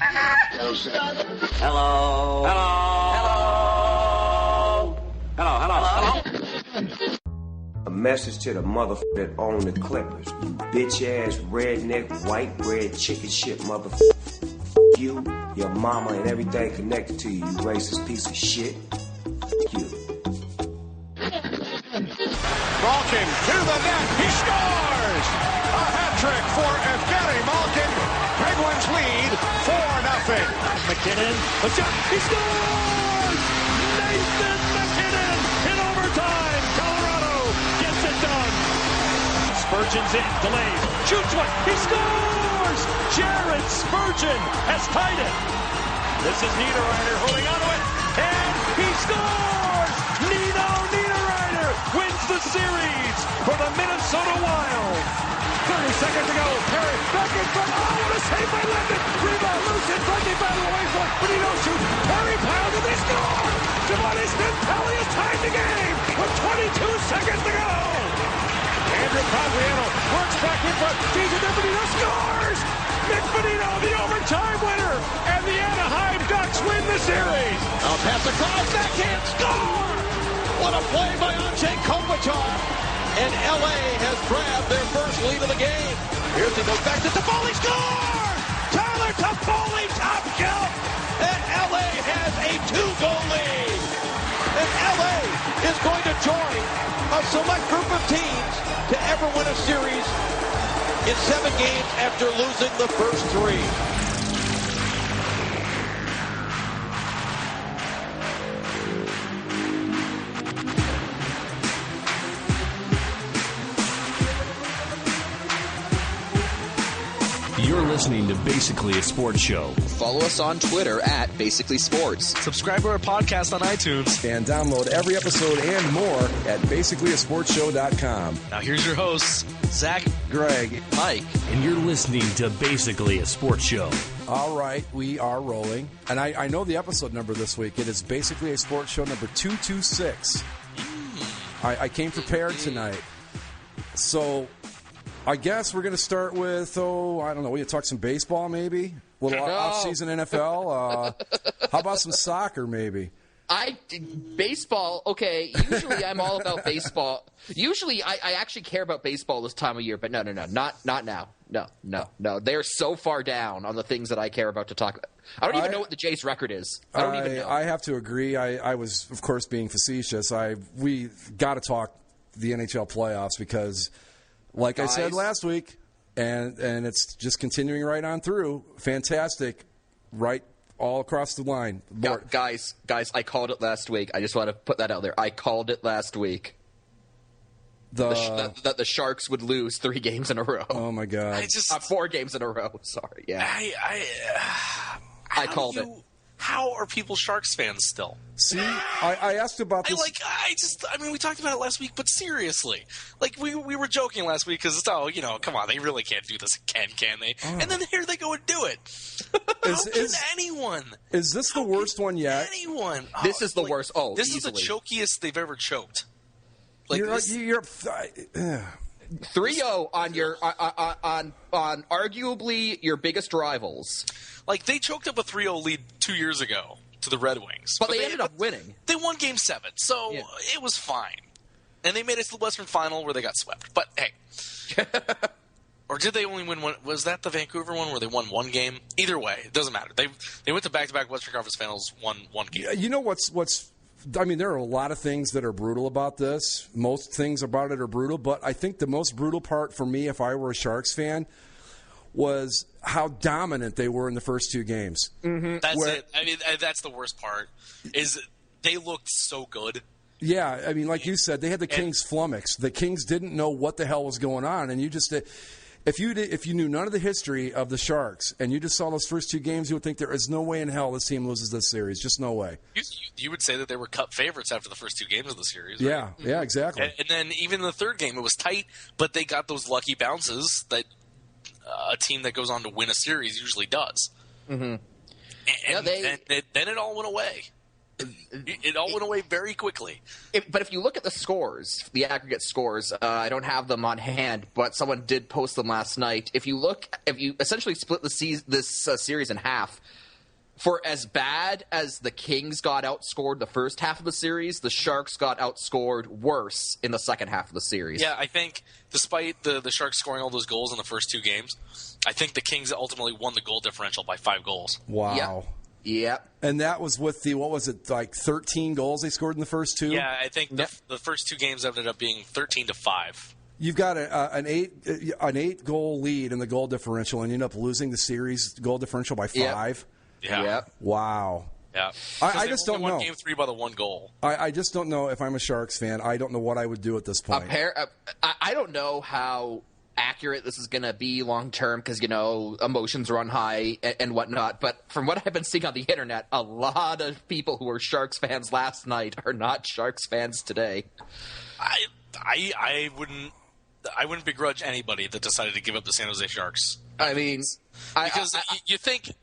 Hello. Hello. Hello. Hello. A message to the motherfucker that own the Clippers. You bitch-ass, redneck, white bread, chicken shit motherfucker. You, your mama, and everything connected to you, you racist piece of shit. You. Malkin to the net. He scores! A hat trick for Evgeny Malkin. Penguins lead 4-0. McKinnon. A shot. He scores! Nathan McKinnon in overtime. Colorado gets it done. Spurgeon's in. Delayed. Shoots one. He scores! Jared Spurgeon has tied it. This is Niederreiter holding on to it. And he scores! Nino Niederreiter wins the series for the Minnesota Wild. 30 seconds to go. Perry back in front. Oh, what a save by London. Rebound loose in front. They battle away from Benito shoots. Perry piles and they score. Giovanni Spinelli has tied the game with 22 seconds to go. Andrew Cogliano works back in front. Feeds it to Benito. Scores. Nick Benito, the overtime winner. And the Anaheim Ducks win the series. Now pass across. Backhand. Score. What a play by Andrzej Kopitar. And LA has grabbed their first lead of the game. Here's he goes back to Toffoli. Score! Tyler Toffoli top shelf. And LA has a 2-goal lead. And LA is going to join a select group of teams to ever win a series in 7 games after losing the first 3. You're listening to Basically a Sports Show. Follow us on Twitter at Basically Sports. Subscribe to our podcast on iTunes. And download every episode and more at basicallyasportshow.com. Now here's your hosts, Zach, Greg, Mike. and you're listening to Basically a Sports Show. All right, we are rolling. And I know the episode number this week. It is Basically a Sports Show number 226. I came prepared tonight. So I guess we're going to start with, I don't know, we talk some baseball maybe? A little off-season NFL? How about some soccer maybe? Baseball, okay, usually I'm all about baseball. Usually I actually care about baseball this time of year, but no, not now. No. They're so far down on the things that I care about to talk about. I don't even know what the Jays' record is. I don't even know. I have to agree. I was, of course, being facetious. We got to talk the NHL playoffs because, like I said last week, and it's just continuing right on through. Fantastic, right all across the line. Guys, I called it last week. I just want to put that out there. I called it last week. That the Sharks would lose 3 games in a row. Oh my God! 4 games in a row. Sorry, yeah. I called it. How are people Sharks fans still? See, I asked about this. We talked about it last week, but seriously, we were joking last week because come on, they really can't do this again, can they? Oh. And then here they go and do it. Anyone? Is this the worst one yet? Anyone? This is the worst. Oh, this easily. is the chokiest they've ever choked. You're 3-0 on your on arguably your biggest rivals. They choked up a 3-0 lead 2 years ago to the Red Wings. But they ended up winning. They won Game 7, so it was fine. And they made it to the Western Final where they got swept. But, hey. Or did they only win one? Was that the Vancouver one where they won 1 game? Either way, it doesn't matter. They went to back-to-back Western Conference Finals, won 1 game. You know what's there are a lot of things that are brutal about this. Most things about it are brutal. But I think the most brutal part for me, if I were a Sharks fan, was how dominant they were in the first 2 games. Mm-hmm. That's it. That's the worst part, is they looked so good. Yeah, like you said, they had the Kings flummoxed. The Kings didn't know what the hell was going on, and you just if you knew none of the history of the Sharks and you just saw those first 2 games, you would think there is no way in hell this team loses this series. Just no way. You would say that they were cup favorites after the first 2 games of the series. Right? Right? Yeah, exactly. And then even in the third game, it was tight, but they got those lucky bounces that a team that goes on to win a series usually does. Mm-hmm. And then it all went away. It all went away very quickly. But if you look at the scores, the aggregate scores, I don't have them on hand, but someone did post them last night. If you essentially split this series in half, for as bad as the Kings got outscored the first half of the series, the Sharks got outscored worse in the second half of the series. Yeah, I think despite the Sharks scoring all those goals in the first 2 games, I think the Kings ultimately won the goal differential by 5 goals. Wow. Yep. And that was with the, 13 goals they scored in the first 2? Yeah, I think the first 2 games ended up being 13-5. You've got an 8-goal lead in the goal differential, and you end up losing the series goal differential by 5? Yeah. Yep. Wow. Yeah. I just don't know. Won Game 3 by the 1 goal. I just don't know if I'm a Sharks fan. I don't know what I would do at this point. I don't know how accurate this is going to be long term because, emotions run high and whatnot. But from what I've been seeing on the internet, a lot of people who were Sharks fans last night are not Sharks fans today. I wouldn't begrudge anybody that decided to give up the San Jose Sharks. I mean, because you think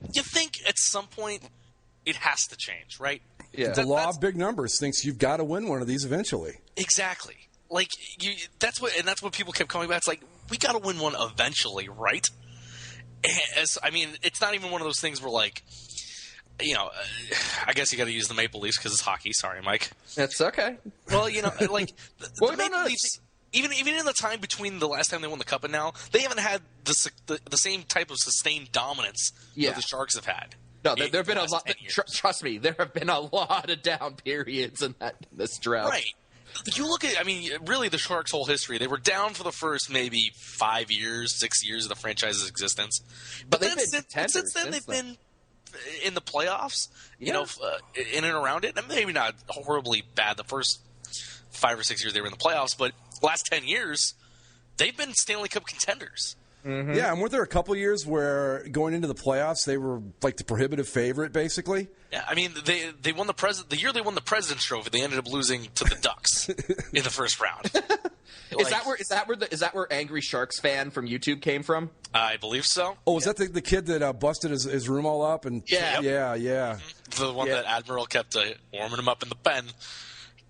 at some point it has to change, right? Yeah. The law of big numbers thinks you've got to win one of these eventually. Exactly. Like that's what people kept coming back. It's like we got to win one eventually, right? It's not even one of those things where like, I guess you got to use the Maple Leafs because it's hockey. Sorry, Mike. That's okay. Well, like the Maple Leafs. Even in the time between the last time they won the Cup and now, they haven't had the same type of sustained dominance that the Sharks have had. No, there have been a lot. Trust me, there have been a lot of down periods in this drought. Right. You look at, really the Sharks' whole history. They were down for the first maybe 5 years, 6 years of the franchise's existence. But then since then, they've been in the playoffs, in and around it. And maybe not horribly bad the first 5 or 6 years they were in the playoffs, but last 10 years, they've been Stanley Cup contenders. Mm-hmm. Yeah, and weren't there a couple years where going into the playoffs they were like the prohibitive favorite, basically? Yeah, they won the year they won the President's Trophy. They ended up losing to the Ducks in the first round. Is that where Angry Sharks fan from YouTube came from? I believe so. Oh, was that the kid that busted his room all up? And yeah. Mm-hmm. The one that Admiral kept warming him up in the pen.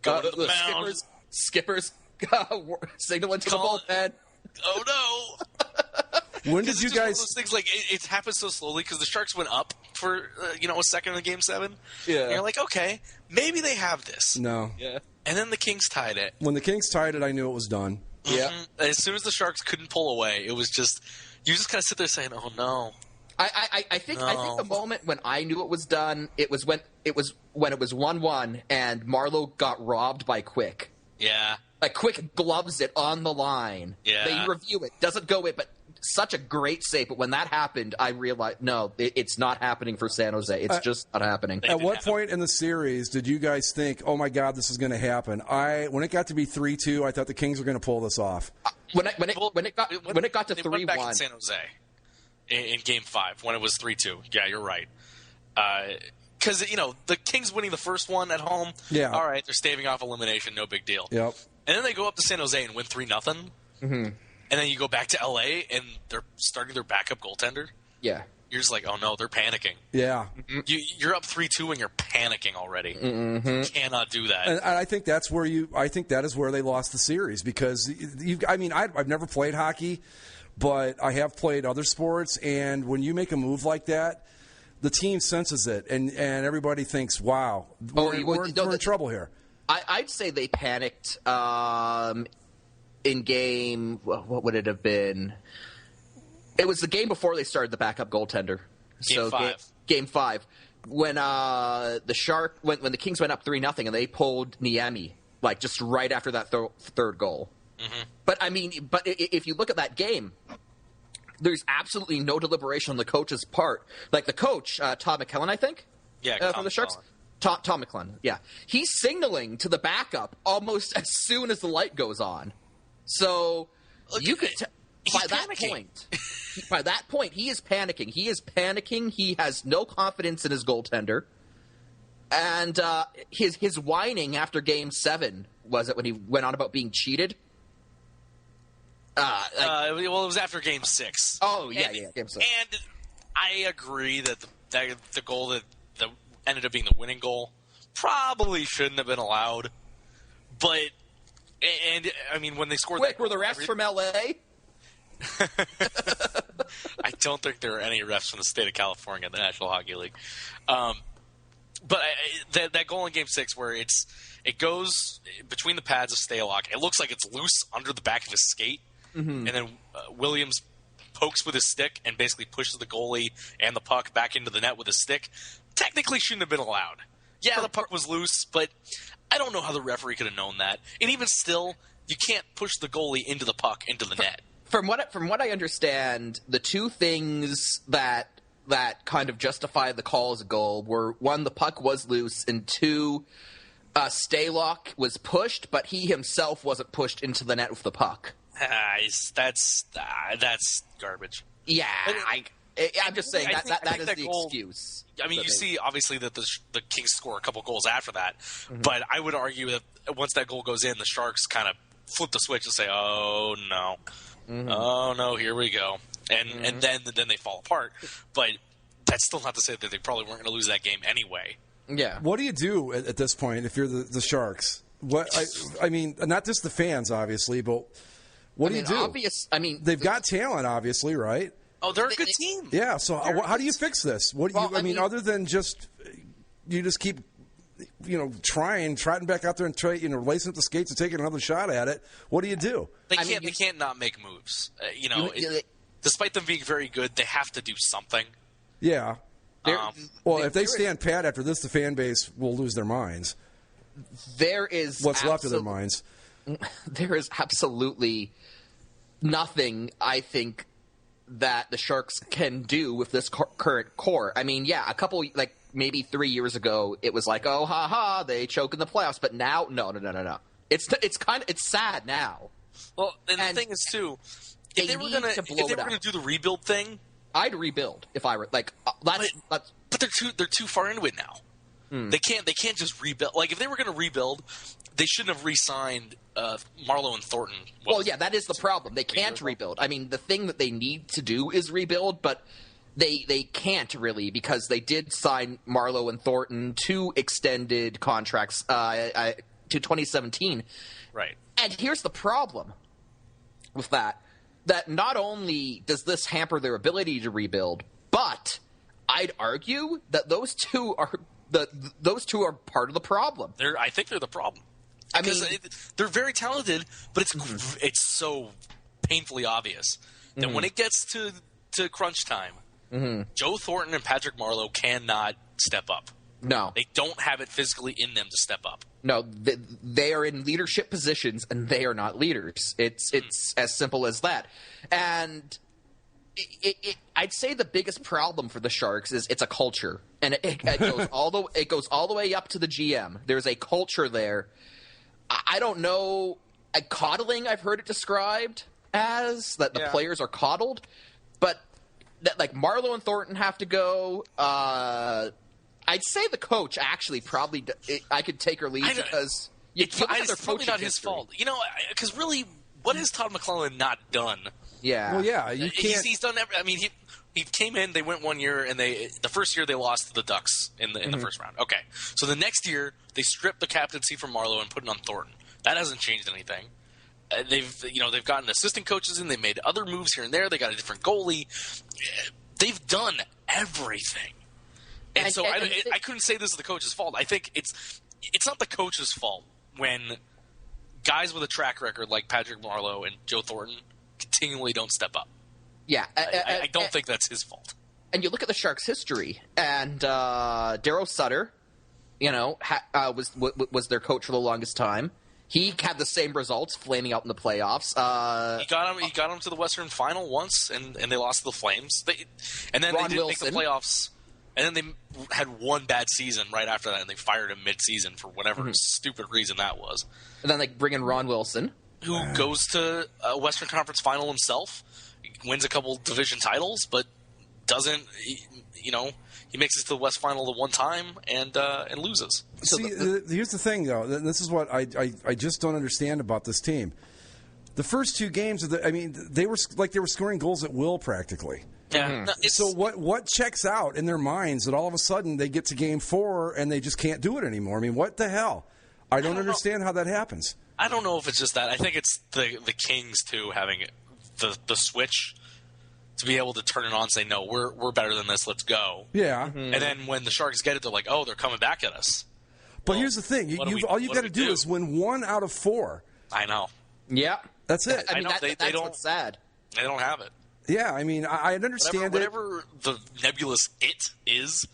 Going to the mound. Skippers signaling to the bullpen. Oh no! When did you guys? Those things like it happened so slowly because the Sharks went up for a second in Game 7. Yeah, and you're like, okay, maybe they have this. No. Yeah. And then the Kings tied it. When the Kings tied it, I knew it was done. Yeah. Mm-hmm. As soon as the Sharks couldn't pull away, it was just you just kind of sit there saying, "Oh no." I think the moment when I knew it was done, it was when it was 1-1 and Marlowe got robbed by Quick. Yeah. Like Quick gloves it on the line. Yeah. They review it, doesn't go in, but such a great save. But when that happened, I realized no, it's not happening for San Jose. It's just not happening. At what point in the series did you guys think, "Oh my God, this is going to happen"? When it got to be 3-2, I thought the Kings were going to pull this off. When it got to 3-1, went back in San Jose in Game 5 when it was 3-2. Yeah, you're right. Because the Kings winning the first one at home. Yeah. All right, they're staving off elimination. No big deal. Yep. And then they go up to San Jose and win 3-0. Mm-hmm. And then you go back to LA and they're starting their backup goaltender. Yeah. You're just like, oh no, they're panicking. Yeah. You're up 3-2 and you're panicking already. Mm-hmm. You cannot do that. And I think that's where that is where they lost the series because I've never played hockey, but I have played other sports, and when you make a move like that, the team senses it, and everybody thinks, "Wow, we're in trouble here." I'd say they panicked in game. What would it have been? It was the game before they started the backup goaltender. Game 5. When when the Kings went up 3-0 and they pulled Niemi like just right after that third goal. Mm-hmm. But if you look at that game, there's absolutely no deliberation on the coach's part. Like the coach, Todd McKellen, I think. Yeah, from the Sharks. Tom McClellan, yeah. He's signaling to the backup almost as soon as the light goes on. So you could by that point, he is panicking. He is panicking. He has no confidence in his goaltender. And his whining after Game 7, was it when he went on about being cheated? Well, it was after Game 6. Oh, yeah, Game 6. And I agree that the goal that ended up being the winning goal, probably shouldn't have been allowed. But, and I mean, when they scored Wait, that were the goal, refs from L.A.? I don't think there are any refs from the state of California in the National Hockey League. But that goal in Game 6 where it goes between the pads of Stalock, it looks like it's loose under the back of his skate, and then Williams pokes with his stick and basically pushes the goalie and the puck back into the net with his stick. Technically shouldn't have been allowed. Yeah, the puck was loose, but I don't know how the referee could have known that. And even still, you can't push the goalie into the puck into the net. From what I understand, the two things that kind of justify the call as a goal were, one, the puck was loose, and two, Stalock was pushed, but he himself wasn't pushed into the net with the puck. That's garbage. Yeah, I'm just saying that is the goal, excuse. I mean, you see, obviously, that the Kings score a couple goals after that, but I would argue that once that goal goes in, the Sharks kind of flip the switch and say, "Oh no, oh no, here we go," and then they fall apart. But that's still not to say that they probably weren't going to lose that game anyway. Yeah. What do you do at this point if you're the Sharks? I mean, not just the fans, obviously, but what do you do? They've got talent, obviously, right? Oh, they're a good team. Yeah. So how do you fix this? I mean, other than just keep trotting back out there and lacing up the skates and taking another shot at it. What do you do? They can't not make moves. Despite them being very good, they have to do something. Yeah. If they stand pat after this, the fan base will lose their minds. There is what's left of their minds. There is absolutely nothing, I think, that the Sharks can do with this current core. I mean, yeah, maybe 3 years ago, it was like, oh, ha, they choke in the playoffs. But now, no. It's sad now. Well, and the thing is, too, if they were going to do the rebuild thing, I'd rebuild if I were but they're too far into it now. They can't just rebuild. Like, if they were going to rebuild, they shouldn't have re-signed Marlowe and Thornton. Well, yeah, that is the problem. They can't rebuild. I mean, the thing that they need to do is rebuild, but they can't really, because they did sign Marlowe and Thornton to extended contracts to 2017. Right. And here's the problem with that not only does this hamper their ability to rebuild, but I'd argue that those two are part of the problem. I think they're the problem. They're very talented, but it's so painfully obvious that when it gets to crunch time, Joe Thornton and Patrick Marlowe cannot step up. No. They don't have it physically in them to step up. No, they are in leadership positions, and they are not leaders. It's as simple as that. And I'd say the biggest problem for the Sharks is it's a culture, and it goes all the way up to the GM. There's a culture there. I don't know. Coddling, I've heard it described as that the players are coddled, but that, like, Marlowe and Thornton have to go. I'd say the coach actually probably I could take or leave because it's probably not his fault. Because really, what has Todd McClellan not done? Yeah. Well, yeah, you can't. He's done every. I mean, he came in. They went 1 year, and the first year they lost to the Ducks in the first round. Okay, so the next year they stripped the captaincy from Marlowe and put it on Thornton. That hasn't changed anything. They've gotten assistant coaches in. They made other moves here and there. They got a different goalie. They've done everything. And so I couldn't say this is the coach's fault. I think it's not the coach's fault when guys with a track record like Patrick Marlowe and Joe Thornton continually don't step up. Yeah. I don't think that's his fault. And you look at the Sharks' history, and Darryl Sutter, was their coach for the longest time. He had the same results, flaming out in the playoffs. He got him to the Western Final once, and they lost to the Flames. And then they didn't make the playoffs. And then they had one bad season right after that, and they fired him mid-season for whatever stupid reason that was. And then they bring in Ron Wilson, who goes to a Western Conference Final himself, wins a couple division titles, but doesn't. He makes it to the West Final the one time and loses. See, here's the thing, though. This is what I just don't understand about this team. The first two games, they were scoring goals at will practically. Yeah. No, So what checks out in their minds that all of a sudden they get to Game 4 and they just can't do it anymore? I mean, what the hell? I don't understand how that happens. I don't know if it's just that. I think it's the Kings too having the switch to be able to turn it on and say, no, we're better than this. Let's go. Yeah. And then when the Sharks get it, they're like, oh, they're coming back at us. But Well, here's the thing: all you what got do to we do is win 1 out of 4. I know. Yeah. That's it. I mean, know, they that's don't- what's sad. They don't have it. Yeah, I mean, I understand Whatever the nebulous it is,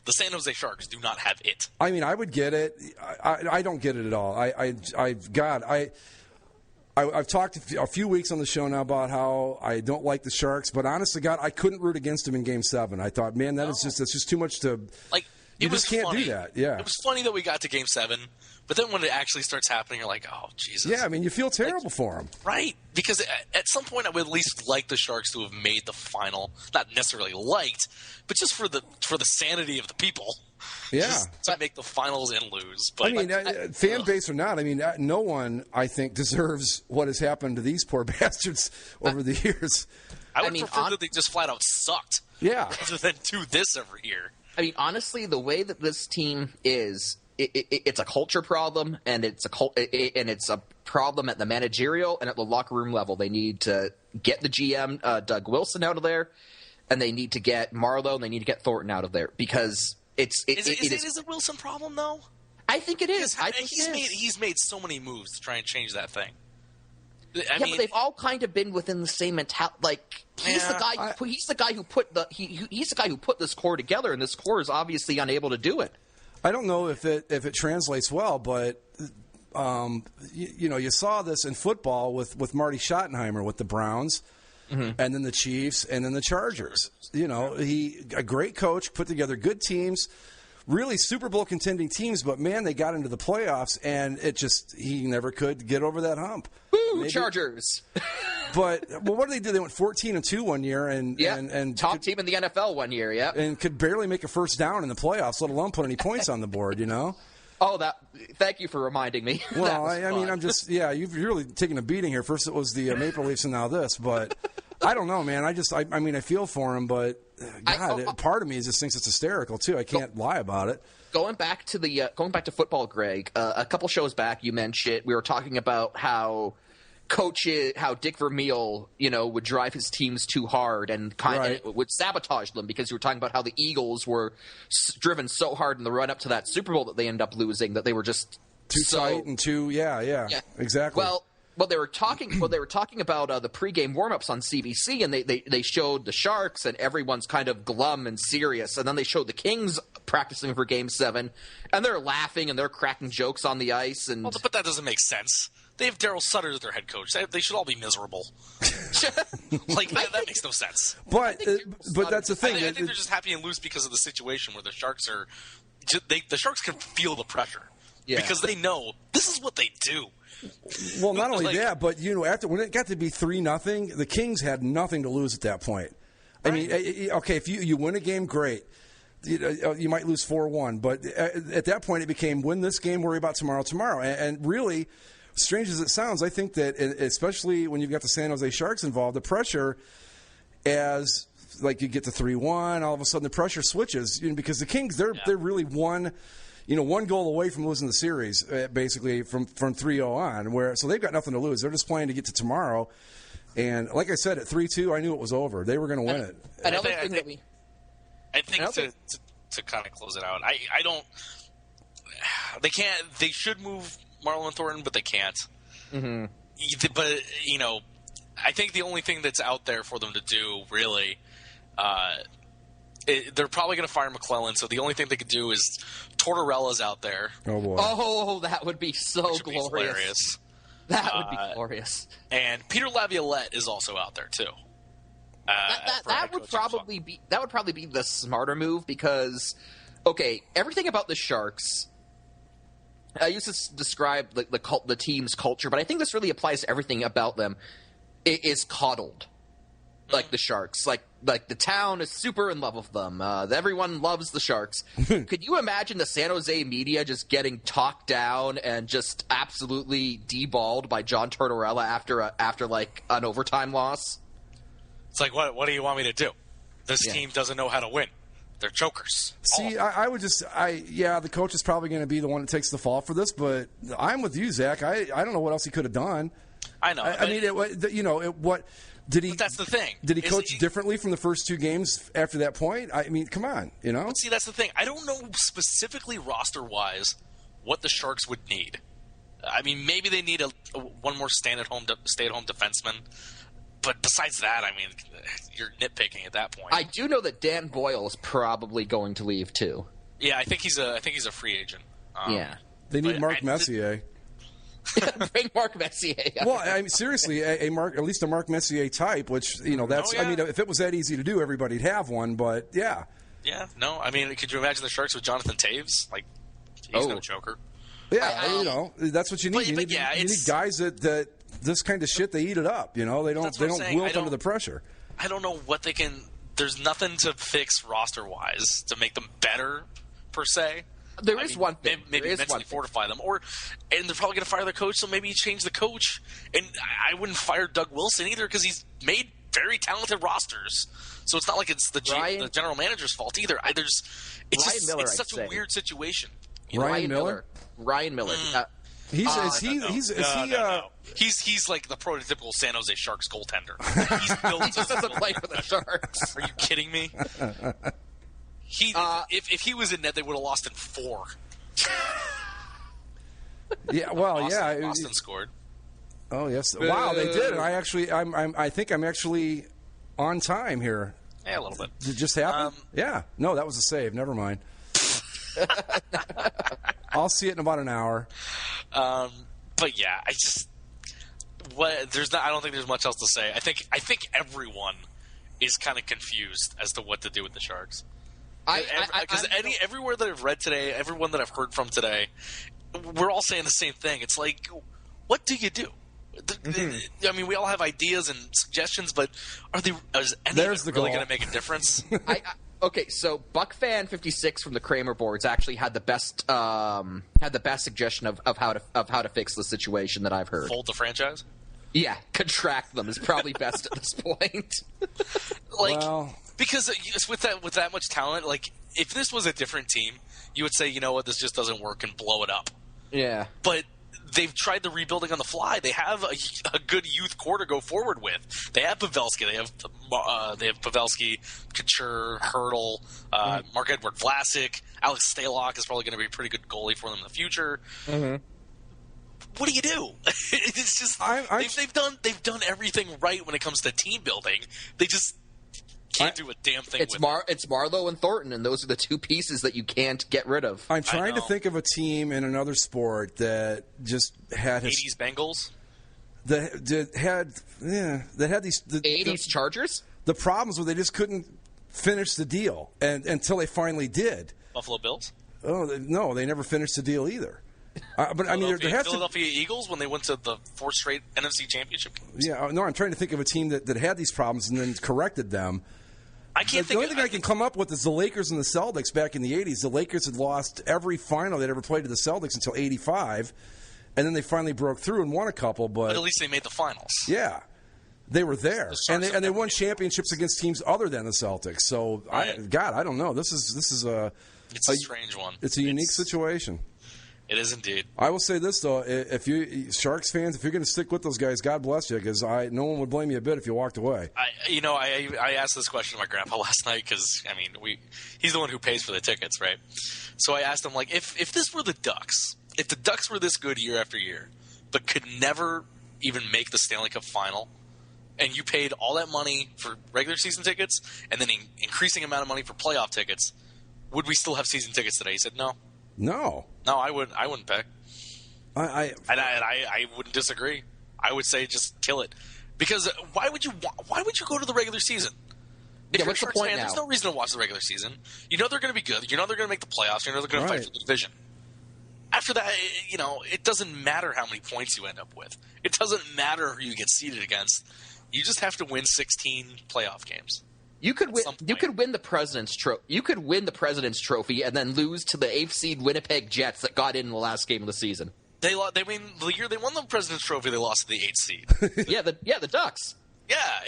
the San Jose Sharks do not have it. I mean, I would get it. I don't get it at all. I've talked a few weeks on the show now about how I don't like the Sharks, but honest to God, I couldn't root against them in Game 7. I thought, man, that's just too much to. Like You it was just can't funny. do that. Yeah, It was funny that we got to Game 7, but then when it actually starts happening, you're like, oh Jesus. yeah. I mean, you feel terrible for them. Right, because at some point I would at least like the Sharks to have made the final. Not necessarily liked, but just for the sanity of the people. Yeah. Just to make the finals and lose. But I mean, fan base or not, I mean, no one, I think, deserves what has happened to these poor bastards over the years. I would prefer that they just flat out sucked. Yeah. Rather than do this every year. I mean, honestly, the way that this team is, it's a culture problem, and it's a problem at the managerial and at the locker room level. They need to get the GM Doug Wilson out of there, and they need to get Marlowe, and they need to get Thornton out of there because is it a Wilson problem though? I think it is. I think he's made so many moves to try and change that thing. I mean, mean, but they've all kind of been within the same mentality. Like he's the guy who put this core together, and this core is obviously unable to do it. I don't know if it translates well, but you saw this in football with Marty Schottenheimer with the Browns, and then the Chiefs, and then the Chargers. You know, a great coach, put together good teams, really Super Bowl contending teams, but man, they got into the playoffs, and he never could get over that hump. Woo, Chargers! But what did they do? They went 14-2 one year, and top team in the NFL one year, yeah, and could barely make a first down in the playoffs, let alone put any points on the board. You know. Oh, thank you for reminding me. Well, I mean, I'm just you've really taken a beating here. First it was the Maple Leafs, and now this, but. I don't know, man. I mean, I feel for him, but God, part of me just thinks it's hysterical too. I can't lie about it. Going back to football, Greg. A couple shows back, you mentioned we were talking about how Dick Vermeil, would drive his teams too hard and of would sabotage them because you were talking about how the Eagles were driven so hard in the run up to that Super Bowl that they ended up losing that they were just too tight and too exactly. Well, they were talking about the pregame warm-ups on CBC, and they showed the Sharks, and everyone's kind of glum and serious, and then they showed the Kings practicing for Game 7, and they're laughing and they're cracking jokes on the ice. And but that doesn't make sense. They have Daryl Sutter as their head coach. They should all be miserable. That makes no sense. But that's the thing. I think they're just happy and loose because of the situation where the Sharks are. The Sharks can feel the pressure because they know this is what they do. Well, not only that, but after when it got to be 3-0, the Kings had nothing to lose at that point. I mean, okay, if you win a game, great. You might lose 4-1, but at that point, it became win this game, worry about tomorrow. And really, strange as it sounds, I think that especially when you've got the San Jose Sharks involved, the pressure as you get to 3-1, all of a sudden the pressure switches because the Kings they're really one goal away from losing the series, basically from 3-0 on. So they've got nothing to lose. They're just playing to get to tomorrow. And like I said, at 3-2, I knew it was over. They were going to win it. I think to kind of close it out, I don't. They can't. They should move Marlon Thornton, but they can't. Mm-hmm. But I think the only thing that's out there for them to do really. They're probably going to fire McClellan, so the only thing they could do is Tortorella's out there. Oh, boy. Oh, that would be so glorious. That would be glorious. And Peter Laviolette is also out there, too. That would probably be the smarter move because, okay, everything about the Sharks, I used to describe the team's culture, but I think this really applies to everything about them. It is coddled. Like the Sharks, like the town is super in love with them. Everyone loves the Sharks. Could you imagine the San Jose media just getting talked down and just absolutely deballed by John Tortorella after an overtime loss? It's like, what do you want me to do? This team doesn't know how to win. They're chokers. See, I would just, the coach is probably going to be the one that takes the fall for this, but I'm with you, Zach. I don't know what else he could have done. I know. What did he? But that's the thing. Did he coach differently from the first 2 games after that point? I mean, come on, But see, that's the thing. I don't know specifically roster-wise what the Sharks would need. I mean, maybe they need one more stay-at-home defenseman. But besides that, I mean, you're nitpicking at that point. I do know that Dan Boyle is probably going to leave too. Yeah, I think he's a free agent. They need Mark Messier. Bring Mark Messier. Well, I mean, seriously, at least a Mark Messier type, which that's. I mean, if it was that easy to do, everybody'd have one. But yeah. Yeah. No. I mean, could you imagine the Sharks with Jonathan Taves? Like, he's no choker. Yeah, that's what you need. You need guys that this kind of shit, they eat it up. They don't wilt under the pressure. I don't know what they can. There's nothing to fix roster wise to make them better per se. There is one thing. Maybe mentally fortify them, and they're probably going to fire the coach. So maybe you change the coach. And I wouldn't fire Doug Wilson either because he's made very talented rosters. So it's not like it's the general manager's fault either. It's such a weird situation. Ryan Miller. Ryan Miller. He's like the prototypical San Jose Sharks goaltender. He's built he just doesn't play for the Sharks. Are you kidding me? If he was in net, they would have lost in 4. Yeah, well, Boston scored. Oh yes! Wow, they did. And I think I'm actually on time here. Yeah, a little bit. Did it just happen? Yeah. No, that was a save. Never mind. I'll see it in about an hour. But yeah, I don't think there's much else to say. I think everyone is kind of confused as to what to do with the Sharks. Because everywhere that I've read today, everyone that I've heard from today, we're all saying the same thing. It's like, what do you do? I mean, we all have ideas and suggestions, but is any of it really going to make a difference? Okay, so BuckFan56 from the Kramer boards actually had the best suggestion of how to fix the situation that I've heard. Fold the franchise? Yeah, contract them is probably best at this point. Because with that much talent, like if this was a different team, you would say, you know what, this just doesn't work and blow it up. Yeah, but they've tried the rebuilding on the fly. They have a good youth core to go forward with. They have Pavelski. They have Pavelski, Couture, Hurdle, Mark-Edward Vlasic. Alex Stalock is probably going to be a pretty good goalie for them in the future. Mm-hmm. What do you do? It's just they've done everything right when it comes to team building. They just can't do a damn thing with it. It's Marleau and Thornton, and those are the 2 pieces that you can't get rid of. I'm trying to think of a team in another sport that just had 80s Bengals. That had these 80s Chargers. The problems were they just couldn't finish the deal, and until they finally did. Buffalo Bills. Oh no, they never finished the deal either. But I mean, there has Philadelphia Eagles when they went to the 4th straight NFC Championship games. Yeah, no, I'm trying to think of a team that had these problems and then corrected them. I can't think. The only thing I can come up with is the Lakers and the Celtics back in the 80s. The Lakers had lost every final they'd ever played to the Celtics until 85, and then they finally broke through and won a couple. But at least they made the finals. Yeah, they were there, and they won championships against teams other than the Celtics. So, right. I don't know. This is a strange one. It's a unique situation. It is indeed. I will say this though: if you Sharks fans, if you're going to stick with those guys, God bless you, because no one would blame you a bit if you walked away. I asked this question to my grandpa last night because he's the one who pays for the tickets, right? So I asked him if this were the Ducks, if the Ducks were this good year after year, but could never even make the Stanley Cup final, and you paid all that money for regular season tickets and then increasing amount of money for playoff tickets, would we still have season tickets today? He said no. No, I wouldn't pay. I wouldn't disagree. I would say just kill it, because why would you go to the regular season? If you're a Sharks fan, there's no reason to watch the regular season. You know they're going to be good. You know they're going to make the playoffs. You know they're going to fight for the division. After that, it doesn't matter how many points you end up with. It doesn't matter who you get seeded against. You just have to win 16 playoff games. You could win. You could win the President's Trophy. You could win the President's Trophy and then lose to the 8th seed Winnipeg Jets that got in the last game of the season. The year they won the President's Trophy, they lost to the 8th seed. yeah, the Ducks. Yeah,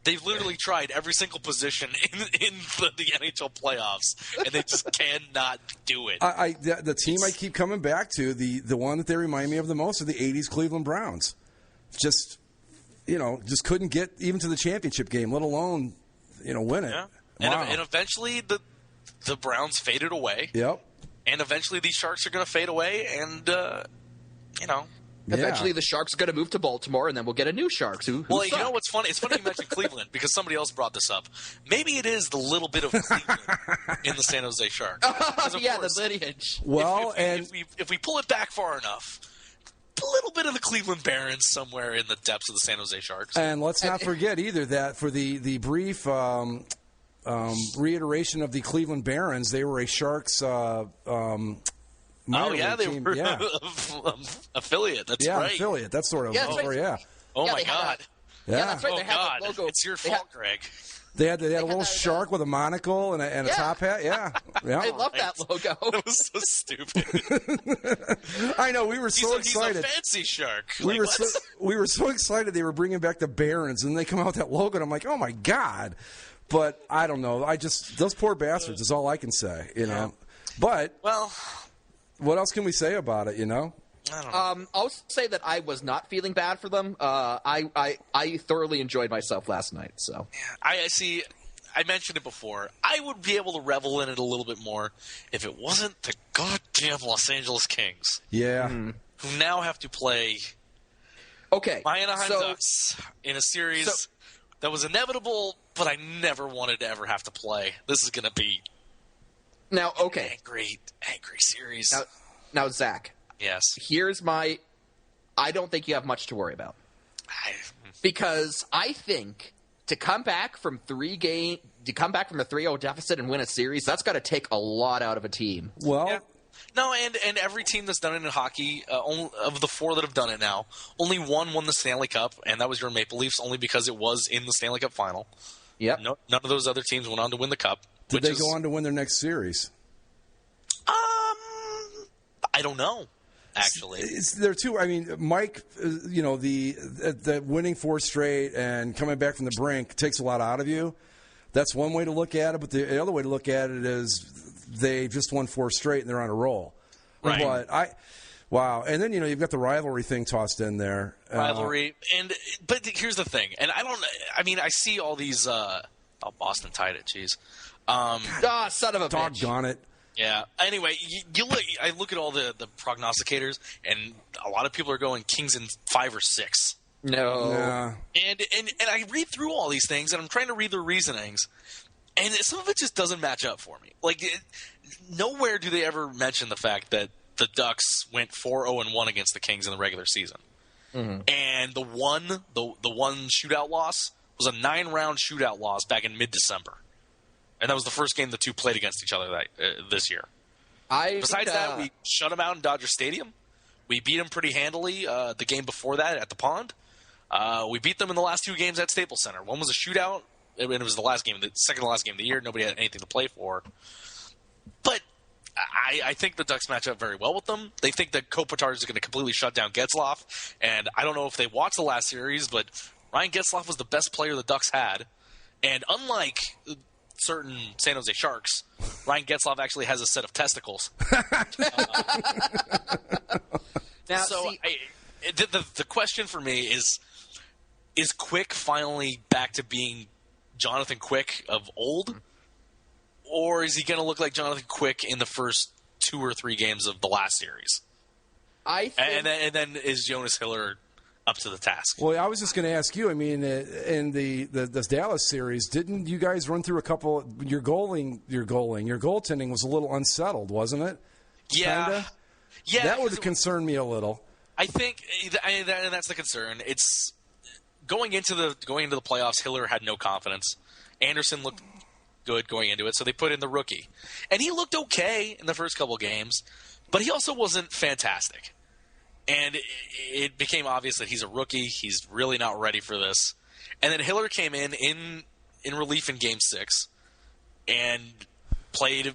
They've literally tried every single position in the NHL playoffs, and they just cannot do it. The team I keep coming back to, the one that they remind me of the most, are the 80s Cleveland Browns. Just couldn't get even to the championship game, let alone, win it. Yeah. Wow. And eventually the Browns faded away. Yep. And eventually these Sharks are going to fade away, and, Eventually, the Sharks are going to move to Baltimore, and then we'll get a new Sharks. Well, you know what's funny? It's funny you mentioned Cleveland, because somebody else brought this up. Maybe it is the little bit of Cleveland in the San Jose Sharks. Yeah, the lineage. Well, if we pull it back far enough, a little bit of the Cleveland Barons somewhere in the depths of the San Jose Sharks. And let's not forget either that for the brief reiteration of the Cleveland Barons, they were a Sharks minor league they team. were affiliate. That's right. Affiliate. That's sort of right. Oh my God. Yeah, that's right. Oh they had God. that logo. It's your fault, Greg. They had a little shark with a monocle and a top hat. Yeah. I love that logo. It was so stupid. I know. We were so excited. He's a fancy shark. We were so excited they were bringing back the Barons, and they come out with that logo, and I'm like, oh my God. But I don't know. Those poor bastards is all I can say, But what else can we say about it? I don't know. I'll say that I was not feeling bad for them. I thoroughly enjoyed myself last night. So I see. I mentioned it before. I would be able to revel in it a little bit more if it wasn't the goddamn Los Angeles Kings. Yeah. Who now have to play my Anaheim Ducks in a series that was inevitable, but I never wanted to ever have to play. This is going to be an angry series. Now, Zach. Yes. Here's I don't think you have much to worry about. Because I think to come back from a 3-0 deficit and win a series, that's got to take a lot out of a team. Well, yeah. No, and every team that's done it in hockey, of the 4 that have done it now, only one won the Stanley Cup, and that was your Maple Leafs, only because it was in the Stanley Cup final. Yep. None of those other teams went on to win the Cup. Did they go on to win their next series? I don't know. Actually, there are two. I mean, Mike, the winning 4 straight and coming back from the brink takes a lot out of you. That's one way to look at it. But the other way to look at it is they just won 4 straight and they're on a roll. Right. Wow. And then you've got the rivalry thing tossed in there. Rivalry, but here's the thing. And I see all these. Boston tied it. Jeez. Son of a bitch. Doggone it. Yeah. Anyway, I look at all the prognosticators, and a lot of people are going Kings in 5 or 6. No. Yeah. And I read through all these things, and I'm trying to read the reasonings, and some of it just doesn't match up for me. Nowhere do they ever mention the fact that the Ducks went 4-0-1 against the Kings in the regular season, and the one shootout loss was a 9-round shootout loss back in mid-December. And that was the first game the two played against each other this year. Besides that, we shut them out in Dodger Stadium. We beat them pretty handily the game before that at the Pond. We beat them in the last 2 games at Staples Center. One was a shootout, and it was the second to last game of the year. Nobody had anything to play for. But I think the Ducks match up very well with them. They think that Kopitar is going to completely shut down Getzlaf. And I don't know if they watched the last series, but Ryan Getzlaf was the best player the Ducks had. And unlike certain San Jose Sharks, Ryan Getzlaf actually has a set of testicles. The question for me is Quick finally back to being Jonathan Quick of old, or is he going to look like Jonathan Quick in the first 2 or 3 games of the last series? And then is Jonas Hiller up to the task? Well, I was just going to ask you. I mean, in the Dallas series, didn't you guys run through a couple? Your goaltending was a little unsettled, wasn't it? Yeah, Kinda? Yeah. That would have concerned me a little. I think, and that's the concern. It's going into the playoffs. Hiller had no confidence. Anderson looked good going into it, so they put in the rookie, and he looked okay in the first couple games, but he also wasn't fantastic. And it became obvious that he's a rookie. He's really not ready for this. And then Hiller came in relief in Game 6 and played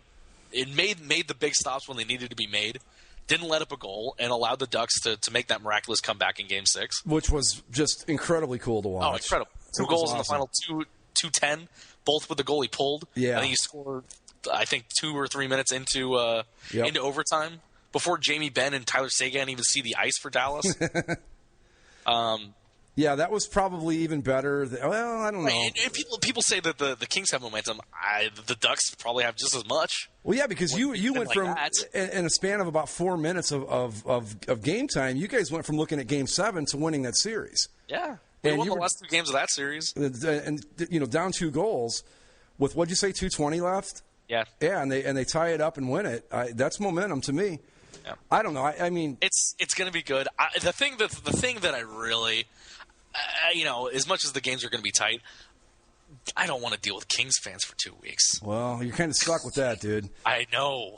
and made the big stops when they needed to be made. Didn't let up a goal and allowed the Ducks to make that miraculous comeback in Game 6. Which was just incredibly cool to watch. Oh, incredible. 2 goals in the final 2:10, both with the goal he pulled. Yeah. I think he scored, I think, 2 or 3 minutes into overtime before Jamie Benn and Tyler Seguin even see the ice for Dallas. Yeah, that was probably even better. Well, I don't know. And people say that the Kings have momentum. The Ducks probably have just as much. Well, yeah, because you went like from that. in a span of about 4 minutes of game time. You guys went from looking at Game 7 to winning that series. Yeah, we And won you the were- last 2 games of that series. And down 2 goals with what'd you say, 2:20 left? Yeah, Yeah, and they tie it up and win it. That's momentum to me. Yeah. I don't know. I mean, it's going to be good. The thing that I really, as much as the games are going to be tight, I don't want to deal with Kings fans for 2 weeks. well, you're kind of stuck with that, dude. I know.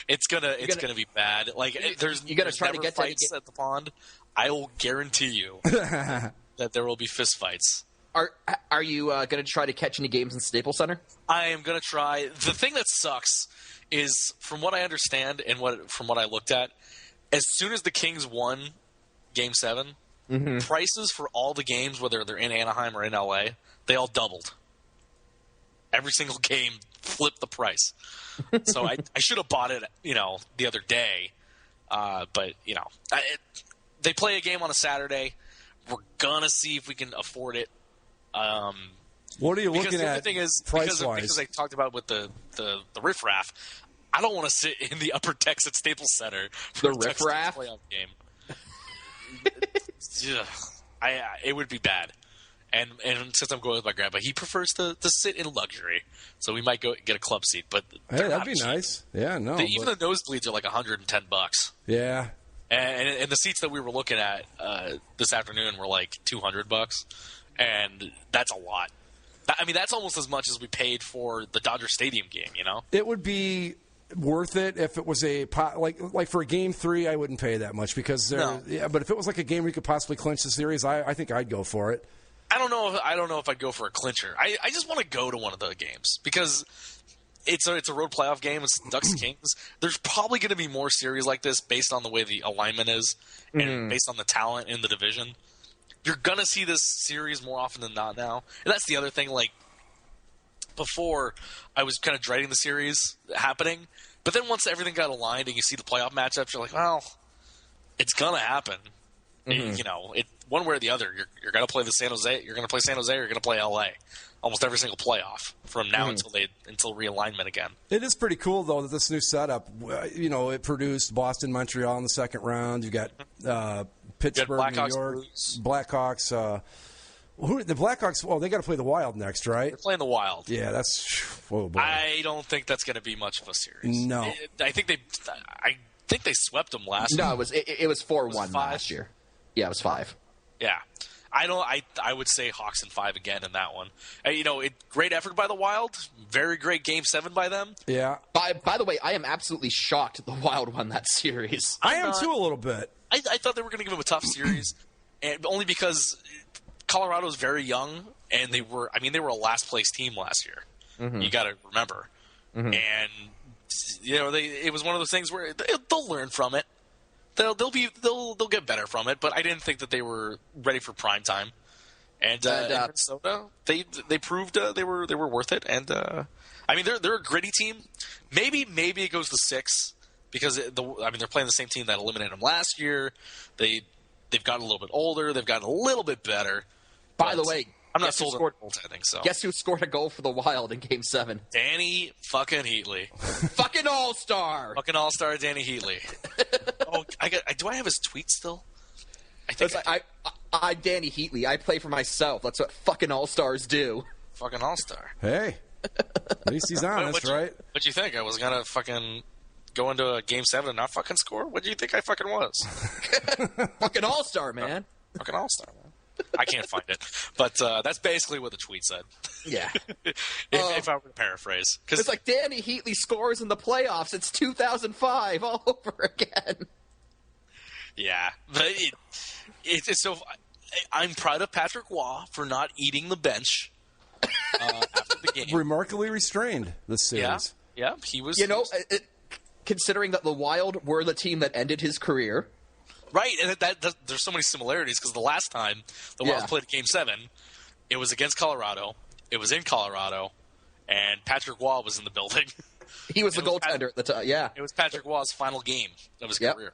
It's gonna be bad. Like there's try to never get fights at the pond. I will guarantee you that there will be fist fights. Are you going to try to catch any games in Staples Center? I am going to try. The thing that sucks is, from what I understand and from what I looked at, as soon as the Kings won Game 7, prices for all the games, whether they're in Anaheim or in LA, they all doubled. Every single game flipped the price. So I should have bought it, the other day. But they play a game on a Saturday. We're gonna see if we can afford it. What are you looking the other at thing is, price-wise? because I talked about with the riffraff, I don't want to sit in the upper decks at Staples Center for The a Ducks riffraff? playoff game. It would be bad. And since I'm going with my grandpa, he prefers to sit in luxury, so we might go get a club seat. But Hey, that'd be nice. Yeah, no. Even the nosebleeds are like $110. Yeah. And the seats that we were looking at this afternoon were like $200, and that's a lot. I mean, that's almost as much as we paid for the Dodger Stadium game. It would be worth it if it was like for a Game 3. I wouldn't pay that much because No. Yeah, but if it was like a game where you could possibly clinch the series, I think I'd go for it. I don't know if I'd go for a clincher. I just want to go to one of the games because it's a road playoff game. It's Ducks Kings. There's probably going to be more series like this based on the way the alignment is and based on the talent in the division. You're going to see this series more often than not now. And that's the other thing. Like, before, I was kind of dreading the series happening. But then once everything got aligned and you see the playoff matchups, you're like, well, it's going to happen. One way or the other. You're going to play San Jose. You're going to play San Jose. Or you're going to play LA. Almost every single playoff from now until realignment again. It is pretty cool though that this new setup. It produced Boston, Montreal in the second round. You've got Pittsburgh, Blackhawks, New York, Blues. Blackhawks. The Blackhawks? Well, they got to play the Wild next, right? They're playing the Wild. Yeah, that's. Oh boy. I don't think that's going to be much of a series. No. I think they swept them last. No, week. it was 4-1 5? last year. Yeah, it was 5. Yeah. I would say Hawks in 5 again in that one. Great effort by the Wild. Very great Game 7 by them. Yeah. By the way, I am absolutely shocked the Wild won that series. I am too a little bit. I thought they were going to give them a tough series, and only because Colorado's very young, and they were a last place team last year. You got to remember, and it was one of those things where they'll learn from it. They'll get better from it, but I didn't think that they were ready for prime time. And Minnesota, they proved they were worth it. And they're a gritty team. Maybe it goes to 6 because they're playing the same team that eliminated them last year. They've gotten a little bit older. They've gotten a little bit better. By the way, I'm not sold on goaltending. So guess who scored a goal for the Wild in Game 7? Danny fucking Heatley. Fucking all-star. Fucking all-star Danny Heatley. Do I have his tweet still? I think I'm Danny Heatley. I play for myself. That's what fucking all-stars do. Fucking all-star. Hey, at least he's honest, right? What'd you think? I was gonna fucking go into a Game 7 and not fucking score? What do you think I fucking was? Fucking all-star, man. Fucking all-star, man. I can't find it, but that's basically what the tweet said. Yeah. if I were to paraphrase, because it's like Danny Heatley scores in the playoffs. It's 2005 all over again. Yeah, but it's so. I'm proud of Patrick Waugh for not eating the bench after the game. Remarkably restrained this series. Yeah, he was. Considering that the Wild were the team that ended his career, Right, and there's so many similarities because the last time the Wild played Game 7, it was against Colorado. It was in Colorado, and Patrick Waugh was in the building. He was the goaltender at the time, yeah. It was Patrick Waugh's final game of his career.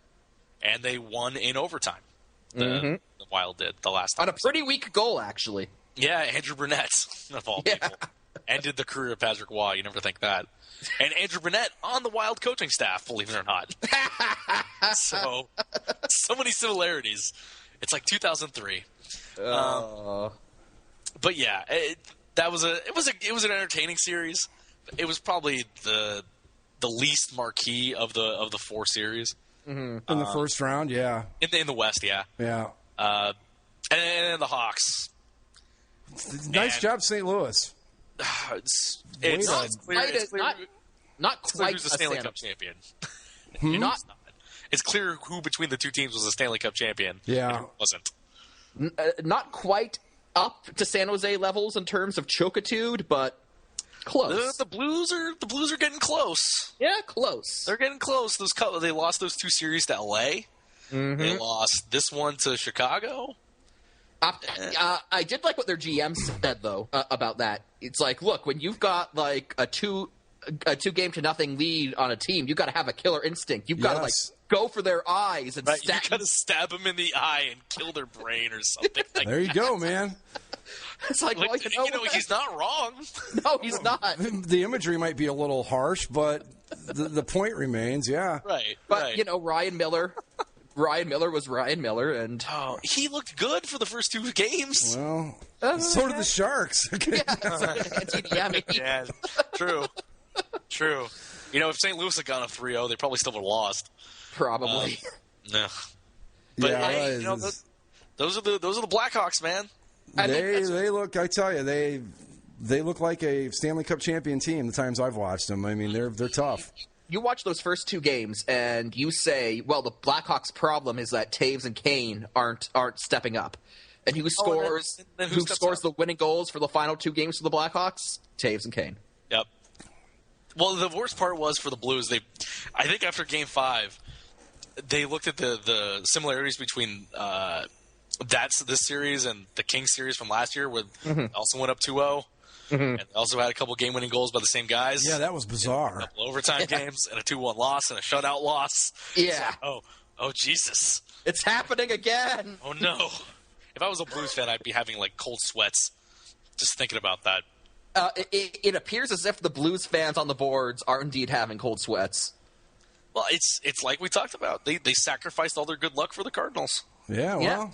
And they won in overtime. The Wild did the last time. On a pretty weak goal, actually. Yeah, Andrew Burnett, of all people, ended the career of Patrick Waugh. You never think that. And Andrew Burnett on the Wild coaching staff, believe it or not. So many similarities. It's like 2003. But yeah, it was an entertaining series. It was probably the least marquee of the four series. In the first round, yeah. In the West, yeah. Yeah. And the Hawks. Nice job, St. Louis. It's clear not quite who's the Stanley Cup champion. It's clear who between the two teams was the Stanley Cup champion. Yeah. And who wasn't. Not quite up to San Jose levels in terms of chokitude, but close. The Blues are getting close. Yeah, close. They're getting close. They lost those two series to LA. They lost this one to Chicago. I did like what their GM said though about that. It's like, look, when you've got like a 2-game-0 lead on a team, you got to have a killer instinct. You've got to like go for their eyes and you got to stab them in the eye and kill their brain or something. Like there you go, man. It's like, well, he's not wrong. No, he's not. The imagery might be a little harsh, but the point remains. Yeah, right. But Ryan Miller was Ryan Miller, and he looked good for the first two games. Well, so did the Sharks. Yeah, true. If St. Louis had gone up 3-0, they probably still would have lost. Probably. No. But yeah, those are the Blackhawks, man. They look. I tell you, they look like a Stanley Cup champion team. The times I've watched them, I mean, they're tough. You watch those first two games, and you say, "Well, the Blackhawks' problem is that Taves and Kane aren't stepping up." And who scores? Who scores the winning goals for the final two games for the Blackhawks? Taves and Kane. Yep. Well, the worst part was for the Blues. I think after Game 5, they looked at the similarities between this series and the Kings series from last year, where they also went up 2-0. And also had a couple game-winning goals by the same guys. Yeah, that was bizarre. A couple overtime games and a 2-1 loss and a shutout loss. Yeah. Oh, Jesus. It's happening again. Oh, no. If I was a Blues fan, I'd be having, like, cold sweats just thinking about that. It appears as if the Blues fans on the boards are indeed having cold sweats. Well, it's like we talked about. They sacrificed all their good luck for the Cardinals. Yeah, well.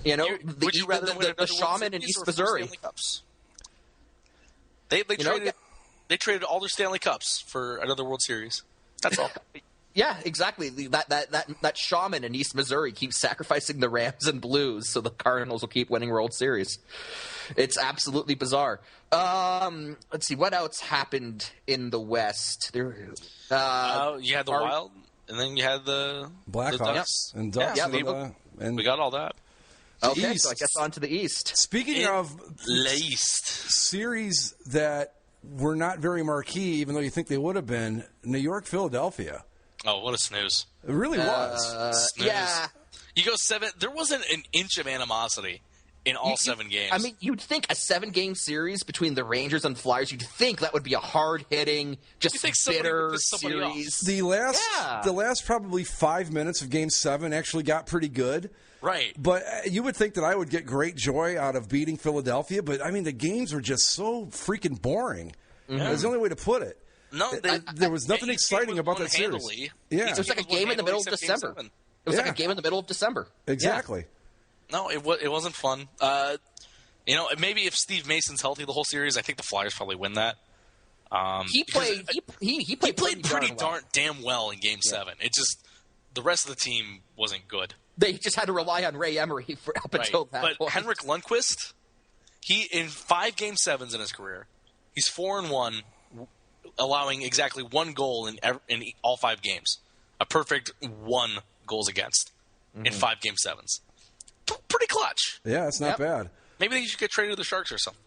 Would you rather win the Shaman in East Missouri? They traded all their Stanley Cups for another World Series. That's all. Yeah, exactly. That Shaman in East Missouri keeps sacrificing the Rams and Blues so the Cardinals will keep winning World Series. It's absolutely bizarre. Let's see, what else happened in the West? You had the Wild, and then you had the Blackhawks and Ducks. And we got all that. Okay, East. so I guess on to the East. Speaking of East series that were not very marquee, even though you think they would have been, New York, Philadelphia. Oh, what a snooze. It really was. Snooze. Yeah. You go 7. There wasn't an inch of animosity in all 7 games. I mean, you'd think a 7-game series between the Rangers and Flyers, you'd think that would be a hard-hitting, just bitter series. The last probably 5 minutes of Game 7 actually got pretty good. Right. But you would think that I would get great joy out of beating Philadelphia, but, I mean, the games were just so freaking boring. That's the only way to put it. No, there was nothing exciting about that series. Yeah. It was like a game in the middle of December. It was like a game in the middle of December. Exactly. Yeah. No, it wasn't fun. Maybe if Steve Mason's healthy the whole series, I think the Flyers probably win that. He played pretty damn well in Game 7. It just the rest of the team wasn't good. They just had to rely on Ray Emery up until that point. But Henrik Lundqvist, he in 5 Game 7s in his career, he's 4-1, allowing exactly 1 goal in all 5 games, a perfect 1 goals against in 5 Game 7s. Pretty clutch. Yeah, it's not bad. Maybe they should get traded to the Sharks or something.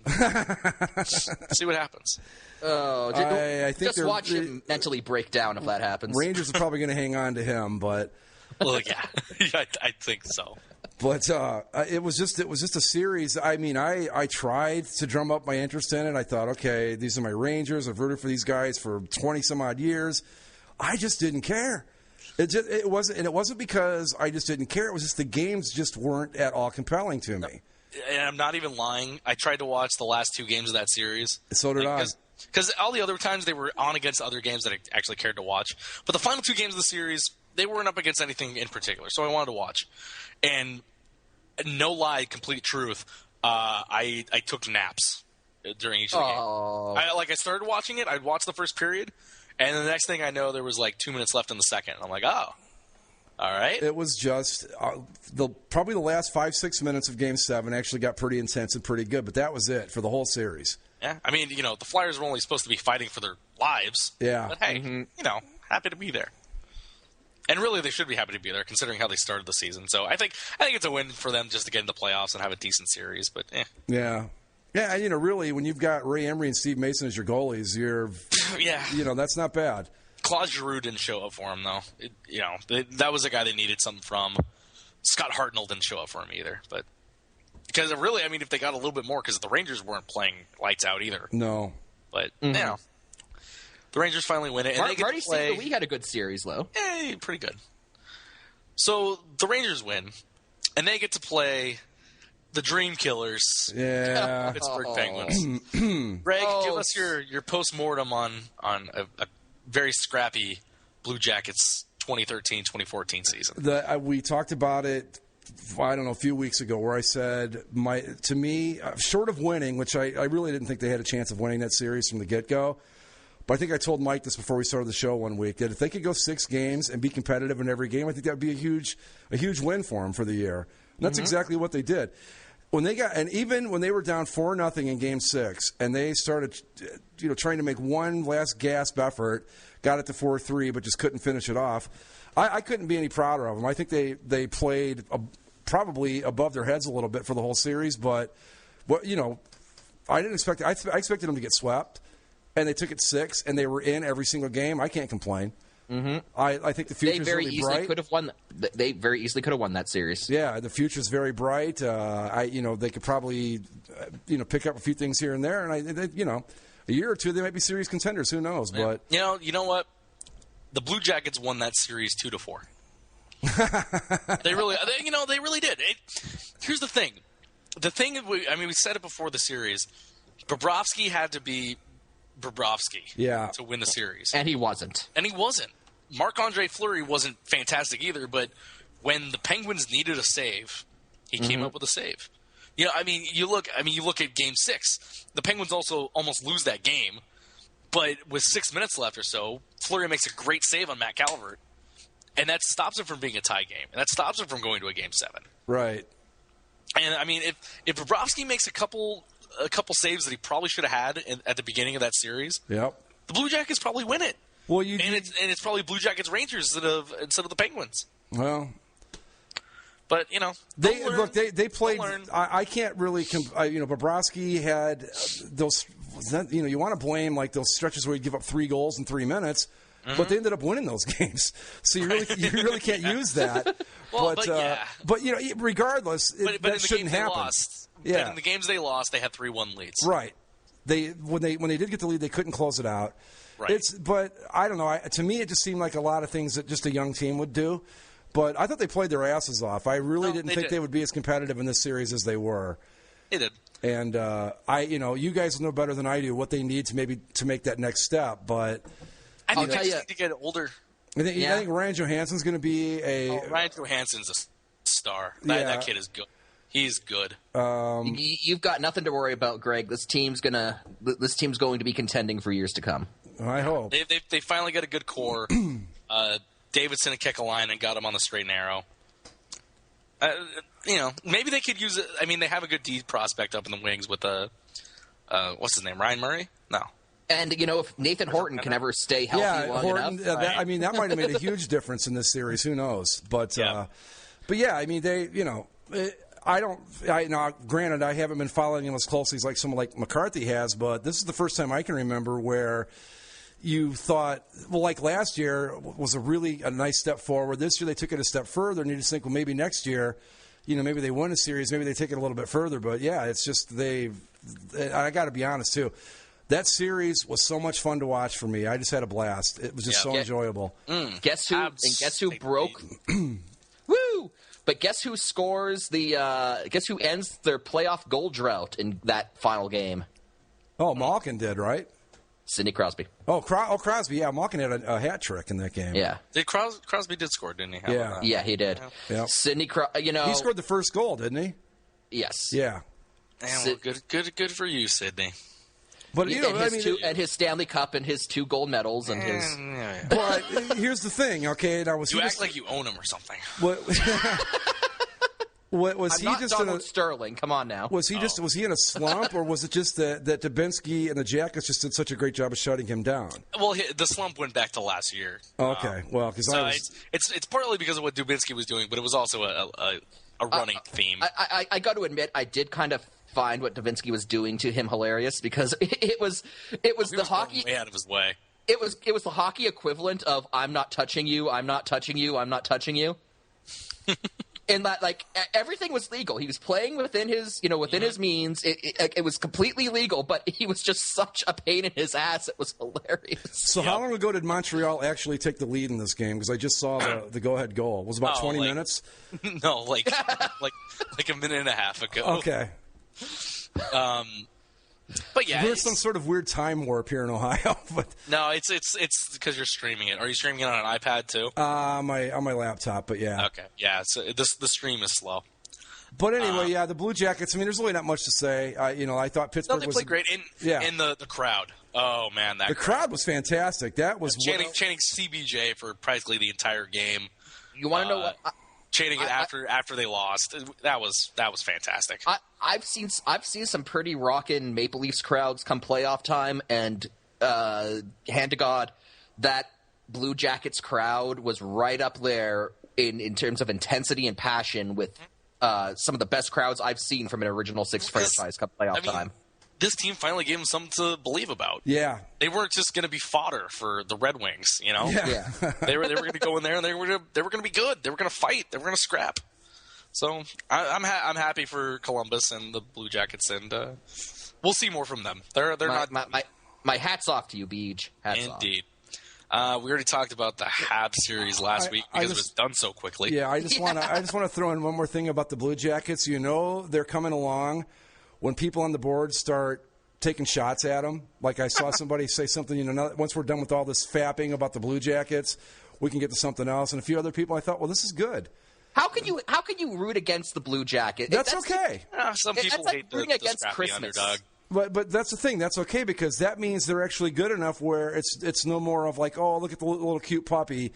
See what happens. I think just watch him mentally break down if that happens. Rangers are probably going to hang on to him, but Well, yeah, I think so. But it was just a series. I mean, I tried to drum up my interest in it. I thought, okay, these are my Rangers. I've rooted for these guys for 20 some odd years. I just didn't care. It wasn't because I just didn't care. It was just the games just weren't at all compelling to me. And I'm not even lying. I tried to watch the last 2 games of that series. So did I. Because all the other times they were on against other games that I actually cared to watch. But the final 2 games of the series, they weren't up against anything in particular. So I wanted to watch. And no lie, complete truth, I took naps during each of the games. I started watching it. I'd watch the first period. And the next thing I know, there was like 2 minutes left in the second. And I'm like, oh, all right. It was just probably the last 5-6 minutes of Game 7 actually got pretty intense and pretty good. But that was it for the whole series. Yeah, I mean, the Flyers were only supposed to be fighting for their lives. Yeah. But hey, happy to be there. And really, they should be happy to be there, considering how they started the season. So I think it's a win for them just to get in the playoffs and have a decent series. But yeah, and really, when you've got Ray Emery and Steve Mason as your goalies, that's not bad. Claude Giroux didn't show up for him though. That was a guy they needed something from. Scott Hartnell didn't show up for him either, but. Because really, I mean, if they got a little bit more, because the Rangers weren't playing lights out either. No. But, the Rangers finally win it. And they get Marty to play. we had a good series, though. Yeah, pretty good. So the Rangers win, and they get to play the Dream Killers. Yeah. Pittsburgh Penguins. Greg, give us your post-mortem on a very scrappy Blue Jackets 2013-2014 season. We talked about it. I don't know, a few weeks ago, where I said, to me, short of winning, which I really didn't think they had a chance of winning that series from the get-go, but I think I told Mike this before we started the show one week, that if they could go 6 games and be competitive in every game, I think that would be a huge win for them for the year. And that's exactly what they did. Even when they were down 4-0 in Game 6, and they started, trying to make one last gasp effort, got it to 4-3, but just couldn't finish it off. I couldn't be any prouder of them. I think they played probably above their heads a little bit for the whole series, but I didn't expect. I expected them to get swept, and they took it 6, and they were in every single game. I can't complain. Mm-hmm. I think the future is really bright. They very easily could have won that series. Yeah, the future is very bright. They could probably pick up a few things here and there, and a year or two they might be serious contenders. Who knows? Yeah. But you know what? The Blue Jackets won that series 2-4. They really did. Here's the thing. We said it before the series. Bobrovsky had to be Bobrovsky to win the series. And he wasn't. Marc-Andre Fleury wasn't fantastic either, but when the Penguins needed a save, he came up with a save. You look at Game 6. The Penguins also almost lose that game. But with 6 minutes left or so, Fleury makes a great save on Matt Calvert, and that stops him from being a tie game, and that stops him from going to a Game 7. Right. And I mean, if Bobrovsky makes a couple saves that he probably should have had at the beginning of that series, the Blue Jackets probably win it. Well, it's probably Blue Jackets Rangers instead of the Penguins. Well. But they played. I can't really. Bobrovsky had those. You want to blame like those stretches where you give up 3 goals in 3 minutes, but they ended up winning those games. So you really can't use that. Regardless, that shouldn't happen. But in the games they lost, they had 3-1 leads. Right. When they did get the lead, they couldn't close it out. Right. But I don't know. To me, it just seemed like a lot of things that just a young team would do. But I thought they played their asses off. I really didn't think they would be as competitive in this series as they were. They did. And you guys know better than I do what they need to make that next step. But I think they need to get older. I think Ryan Johansson's going to be Ryan Johansson's a star. That kid is good. He's good. You've got nothing to worry about, Greg. This team's going to be contending for years to come. I hope they finally got a good core. Davidson and Kekalainen got him on the straight and narrow. Maybe they could use it. I mean, they have a good D prospect up in the wings with what's his name, Ryan Murray? No. And, if Nathan Horton can ever stay healthy long enough. That might have made a huge difference in this series. Who knows? But I mean, they, granted, I haven't been following him as closely as like someone like McCarthy has, but this is the first time I can remember where you thought, well, like last year was a nice step forward. This year they took it a step further, and you just think, well, maybe next year, maybe they win a series, maybe they take it a little bit further. But yeah, it's just I got to be honest too. That series was so much fun to watch for me. I just had a blast. It was just so enjoyable. Guess who broke? Woo! But guess who scores guess who ends their playoff goal drought in that final game? Oh, Malkin did, right? Sidney Crosby. Oh, Crosby. Yeah, Malkin had a hat trick in that game. Yeah. Crosby did score, didn't he? Yeah, he did. Yeah. Sidney Crosby, he scored the first goal, didn't he? Yes. Yeah. Well, good for you, Sidney. But and his Stanley Cup and his 2 gold medals and his. But here's the thing, okay? Now you act like you own him or something. What was I'm he not just Donald Sterling? Come on now. Was he in a slump, or was it just that Dubinsky and the Jackets just did such a great job of shutting him down? Well, the slump went back to last year. Okay, well, because it's partly because of what Dubinsky was doing, but it was also a running theme. I got to admit, I did kind of find what Dubinsky was doing to him hilarious because it was the hockey way out of his way. It was the hockey equivalent of I'm not touching you, I'm not touching you, I'm not touching you. And that, like, everything was legal. He was playing within his, his means. It was completely legal, but he was just such a pain in his ass. It was hilarious. So how long ago did Montreal actually take the lead in this game? Because I just saw the go-ahead goal. It was about 20 minutes? No, like a minute and a half ago. Okay. But yeah, there's some sort of weird time warp here in Ohio. But no, it's because you're streaming it. Are you streaming it on an iPad too? On my laptop, but yeah. Okay, yeah. So the stream is slow. But anyway, the Blue Jackets. I mean, there's really not much to say. I thought Pittsburgh they played great. In the crowd. Oh man, the crowd was fantastic. That was chanting CBJ for practically the entire game. You want to know what? Chanting it after they lost. That was fantastic. I've seen some pretty rockin' Maple Leafs crowds come playoff time, and hand to God, that Blue Jackets crowd was right up there in terms of intensity and passion with some of the best crowds I've seen from an Original Six franchise come playoff time. This team finally gave them something to believe about. Yeah. They weren't just going to be fodder for the Red Wings, Yeah. They were going to go in there and they were going to be good. They were going to fight. They were going to scrap. So I'm happy for Columbus and the Blue Jackets, and we'll see more from them. They're not. My hat's off to you, Beej. Hats Indeed. We already talked about the Habs series last week because it was done so quickly. Yeah, I just want to throw in one more thing about the Blue Jackets. They're coming along when people on the board start taking shots at them. Like I saw somebody say something, once we're done with all this fapping about the Blue Jackets, we can get to something else. And a few other people, I thought, well, this is good. How can you root against the Blue Jacket? That's okay. Some people like hate rooting the against scrappy Christmas. underdog. But that's the thing. That's okay because that means they're actually good enough where it's no more of like, oh, look at the little cute puppy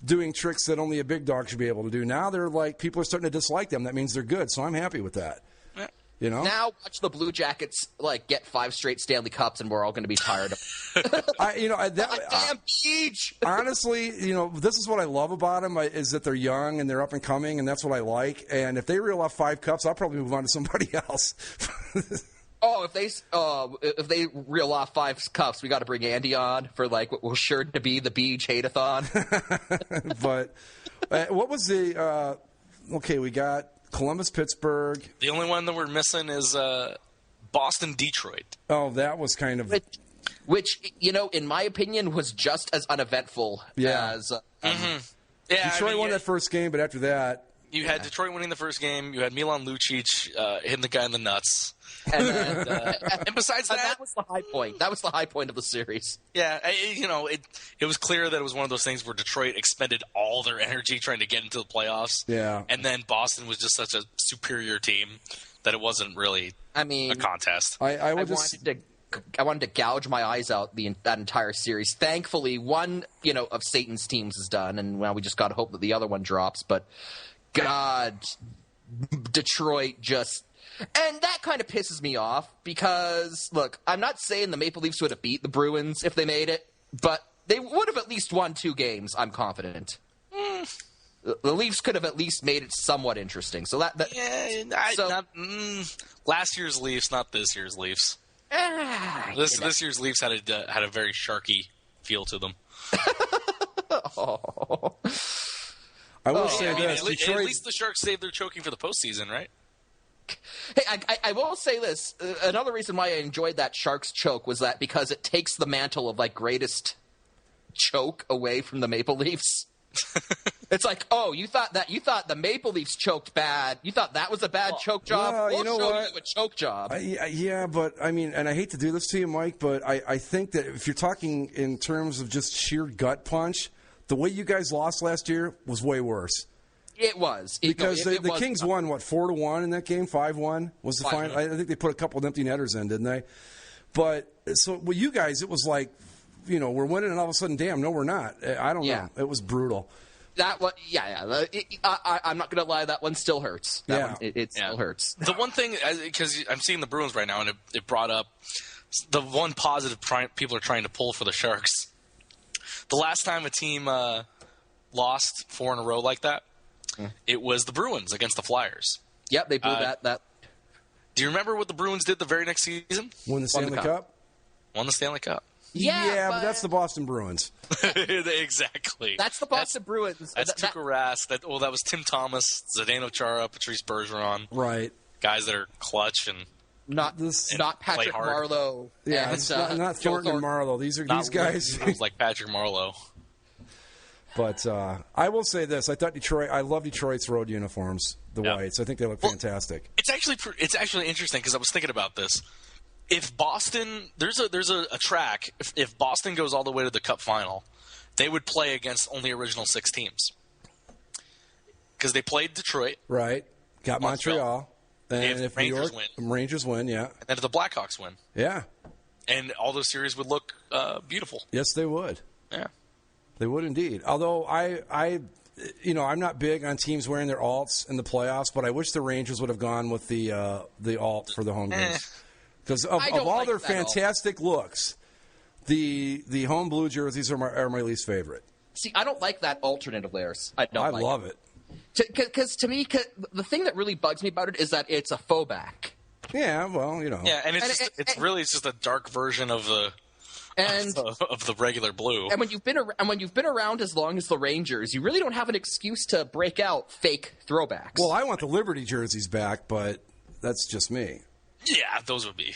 doing tricks that only a big dog should be able to do. Now they're like, people are starting to dislike them. That means they're good. So I'm happy with that. Now watch the Blue Jackets get 5 straight Stanley Cups, and we're all going to be tired of. Damn Beach. Honestly, this is what I love about them is that they're young and they're up and coming, and that's what I like. And if they reel off 5 cups, I'll probably move on to somebody else. Oh, if they reel off 5 cups, we got to bring Andy on for what will sure to be the Beach Hate-a-thon. But what was the? Okay, we got Columbus, Pittsburgh. The only one that we're missing is Boston, Detroit. Oh, that was kind of which in my opinion was just as uneventful as. Yeah, Detroit won that first game, but after that, you had Detroit winning the first game. You had Milan Lucic hitting the guy in the nuts. And besides that was the high point. That was the high point of the series. Yeah, it was clear that it was one of those things where Detroit expended all their energy trying to get into the playoffs. Yeah, and then Boston was just such a superior team that it wasn't really a contest. I wanted to gouge my eyes out that entire series. Thankfully, one of Satan's teams is done, and we just got to hope that the other one drops. But God, Detroit just. And that kind of pisses me off because, look, I'm not saying the Maple Leafs would have beat the Bruins if they made it, but they would have at least won 2 games, I'm confident. The Leafs could have at least made it somewhat interesting. So last year's Leafs, not this year's Leafs. This year's Leafs had a very sharky feel to them. Oh. I will say I mean, this: at least the Sharks saved their choking for the postseason, right? Hey, I will say this. Another reason why I enjoyed that Sharks choke was that because it takes the mantle of like greatest choke away from the Maple Leafs. It's like, oh, you thought the Maple Leafs choked bad. You thought that was a bad choke job. well, We'll you know show what? you a choke job. Yeah, but I mean, and I hate to do this to you, Mike, but I think that if you're talking in terms of just sheer gut punch, the way you guys lost last year was way worse. It was. Because the was, Kings won, 4-1 in that game? 5-1 was the 5-1. final. I think they put a couple of empty netters in, didn't they? But, so, with you guys, it was like, we're winning, and all of a sudden, damn, no, we're not. I don't know. It was brutal. That one, I'm not going to lie. That one still hurts. It still hurts. The one thing, because I'm seeing the Bruins right now, and it brought up the one positive people are trying to pull for the Sharks. The last time a team lost 4 in a row like that, it was the Bruins against the Flyers. Yep, they blew that. Do you remember what the Bruins did the very next season? Won the Stanley Cup? Won the Stanley Cup. Yeah, but that's the Boston Bruins. Exactly. That's the Boston Bruins. That's Tuukka Rask. That was Tim Thomas, Zdeno Chara, Patrice Bergeron. Right. Guys that are clutch and not Patrick Marleau. Yeah, it's not Thornton and Marleau. These guys like Patrick Marleau. But I will say this: I love Detroit's road uniforms, the whites. I think they look fantastic. It's actually interesting because I was thinking about this. If Boston, there's a track. If Boston goes all the way to the Cup final, they would play against only original 6 teams because they played Detroit, right? Got Montreal, and if Rangers Rangers win, yeah, and then if the Blackhawks win, yeah, and all those series would look beautiful. Yes, they would. Yeah, they would indeed. Although I'm not big on teams wearing their alts in the playoffs, but I wish the Rangers would have gone with the alt for the home games. Because of all their fantastic looks, the home blue jerseys are my least favorite. See, I don't like that alternate of theirs. I love it. Because to me, the thing that really bugs me about it is that it's a faux back. Yeah, well, Yeah, and it's just a dark version of the of the regular blue. And when you've been around as long as the Rangers, you really don't have an excuse to break out fake throwbacks. Well, I want the Liberty jerseys back, but that's just me. Yeah, those would be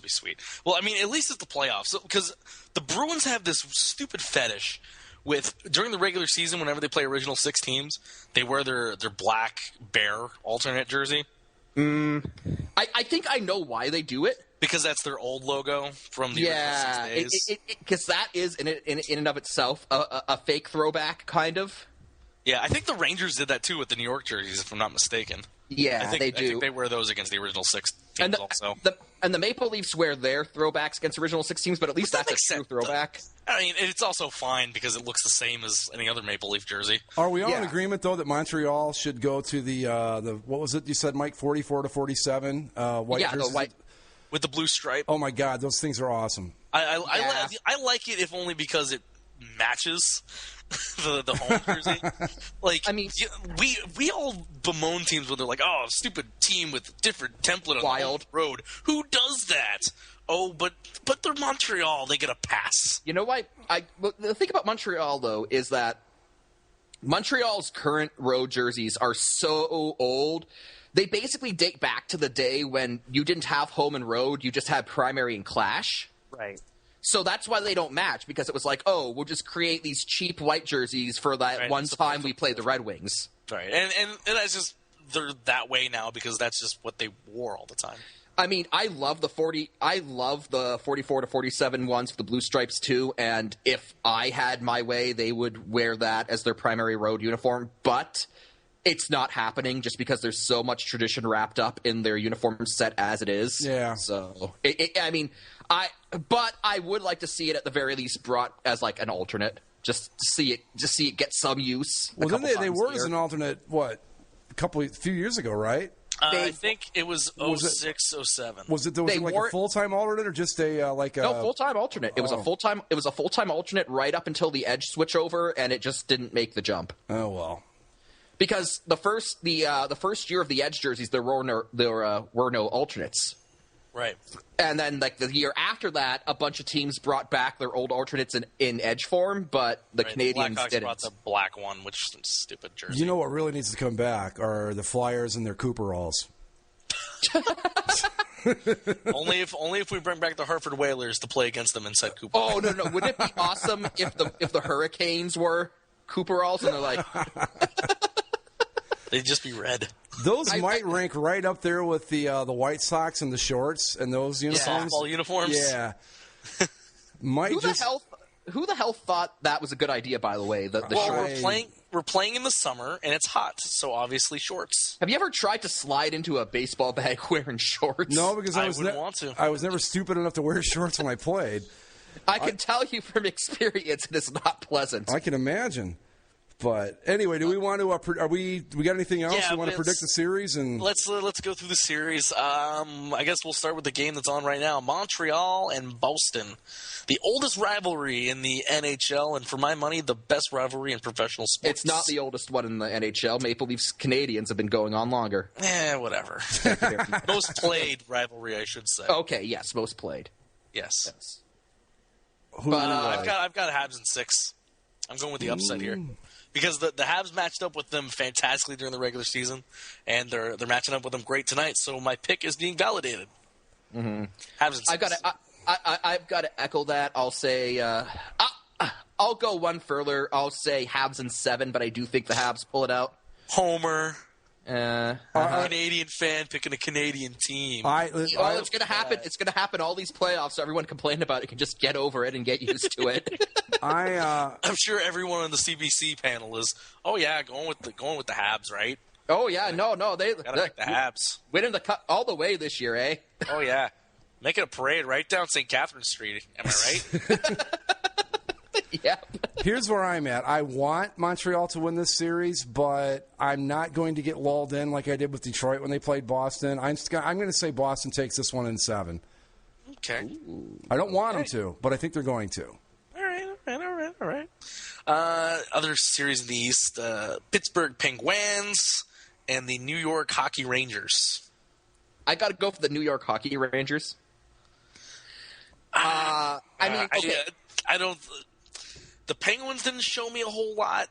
sweet. Well, I mean, at least it's the playoffs because the Bruins have this stupid fetish with during the regular season. Whenever they play original 6 teams, they wear their black bear alternate jersey. I think I know why they do it. Because that's their old logo from the original 6 days. Because that is in and of itself a fake throwback, kind of. Yeah, I think the Rangers did that too with the New York jerseys, if I'm not mistaken. Yeah, they do. I think they wear those against the original 6 teams also. And the Maple Leafs wear their throwbacks against original 6 teams, but at least that's a true throwback. I mean, it's also fine because it looks the same as any other Maple Leaf jersey. Are we all in agreement, though, that Montreal should go to the what was it you said, Mike, 44 to 47 white jerseys? The white. With the blue stripe. Oh, my God, those things are awesome. I like it if only because it matches the home jersey. Like, I mean, we all bemoan teams when they're like, "Oh, stupid team with different template on the home road." Who does that? Oh, but they're Montreal. They get a pass. You know why? The thing about Montreal though is that Montreal's current road jerseys are so old. They basically date back to the day when you didn't have home and road. You just had primary and clash. Right. So that's why they don't match, because it was like, oh, we'll just create these cheap white jerseys for that one time we played the Red Wings. Right, and that's just, they're that way now because that's just what they wore all the time. I mean, I love the 44 to 47 ones with the blue stripes too, and if I had my way, they would wear that as their primary road uniform, but it's not happening just because there's so much tradition wrapped up in their uniform set as it is. Yeah. So, but I would like to see it at the very least brought as like an alternate, just to see it get some use. Well, then they were as an alternate a few years ago, right? I think it was 06, 07. Was it like a full-time alternate or just a no full-time alternate? It was a full-time. It was a full-time alternate right up until the Edge switchover, and it just didn't make the jump. Oh well. Because the first year of the Edge jerseys, there were no alternates. Right. And then, like, the year after that, a bunch of teams brought back their old alternates in edge form, but the Canadians Blackhawks didn't. brought the black one, which is a stupid jersey. You know what really needs to come back are the Flyers and their Cooperalls. only if we bring back the Hartford Whalers to play against them inside Cooper. Oh, no. Wouldn't it be awesome if the Hurricanes were Cooperalls and they're like... They'd just be red. Those might rank right up there with the White Sox and the shorts and those uniforms. Softball uniforms. Yeah. Who the hell thought that was a good idea, by the way? The shorts. We're playing in the summer, and it's hot, so obviously shorts. Have you ever tried to slide into a baseball bag wearing shorts? No, because I wouldn't want to. I was never stupid enough to wear shorts when I played. I can tell you from experience, it is not pleasant. I can imagine. But anyway, do we want to? We got anything else? Yeah, we want to predict the series and let's go through the series. I guess we'll start with the game that's on right now: Montreal and Boston, the oldest rivalry in the NHL, and for my money, the best rivalry in professional sports. It's not the oldest one in the NHL. Maple Leafs Canadians have been going on longer. Whatever. Most played rivalry, I should say. Okay, yes, most played. Yes. But I've got Habs in 6. I'm going with the upset here. Because the Habs matched up with them fantastically during the regular season, and they're matching up with them great tonight. So my pick is being validated. Mm-hmm. Habs in 6. I've got to echo that. I'll say I'll go one further. I'll say Habs in 7, but I do think the Habs pull it out. Homer. A Canadian fan picking a Canadian team. It's going to happen. It's going to happen all these playoffs. So everyone complaining about it can just get over it and get used to it. I'm sure everyone on the CBC panel is. Oh yeah, going with the Habs, right? Oh yeah, no, they gotta pick the Habs. Winning the cup all the way this year, eh? Oh yeah, make it a parade right down St. Catherine Street. Am I right? Yeah. Here's where I'm at. I want Montreal to win this series, but I'm not going to get lulled in like I did with Detroit when they played Boston. I'm going to say Boston takes this one in 7. Okay. I don't want them to, but I think they're going to. All right. Other series in the East, Pittsburgh Penguins and the New York Hockey Rangers. I got to go for the New York Hockey Rangers. I don't. The Penguins didn't show me a whole lot,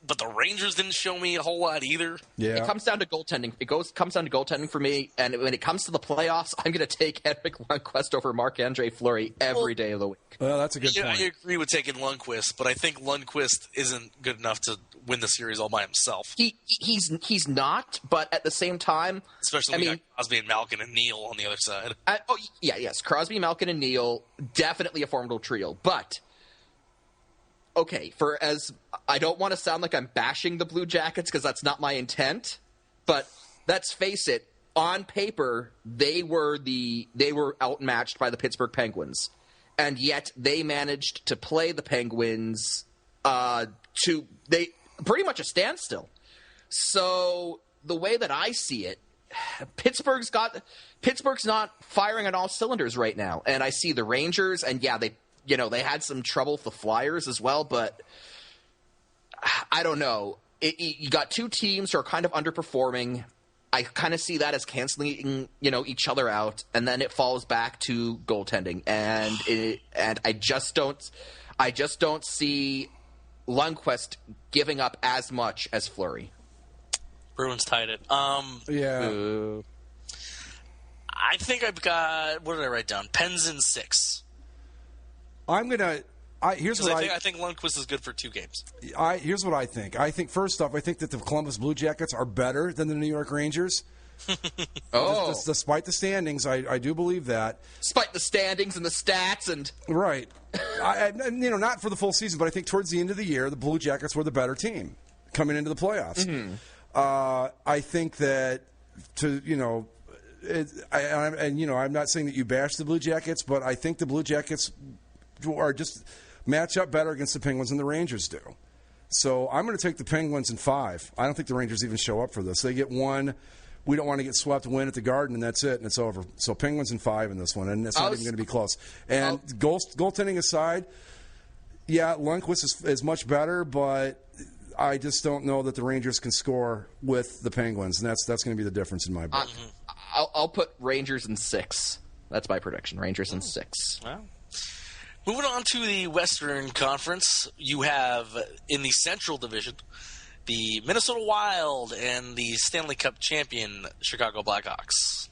but the Rangers didn't show me a whole lot either. Yeah. It comes down to goaltending. Comes down to goaltending for me, and when it comes to the playoffs, I'm going to take Henrik Lundqvist over Marc-Andre Fleury every day of the week. Well, that's a good point. I agree with taking Lundqvist, but I think Lundqvist isn't good enough to win the series all by himself. He's not, but at the same time, especially when you got Crosby and Malkin and Neal on the other side. Crosby, Malkin, and Neal, definitely a formidable trio, but. Okay, I don't want to sound like I'm bashing the Blue Jackets because that's not my intent, but let's face it, on paper they were outmatched by the Pittsburgh Penguins, and yet they managed to play the Penguins to pretty much a standstill. So the way that I see it, Pittsburgh's not firing on all cylinders right now, and I see the Rangers, and they had some trouble with the Flyers as well, but I don't know. You got two teams who are kind of underperforming. I kind of see that as canceling, each other out, and then it falls back to goaltending, and I just don't see Lundqvist giving up as much as Fleury. Bruins tied it. Yeah. I think I've got. What did I write down? Pens in 6. I'm gonna. I think Lundqvist is good for 2 games. Here's what I think. I think first off, I think that the Columbus Blue Jackets are better than the New York Rangers. Despite the standings, I do believe that. Despite the standings and the stats and right, not for the full season, but I think towards the end of the year, the Blue Jackets were the better team coming into the playoffs. Mm-hmm. I think that I'm not saying that you bash the Blue Jackets, but I think the Blue Jackets are just match up better against the Penguins than the Rangers do. So I'm going to take the Penguins in 5. I don't think the Rangers even show up for this. They get 1. We don't want to get swept, win at the Garden, and that's it, and it's over. So Penguins in 5 in this one, and it's not even going to be close. And goaltending aside, yeah, Lundqvist is much better, but I just don't know that the Rangers can score with the Penguins, and that's going to be the difference in my book. I'll put Rangers in 6. That's my prediction. Rangers in 6. Well, moving on to the Western Conference, you have in the Central Division the Minnesota Wild and the Stanley Cup champion Chicago Blackhawks.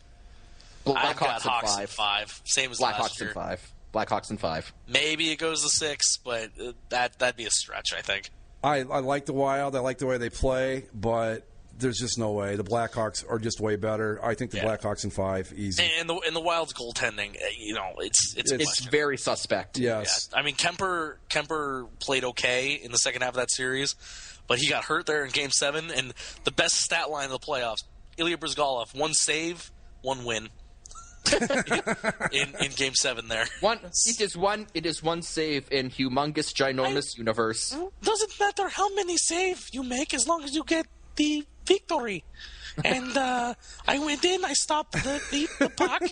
I've got Hawks in 5, same as last year. Blackhawks in 5. Maybe it goes to 6, but that'd be a stretch, I think. I like the Wild. I like the way they play, but there's just no way. The Blackhawks are just way better. I think the Blackhawks in 5, easy. And the Wild's goaltending, it's very suspect. Yes. Yeah. I mean, Kemper played okay in the second half of that series, but he got hurt there in Game 7. And the best stat line of the playoffs: Ilya Bryzgalov, 1 save, 1 win. in Game 7 there. It is one save in humongous, ginormous universe. Doesn't matter how many saves you make as long as you get the victory. And I went in, I stopped the puck,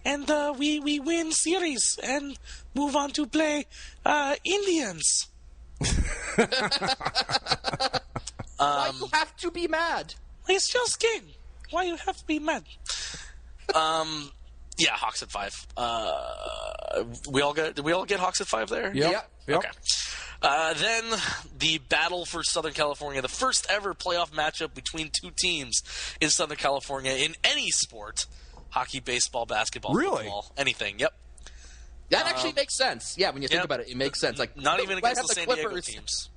and we win series and move on to play Indians. Why you have to be mad? It's just game. Why you have to be mad? Yeah, Hawks at 5. Did we all get Hawks at 5 there? Yep. Okay. Then the battle for Southern California, the first ever playoff matchup between two teams in Southern California in any sport: hockey, baseball, basketball, football, anything. Yep. That actually makes sense. Yeah, when you think about it, it makes sense. Like not even against the San Diego teams.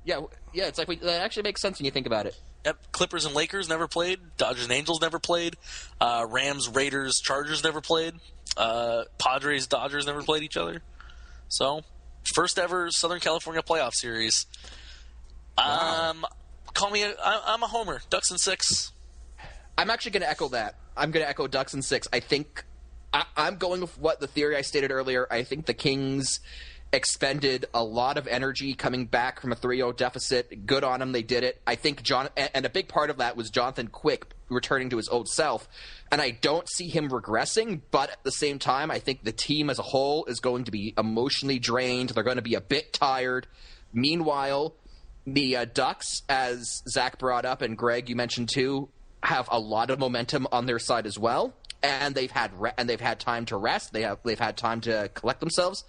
Yeah. It's like that actually makes sense when you think about it. Yep. Clippers and Lakers never played. Dodgers and Angels never played. Rams, Raiders, Chargers never played. Padres, Dodgers never played each other. So, first ever Southern California playoff series. Wow. I'm a homer. Ducks in 6. I'm actually going to echo that. I'm going to echo Ducks in 6. I think I'm going with what the theory I stated earlier. I think the Kings expended a lot of energy coming back from a 3-0 deficit. Good on them. They did it. I think and a big part of that was Jonathan Quick returning to his old self. And I don't see him regressing, but at the same time, I think the team as a whole is going to be emotionally drained. They're going to be a bit tired. Meanwhile, the Ducks, as Zach brought up and Greg, you mentioned too, have a lot of momentum on their side as well. And they've had time to rest. They've had time to collect themselves.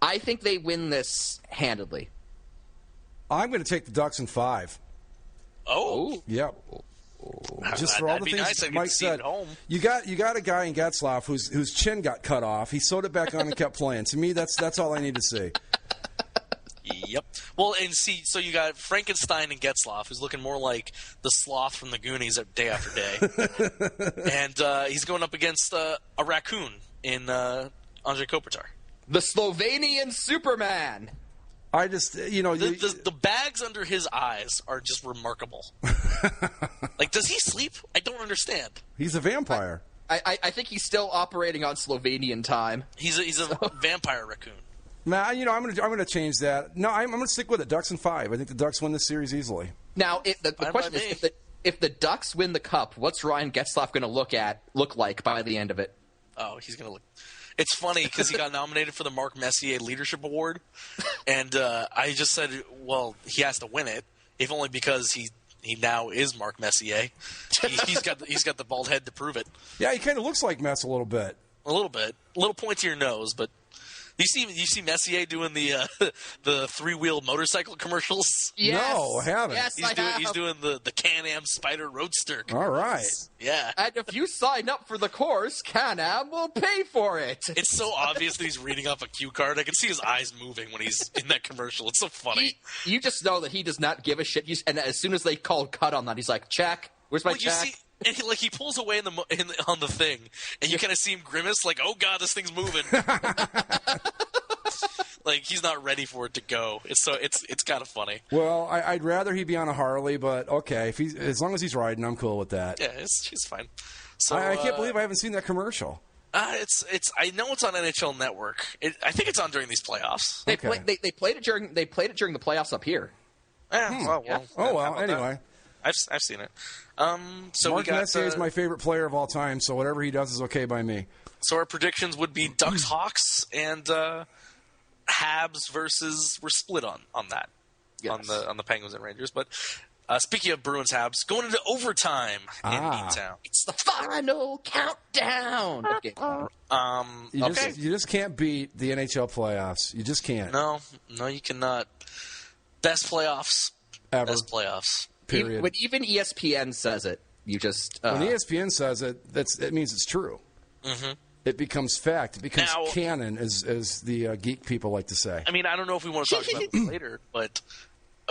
I think they win this handedly. I'm going to take the Ducks in 5. Oh. Yep. Just for all the things Mike said. You got a guy in Getzlaf whose chin got cut off. He sewed it back on and kept playing. To me, that's all I need to see. Yep. Well, and see, so you got Frankenstein and Getzlaf, who's looking more like the sloth from the Goonies day after day. And he's going up against a raccoon in Andrei Kopitar. The Slovenian Superman. I just, the bags under his eyes are just remarkable. Like, does he sleep? I don't understand. He's a vampire. I think he's still operating on Slovenian time. He's a vampire raccoon. Man, I'm gonna change that. No, I'm gonna stick with it. Ducks in 5. I think the Ducks win this series easily. Now, the question is, if the Ducks win the Cup, what's Ryan Getzlaf going to look like by the end of it? Oh, he's going to look. It's funny because he got nominated for the Marc Messier Leadership Award, and I just said, well, he has to win it, if only because he now is Marc Messier. He's got the bald head to prove it. Yeah, he kind of looks like Mess a little bit. A little pointier nose, but you see Messier doing the 3-wheel motorcycle commercials? Yes. No, I haven't. Yes, He's doing the Can-Am Spider Roadster commercials. All right. Yeah. And if you sign up for the course, Can-Am will pay for it. It's so obvious that he's reading off a cue card. I can see his eyes moving when he's in that commercial. It's so funny. You just know that he does not give a shit. And as soon as they call cut on that, he's like, check. Where's my check? And he pulls away on the thing, and you kind of see him grimace, like, "Oh God, this thing's moving." Like he's not ready for it to go. It's kind of funny. Well, I'd rather he be on a Harley, but okay, as long as he's riding, I'm cool with that. Yeah, he's fine. So I can't believe I haven't seen that commercial. I know it's on NHL Network. I think it's on during these playoffs. They played it during the playoffs up here. Anyway. I've seen it. So Marc Messier is my favorite player of all time, so whatever he does is okay by me. So our predictions would be Ducks, Hawks, and Habs versus we're split on that. Yes. on the Penguins and Rangers. But Speaking of Bruins Habs, going into overtime in Beantown. It's the final countdown. You just can't beat the NHL playoffs. You just can't. No, you cannot. Best playoffs Ever. Best playoffs. Period. When even ESPN says it, you just when ESPN says it, it means it's true. Mm-hmm. It becomes fact. It becomes canon, as the geek people like to say. I mean, I don't know if we want to talk about this later, but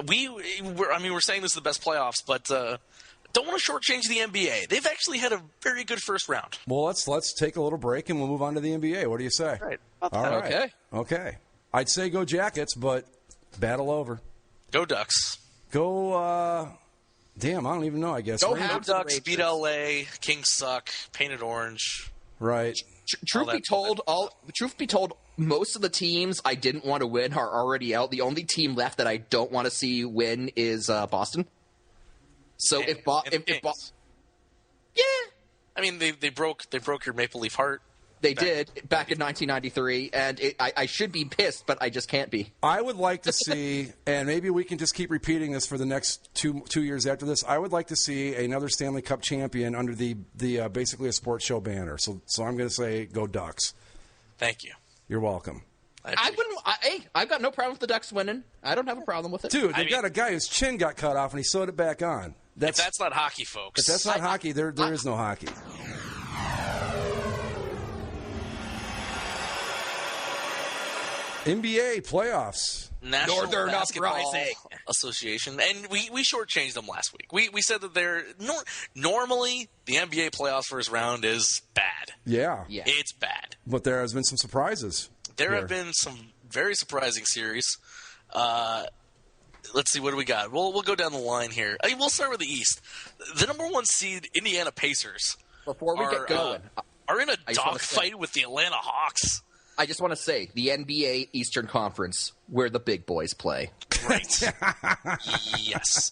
we're saying this is the best playoffs, but don't want to shortchange the NBA. They've actually had a very good first round. Well, let's take a little break and we'll move on to the NBA. What do you say? Right. All right. Okay. I'd say go Jackets, but battle over. Go Ducks. Go. Damn, I don't even know. I guess. Go Go Ducks. Beat LA. Kings suck. Painted orange. Right. Truth be told, most of the teams I didn't want to win are already out. The only team left that I don't want to see win is Boston. So if Boston, yeah, I mean they broke your Maple Leaf heart. They did back in 1993, and I should be pissed, but I just can't be. I would like to see, and maybe we can just keep repeating this for the next two years after this. I would like to see another Stanley Cup champion under the basically a sports show banner. So I'm going to say go Ducks. Thank you. You're welcome. I've got no problem with the Ducks winning. I don't have a problem with it. Dude, they got a guy whose chin got cut off and he sewed it back on. If that's not hockey, folks. If that's not hockey, there is no hockey. NBA playoffs. National Northern Basketball Uprising Association, and we shortchanged them last week. We said that they're normally the NBA playoffs first round is bad. Yeah, it's bad. But there has been some surprises. There have been some very surprising series. Let's see, what do we got? We'll go down the line here. I mean, we'll start with the East. The number one seed Indiana Pacers. Before we get going, are in a dogfight with the Atlanta Hawks. I just want to say, the NBA Eastern Conference, where the big boys play. Right. Yes.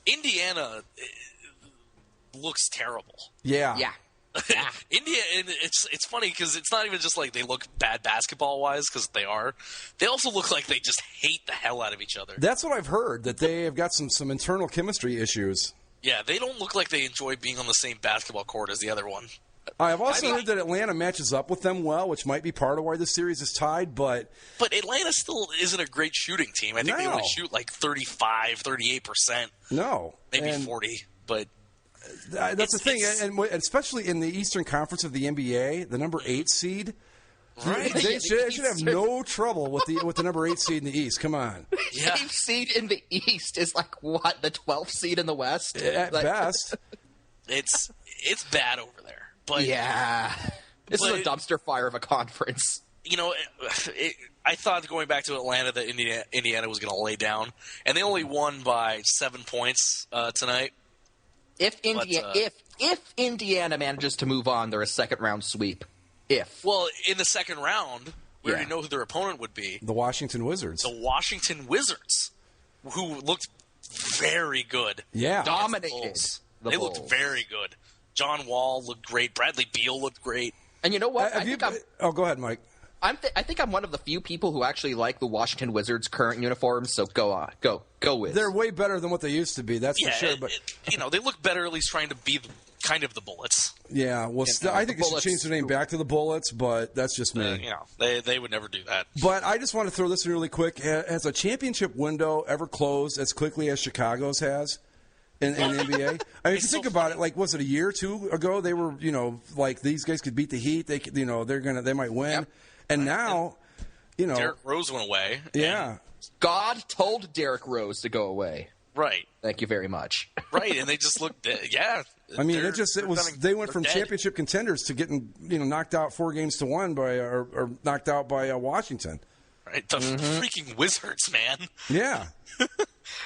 Indiana looks terrible. Yeah. India, and it's funny because it's not even just like they look bad basketball-wise, because they are. They also look like they just hate the hell out of each other. That's what I've heard, that they have got some internal chemistry issues. Yeah, they don't look like they enjoy being on the same basketball court as the other one. I've also heard that Atlanta matches up with them well, which might be part of why the series is tied, but Atlanta still isn't a great shooting team. I think they only shoot like 35, 38%. No. Maybe 40, but that's the thing, and especially in the Eastern Conference of the NBA, the number 8 seed, right? They should have no trouble with the number 8 seed in the East. Come on. Yeah. 8th seed in the East is like what, the 12th seed in the West? At best. It's bad over there. But this is a dumpster fire of a conference. You know, I thought going back to Atlanta that Indiana was going to lay down, and they only won by 7 points tonight. If Indiana manages to move on, they're a second-round sweep. Well, in the second round, we already know who their opponent would be. The Washington Wizards. The Washington Wizards, who looked very good. Yeah. Dominated. They looked very good. John Wall looked great. Bradley Beal looked great. And you know what? Go ahead, Mike. I think I'm one of the few people who actually like the Washington Wizards' current uniforms. So go Wiz. They're way better than what they used to be. That's for sure. But they look better, at least trying to be kind of the Bullets. Yeah. Well, I think they should change their name back to the Bullets, but that's just me. They would never do that. But I just want to throw this in really quick. Has a championship window ever closed as quickly as Chicago's has? In the NBA, I mean, if you think about it, like, was it a year or two ago? They were, like these guys could beat the Heat. They might win, and now, Derrick Rose went away. Yeah, God told Derrick Rose to go away. Right. Thank you very much. Right, and they just looked. Yeah. I mean, they went from championship contenders to getting knocked out 4-1 by or knocked out by Washington. Right, the freaking Wizards, man. Yeah.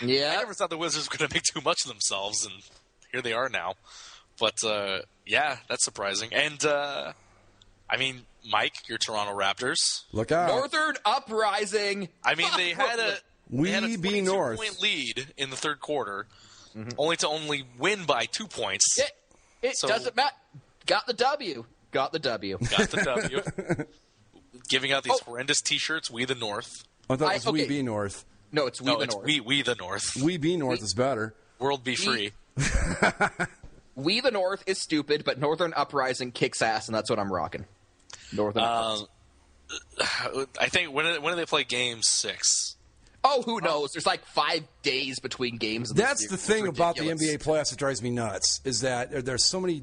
Yeah, I never thought the Wizards were going to make too much of themselves, and here they are now. But, that's surprising. And, I mean, Mike, your Toronto Raptors. Look out. Northern Uprising. I mean, they had a 22-point lead in the third quarter, only to win by 2 points. It doesn't matter. Got the W. Got the W. Giving out these horrendous T-shirts, We the North. I thought it was We Be North. No, it's We the North. We the North. We be North is better. World be free. We the North is stupid, but Northern Uprising kicks ass, and that's what I'm rocking. Northern Uprising. I think when do they play Game 6? Oh, who knows? There's like 5 days between games. That's the thing about the NBA playoffs that drives me nuts, is that there's so many,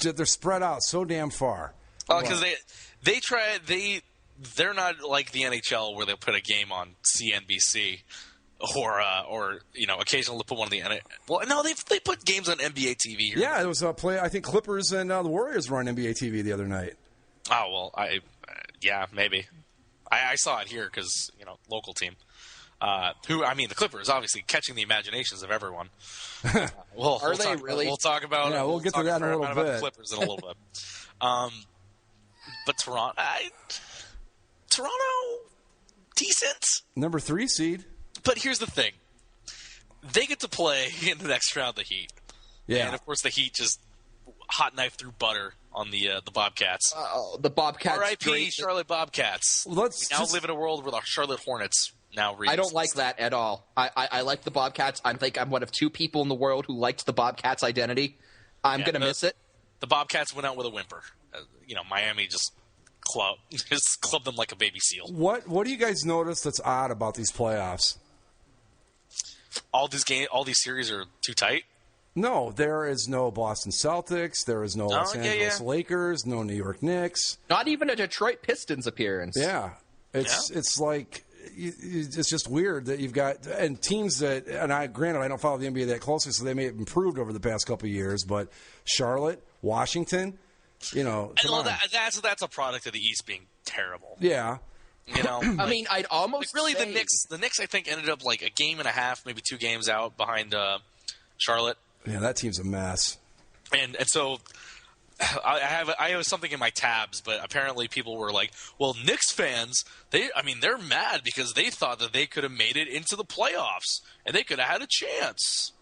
they're spread out so damn far. Because they're not like the NHL where they'll put a game on CNBC or occasionally put one on the NHL. Well, no, they put games on NBA TV. Yeah, there was a play. I think Clippers and the Warriors were on NBA TV the other night. Oh well, yeah, maybe. I saw it here because local team. The Clippers, obviously catching the imaginations of everyone. Are they really? We'll talk about. Yeah, we'll get to that in a little bit. About the Clippers in a little bit. But Toronto, decent. Number 3 seed. But here's the thing: they get to play in the next round the Heat. Yeah, and of course the Heat just hot knife through butter on the Bobcats. The Bobcats. R.I.P. Charlotte Bobcats. Well, we now live in a world where the Charlotte Hornets now read. I don't like that at all. I like the Bobcats. I think I'm one of 2 people in the world who liked the Bobcats identity. I'm going to miss it. The Bobcats went out with a whimper. Miami just clubbed them like a baby seal. What do you guys notice that's odd about these playoffs? All these series are too tight. No, there is no Boston Celtics. There is no Los Angeles Lakers. No New York Knicks. Not even a Detroit Pistons appearance. Yeah, it's like it's just weird that you've got and teams that and I don't follow the NBA that closely, so they may have improved over the past couple of years. But Charlotte, Washington, that's a product of the East being terrible. Yeah. I mean, I'd almost say the Knicks I think ended up like a game and a half, maybe 2 games out behind Charlotte. Yeah, that team's a mess. And so I have something in my tabs, but apparently people were like, "Well, Knicks fans, they're mad because they thought that they could have made it into the playoffs and they could have had a chance."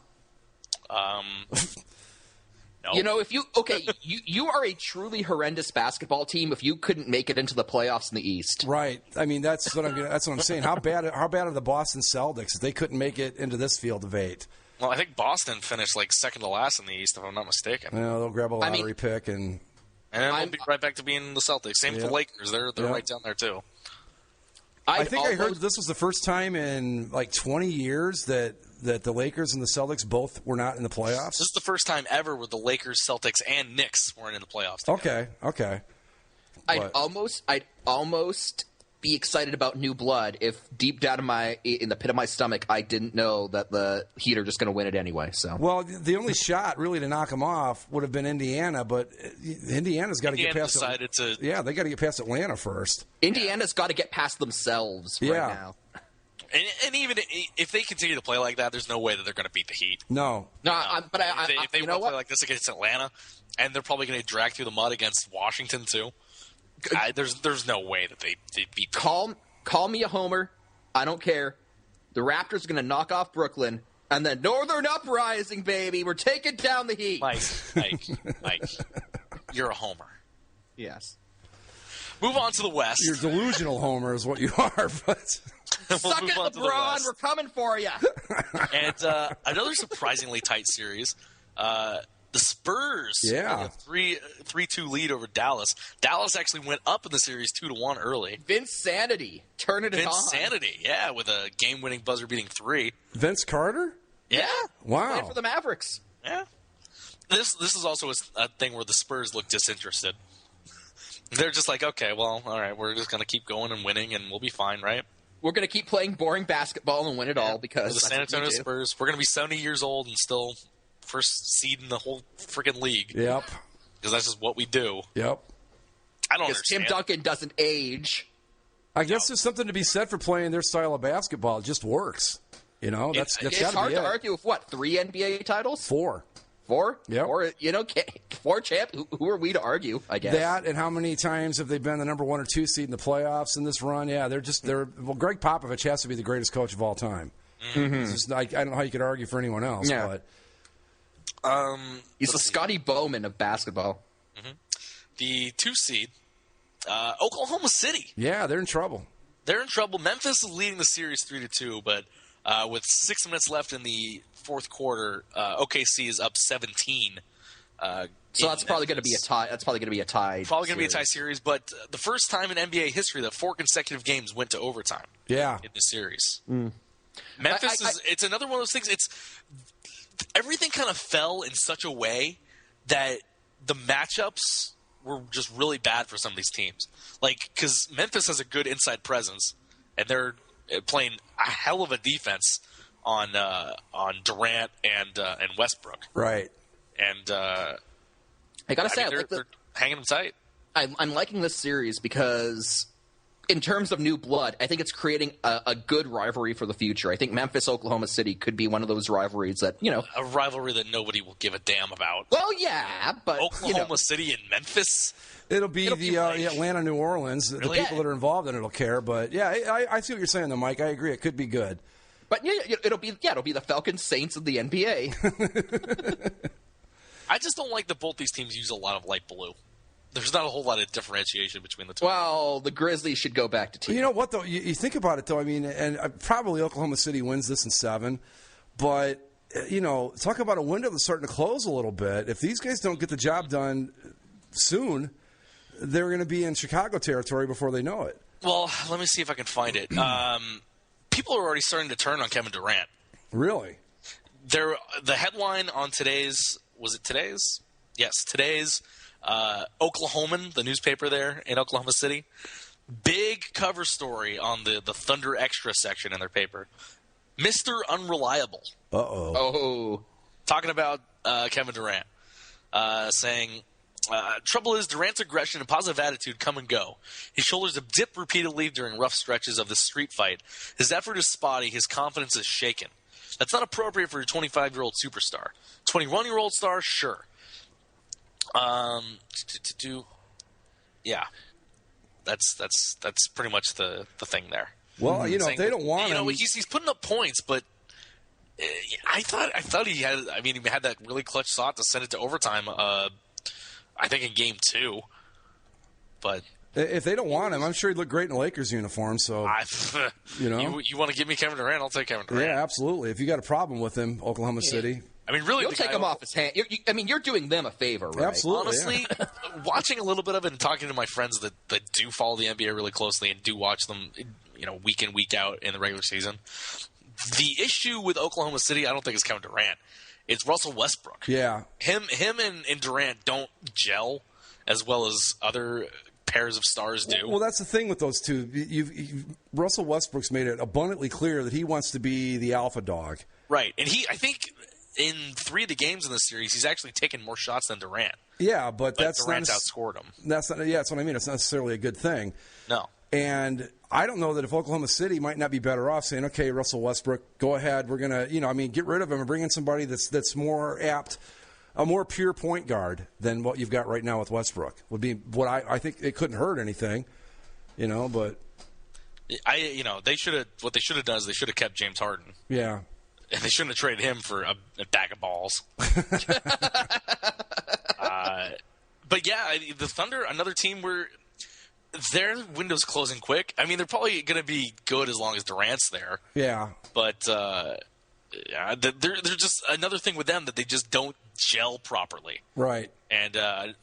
No. If you are a truly horrendous basketball team if you couldn't make it into the playoffs in the East. Right. I mean, that's what I'm saying. How bad are the Boston Celtics if they couldn't make it into this field of 8? Well, I think Boston finished like second to last in the East, if I'm not mistaken. Yeah, they'll grab a lottery pick and then we'll be right back to being the Celtics. Same with the Lakers; they're right down there too. I heard this was the first time in like 20 years that the Lakers and the Celtics both were not in the playoffs. This is the first time ever where the Lakers, Celtics, and Knicks weren't in the playoffs together. Okay. I'd almost be excited about new blood if deep down in the pit of my stomach I didn't know that the Heat are just going to win it anyway. So the only shot really to knock them off would have been Indiana, but Indiana's got to get past. They got to get past Atlanta first. Indiana's got to get past themselves right now. And even if they continue to play like that, there's no way that they're going to beat the Heat. No. If they want to play like this against Atlanta, and they're probably going to drag through the mud against Washington too. There's no way that they beat them. Call me a homer. I don't care. The Raptors are going to knock off Brooklyn, and then Northern Uprising, baby. We're taking down the Heat. Mike, you're a homer. Yes. Move on to the West. You're delusional homer is what you are. But Suck it, LeBron. We're coming for you. And another surprisingly tight series. The Spurs, a 3-2 lead over Dallas. Dallas actually went up in the series 2-1 early. Vince Sanity, turning it on. Vince Sanity, with a game-winning buzzer-beating 3. Vince Carter? Yeah. Wow. Playing for the Mavericks. Yeah. This is also a thing where the Spurs look disinterested. They're just like, okay, well, all right, we're just going to keep going and winning, and we'll be fine, right? We're going to keep playing boring basketball and win it all because the San Antonio Spurs. We're going to be 70 years old and still first seed in the whole freaking league. Yep. Because that's just what we do. Yep. I don't understand. Tim Duncan doesn't age. I guess there's something to be said for playing their style of basketball. It just works. That's it's hard to argue with 3 NBA titles? 4. 4? Yep. Or 4 champ. Who are we to argue? I guess that, and how many times have they been the number 1 or 2 seed in the playoffs in this run? Yeah, well, Greg Popovich has to be the greatest coach of all time. Mm-hmm. I don't know how you could argue for anyone else. Yeah. But he's the Scotty Bowman of basketball. Mm-hmm. The 2 seed, Oklahoma City. Yeah, they're in trouble. They're in trouble. Memphis is leading the series 3-2, but With 6 minutes left in the fourth quarter, OKC is up 17. So that's probably going to be a tie. That's probably going to be a tie. Probably going to be a tie series, but the first time in NBA history that 4 consecutive games went to overtime. Yeah. In the series. Memphis it's another one of those things. Everything kind of fell in such a way that the matchups were just really bad for some of these teams. Like, because Memphis has a good inside presence, and they're playing a hell of a defense on Durant and Westbrook. Right. And I gotta say, they're hanging them tight. I'm liking this series because, in terms of new blood, I think it's creating a good rivalry for the future. I think Memphis, Oklahoma City could be one of those rivalries that, a rivalry that nobody will give a damn about. Well, yeah, but Oklahoma City and Memphis. It'll be the Atlanta, New Orleans. Really? The people that are involved in it will care. But yeah, I see what you're saying, though, Mike. I agree. It could be good. But yeah, it'll be the Falcons Saints of the NBA. I just don't like that both these teams use a lot of light blue. There's not a whole lot of differentiation between the two. Well, the Grizzlies should go back to team. You know what, though? You think about it, though. I mean, and probably Oklahoma City wins this in 7. But, talk about a window that's starting to close a little bit. If these guys don't get the job done soon, they're going to be in Chicago territory before they know it. Well, let me see if I can find it. People are already starting to turn on Kevin Durant. Really? The headline on today's – was it today's? Yes, today's Oklahoman, the newspaper there in Oklahoma City. Big cover story on the Thunder Extra section in their paper. Mr. Unreliable. Uh-oh. Oh. Talking about Kevin Durant. Saying, trouble is Durant's aggression and positive attitude come and go. His shoulders have dipped repeatedly during rough stretches of the street fight. His effort is spotty. His confidence is shaken. That's not appropriate for a 25-year-old superstar. 21-year-old star, sure. Yeah. That's pretty much the thing there. Well, if they don't want him, he's putting up points, but I thought he had. I mean, he had that really clutch shot to send it to overtime. I think in game 2. But if they don't want him, I'm sure he'd look great in a Lakers uniform. So you want to give me Kevin Durant? I'll take Kevin Durant. Yeah, absolutely. If you got a problem with him, Oklahoma City. I mean, really, you'll take him off his hand. You're doing them a favor, right? Absolutely. Honestly, watching a little bit of it and talking to my friends that do follow the NBA really closely and do watch them, week in, week out in the regular season, the issue with Oklahoma City, I don't think it's Kevin Durant. It's Russell Westbrook. Yeah. Him and Durant don't gel as well as other pairs of stars do. Well, that's the thing with those two. Russell Westbrook's made it abundantly clear that he wants to be the alpha dog. Right. And I think in 3 of the games in this series, he's actually taken more shots than Durant. Yeah, but that's Durant's outscored him. That's what I mean. It's not necessarily a good thing. No. And I don't know that if Oklahoma City might not be better off saying, okay, Russell Westbrook, go ahead. We're going to, get rid of him and bring in somebody that's more apt, a more pure point guard than what you've got right now with Westbrook. Would be what I think. It couldn't hurt anything, but they should have. What they should have done is they should have kept James Harden. Yeah. And they shouldn't have traded him for a bag of balls. But yeah, the Thunder, another team where their window's closing quick. I mean, they're probably going to be good as long as Durant's there. Yeah. But they're just another thing with them that they just don't gel properly. Right. And I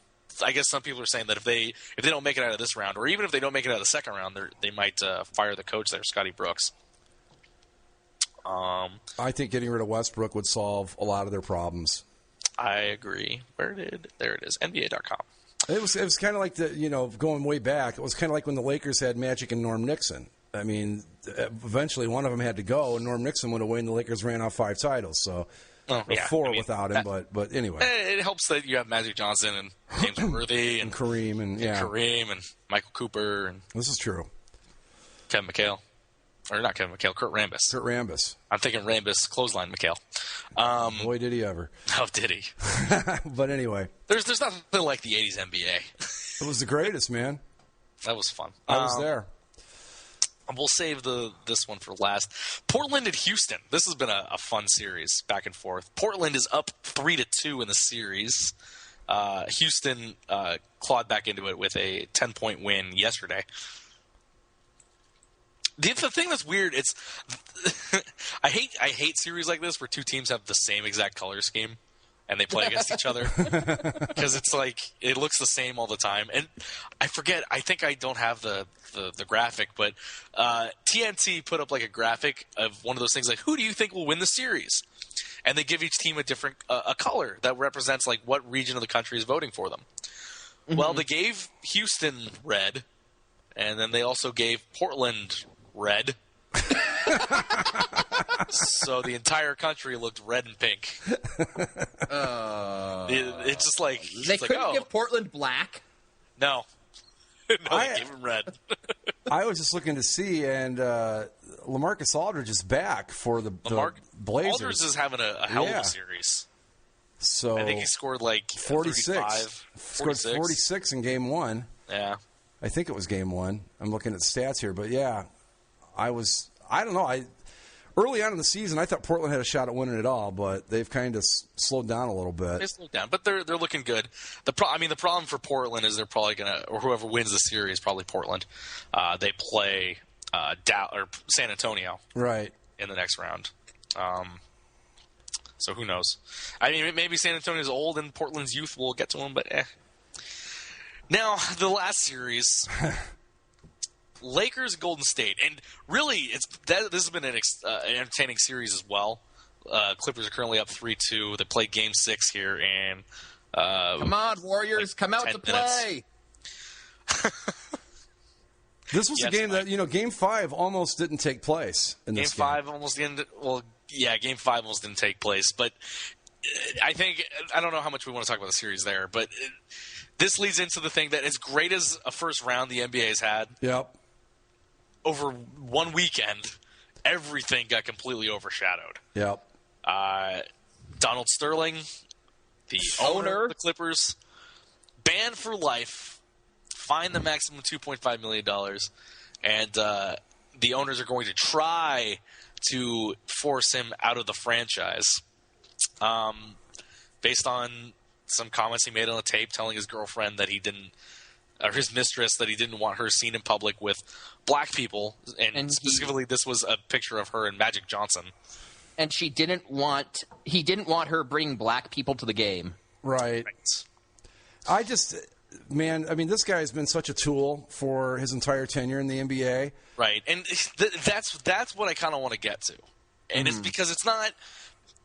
guess some people are saying that if they don't make it out of this round, or even if they don't make it out of the second round, they might fire the coach there, Scotty Brooks. I think getting rid of Westbrook would solve a lot of their problems. I agree. There it is. NBA.com. It was kind of like going way back. It was kind of like when the Lakers had Magic and Norm Nixon. I mean, eventually one of them had to go, and Norm Nixon went away, and the Lakers ran off 5 titles. So 4 without him, but anyway, it helps that you have Magic Johnson and James Worthy and Kareem and Michael Cooper and this is true. Kevin McHale. Or not Kevin McHale, Kurt Rambis. Kurt Rambis. I'm thinking Rambis, clothesline McHale. Boy, did he ever. Oh, did he? But anyway. There's nothing like the 80s NBA. It was the greatest, man. That was fun. I was there. We'll save this one for last. Portland and Houston. This has been a fun series, back and forth. Portland is up 3-2 in the series. Houston clawed back into it with a 10-point win yesterday. The thing that's weird, it's I hate series like this where two teams have the same exact color scheme and they play against each other because it's like it looks the same all the time. And I forget, I think I don't have the graphic, but TNT put up like a graphic of one of those things like, who do you think will win the series? And they give each team a different a color that represents like what region of the country is voting for them. Mm-hmm. Well, they gave Houston red, and then they also gave Portland red. So the entire country looked red and pink. It's just like they couldn't give Portland black. No, they gave him red. I was just looking to see, and LaMarcus Aldridge is back for the Blazers. Aldridge is having a hell of a series. So I think he scored like 46. Scored 46 in Game 1. Yeah, I think it was Game 1. I'm looking at stats here, but yeah, I don't know. Early on in the season, I thought Portland had a shot at winning it all, but they've kind of slowed down a little bit. They slowed down, but they're looking good. The problem for Portland is they're probably gonna, or whoever wins the series, probably Portland. They play or San Antonio, right, in the next round. So who knows? I mean, maybe San Antonio's old and Portland's youth will get to them, but eh. Now the last series. Lakers, Golden State, and really, this has been an entertaining series as well. Clippers are currently up 3-2. They played Game 6 here, and come on, Warriors, come out to play. This was a game that Game 5 almost didn't take place. In this Game 5 almost didn't. Well, yeah, Game 5 almost didn't take place, but I don't know how much we want to talk about the series there, but this leads into the thing that as great as a first round the NBA has had. Yep. Over one weekend, everything got completely overshadowed. Yep. Donald Sterling, the owner of the Clippers, banned for life, fined the maximum $2.5 million, and the owners are going to try to force him out of the franchise based on some comments he made on the tape telling his girlfriend that he didn't – or his mistress, that he didn't want her seen in public with black people, and specifically this was a picture of her and Magic Johnson. And he didn't want her bringing black people to the game. Right. This guy's been such a tool for his entire tenure in the NBA. Right, and that's what I kind of want to get to, and it's because it's not.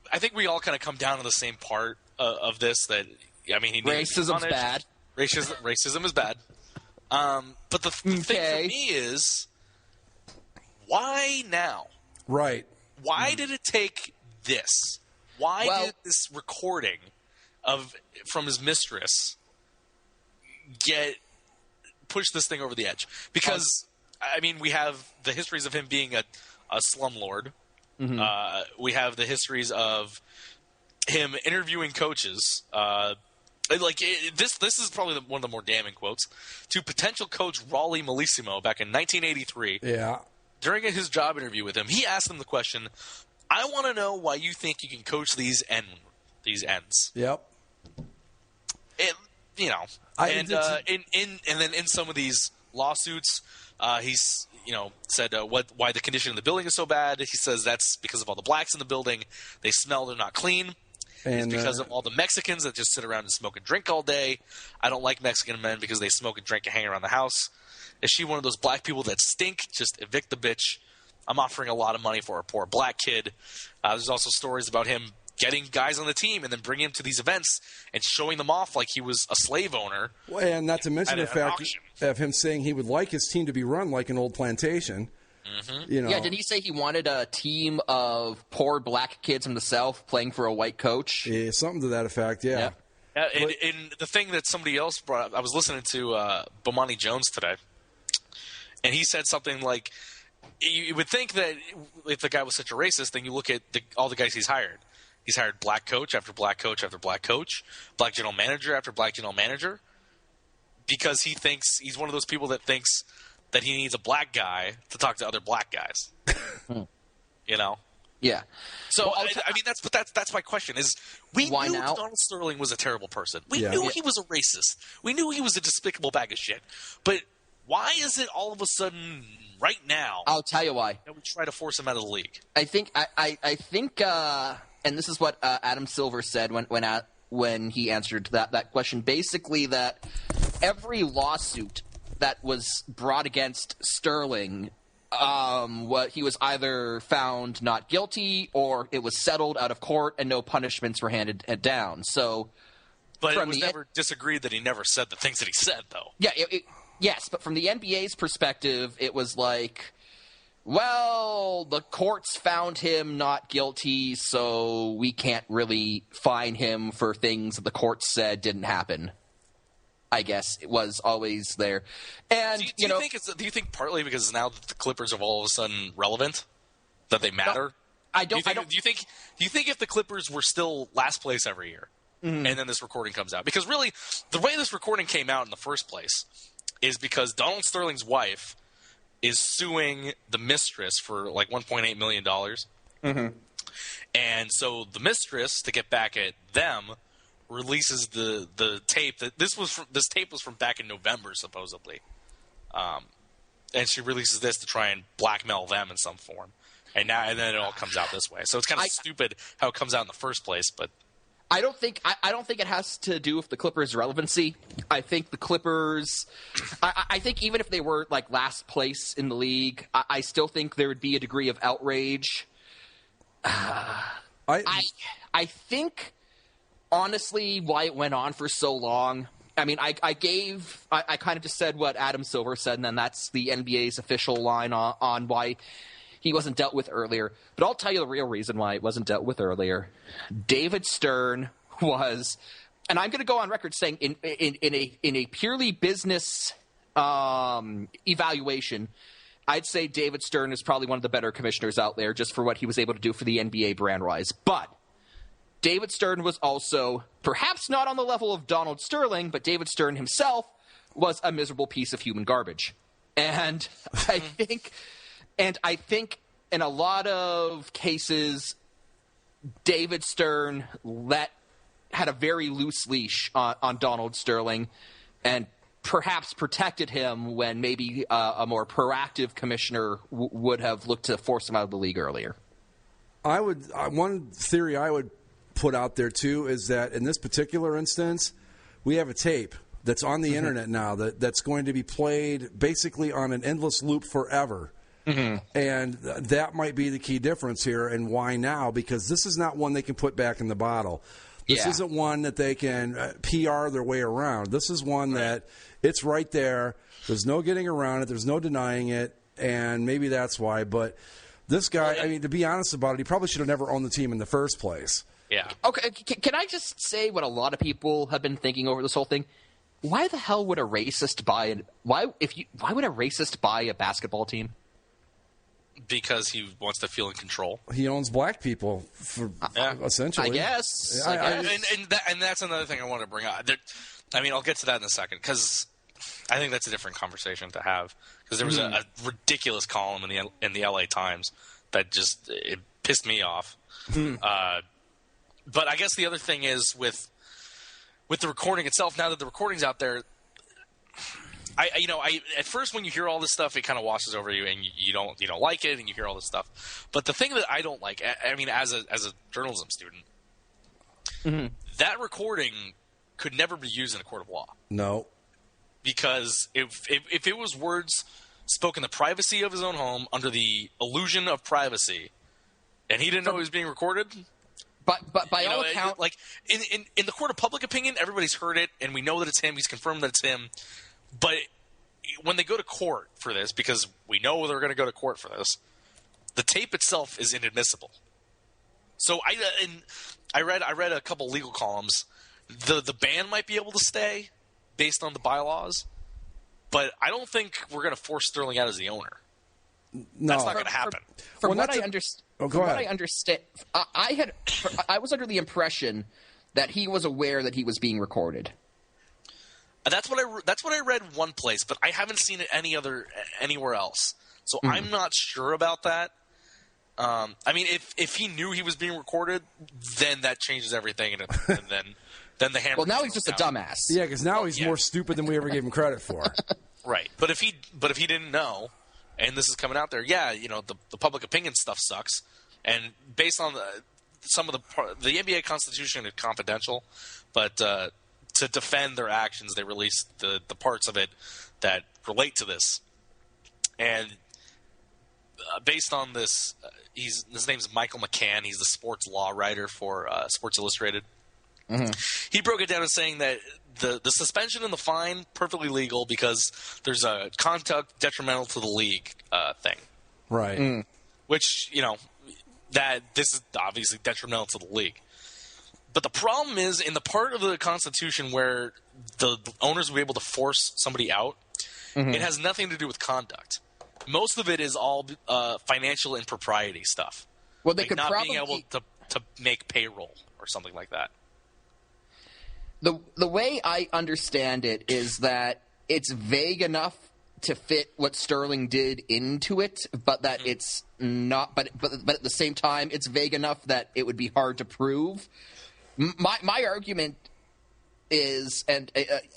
I think we all kind of come down to the same part of this. That racism's bad. Racism is bad. But the thing for me is, why now? Right. Why did it take this? Why did this recording from his mistress push this thing over the edge? Because, we have the histories of him being a slumlord. Mm-hmm. We have the histories of him interviewing coaches. This is probably one of the more damning quotes. To potential coach Raleigh Malissimo back in 1983. Yeah. During his job interview with him, he asked him the question, I want to know why you think you can coach these ends. Yep. And then in some of these lawsuits, he's said why the condition of the building is so bad. He says that's because of all the blacks in the building. They smell, they're not clean. And it's because of all the Mexicans that just sit around and smoke and drink all day. I don't like Mexican men because they smoke and drink and hang around the house. Is she one of those black people that stink? Just evict the bitch. I'm offering a lot of money for a poor black kid. There's also stories about him getting guys on the team and then bringing him to these events and showing them off like he was a slave owner. Well, and not to mention the fact of him saying he would like his team to be run like an old plantation. Mm-hmm. Yeah, did he say he wanted a team of poor black kids from the South playing for a white coach? Yeah, something to that effect, yeah. And the thing that somebody else brought up, I was listening to Bomani Jones today, and he said something like, you would think that if the guy was such a racist, then you look at all the guys he's hired. He's hired black coach after black coach after black coach, black general manager after black general manager, because he's one of those people that thinks that he needs a black guy to talk to other black guys. Yeah. So that's my question: is we knew Donald Sterling was a terrible person. We knew he was a racist. We knew he was a despicable bag of shit. But Why is it all of a sudden right now? I'll tell you why. That we try to force him out of the league. I think, and this is what Adam Silver said when he answered that question. Basically, that every lawsuit that was brought against Sterling, he was either found not guilty or it was settled out of court and no punishments were handed down. So, but it was never disagreed that he never said the things that he said, though. Yeah, yes, but from the NBA's perspective, it was like, well, the courts found him not guilty, so we can't really fine him for things that the courts said didn't happen. I guess it was always there. And do you think partly because now that the Clippers are all of a sudden relevant, that they matter? No, Do you think if the Clippers were still last place every year, and then this recording comes out, because really the way this recording came out in the first place is because Donald Sterling's wife is suing the mistress for like $1.8 million. Mm-hmm. And so the mistress, to get back at them, releases the tape that this tape was from back in November, supposedly. And she releases this to try and blackmail them in some form. And then it all comes out this way. So it's kind of stupid how it comes out in the first place, but I don't think it has to do with the Clippers' relevancy. I think the Clippers. I think even if they were like last place in the league, I still think there would be a degree of outrage. I think honestly why it went on for so long. I mean, I kind of just said what Adam Silver said, and then that's the NBA's official line on why he wasn't dealt with earlier. But I'll tell you the real reason why it wasn't dealt with earlier. David Stern was, and I'm going to go on record saying in a purely business evaluation, I'd say David Stern is probably one of the better commissioners out there just for what he was able to do for the NBA brand-wise. But David Stern was also, perhaps not on the level of Donald Sterling, but David Stern himself was a miserable piece of human garbage. And I think in a lot of cases, David Stern had a very loose leash on Donald Sterling and perhaps protected him when maybe a more proactive commissioner would have looked to force him out of the league earlier. One theory I would put out there, too, is that in this particular instance, we have a tape that's on the internet now that's going to be played basically on an endless loop forever. Mm-hmm. And that might be the key difference here. And why now? Because this is not one they can put back in the bottle. This isn't one that they can PR their way around. This is one that it's right there. There's no getting around it. There's no denying it. And maybe that's why. But this guy, I mean, to be honest about it, he probably should have never owned the team in the first place. Yeah. Okay, can I just say what a lot of people have been thinking over this whole thing? Why the hell would a racist buy why would a racist buy a basketball team? Because he wants to feel in control. He owns black people, essentially. I guess. And that's another thing I want to bring up. I'll get to that in a second, because I think that's a different conversation to have. Because there was a ridiculous column in the LA Times that just it pissed me off. But I guess the other thing is with the recording itself. Now that the recording's out there, I at first when you hear all this stuff, it kind of washes over you, and you don't like it, and you hear all this stuff. But the thing that I don't like, I mean, as a journalism student, that recording could never be used in a court of law. No, because if it was words spoken in the privacy of his own home under the illusion of privacy, and he didn't know he was being recorded. But by all accounts, like in the court of public opinion, everybody's heard it, and we know that it's him. He's confirmed that it's him. But when they go to court for this, because we know they're going to go to court for this, the tape itself is inadmissible. So I read a couple legal columns. The ban might be able to stay based on the bylaws, but I don't think we're going to force Sterling out as the owner. No. That's not going to happen. From what I understand, I was under the impression that he was aware that he was being recorded. That's what I read one place, but I haven't seen it anywhere else. So I'm not sure about that. I mean, if he knew he was being recorded, then that changes everything, and then the hammer. Well, now he's just a dumbass. Yeah, because now he's more stupid than we ever gave him credit for. Right. But if he didn't know, and this is coming out there, the public opinion stuff sucks. And based on some of the NBA Constitution is confidential, but to defend their actions, they released the parts of it that relate to this. And based on this, his name's Michael McCann. He's the sports law writer for Sports Illustrated. Mm-hmm. He broke it down as saying that the suspension and the fine perfectly legal because there's a conduct detrimental to the league thing, right? Which that this is obviously detrimental to the league. But the problem is in the part of the Constitution where the owners will be able to force somebody out, it has nothing to do with conduct. Most of it is all financial impropriety stuff. Well, they could not probably being able to make payroll or something like that. The way I understand it is that it's vague enough to fit what Sterling did into it, but that it's not. But at the same time, it's vague enough that it would be hard to prove. My argument is, and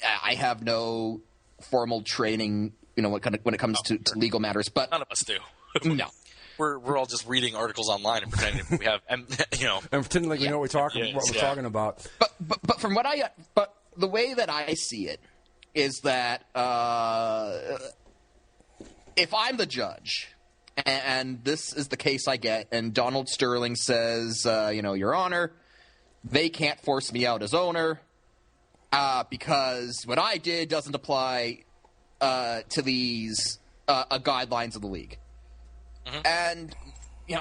I have no formal training, when it comes to legal matters, but none of us do. No. We're all just reading articles online and pretending we have, and pretending like we know what we're talking about. But from but the way that I see it is that if I'm the judge, and this is the case I get, and Donald Sterling says, Your Honor, they can't force me out as owner because what I did doesn't apply to these guidelines of the league. And,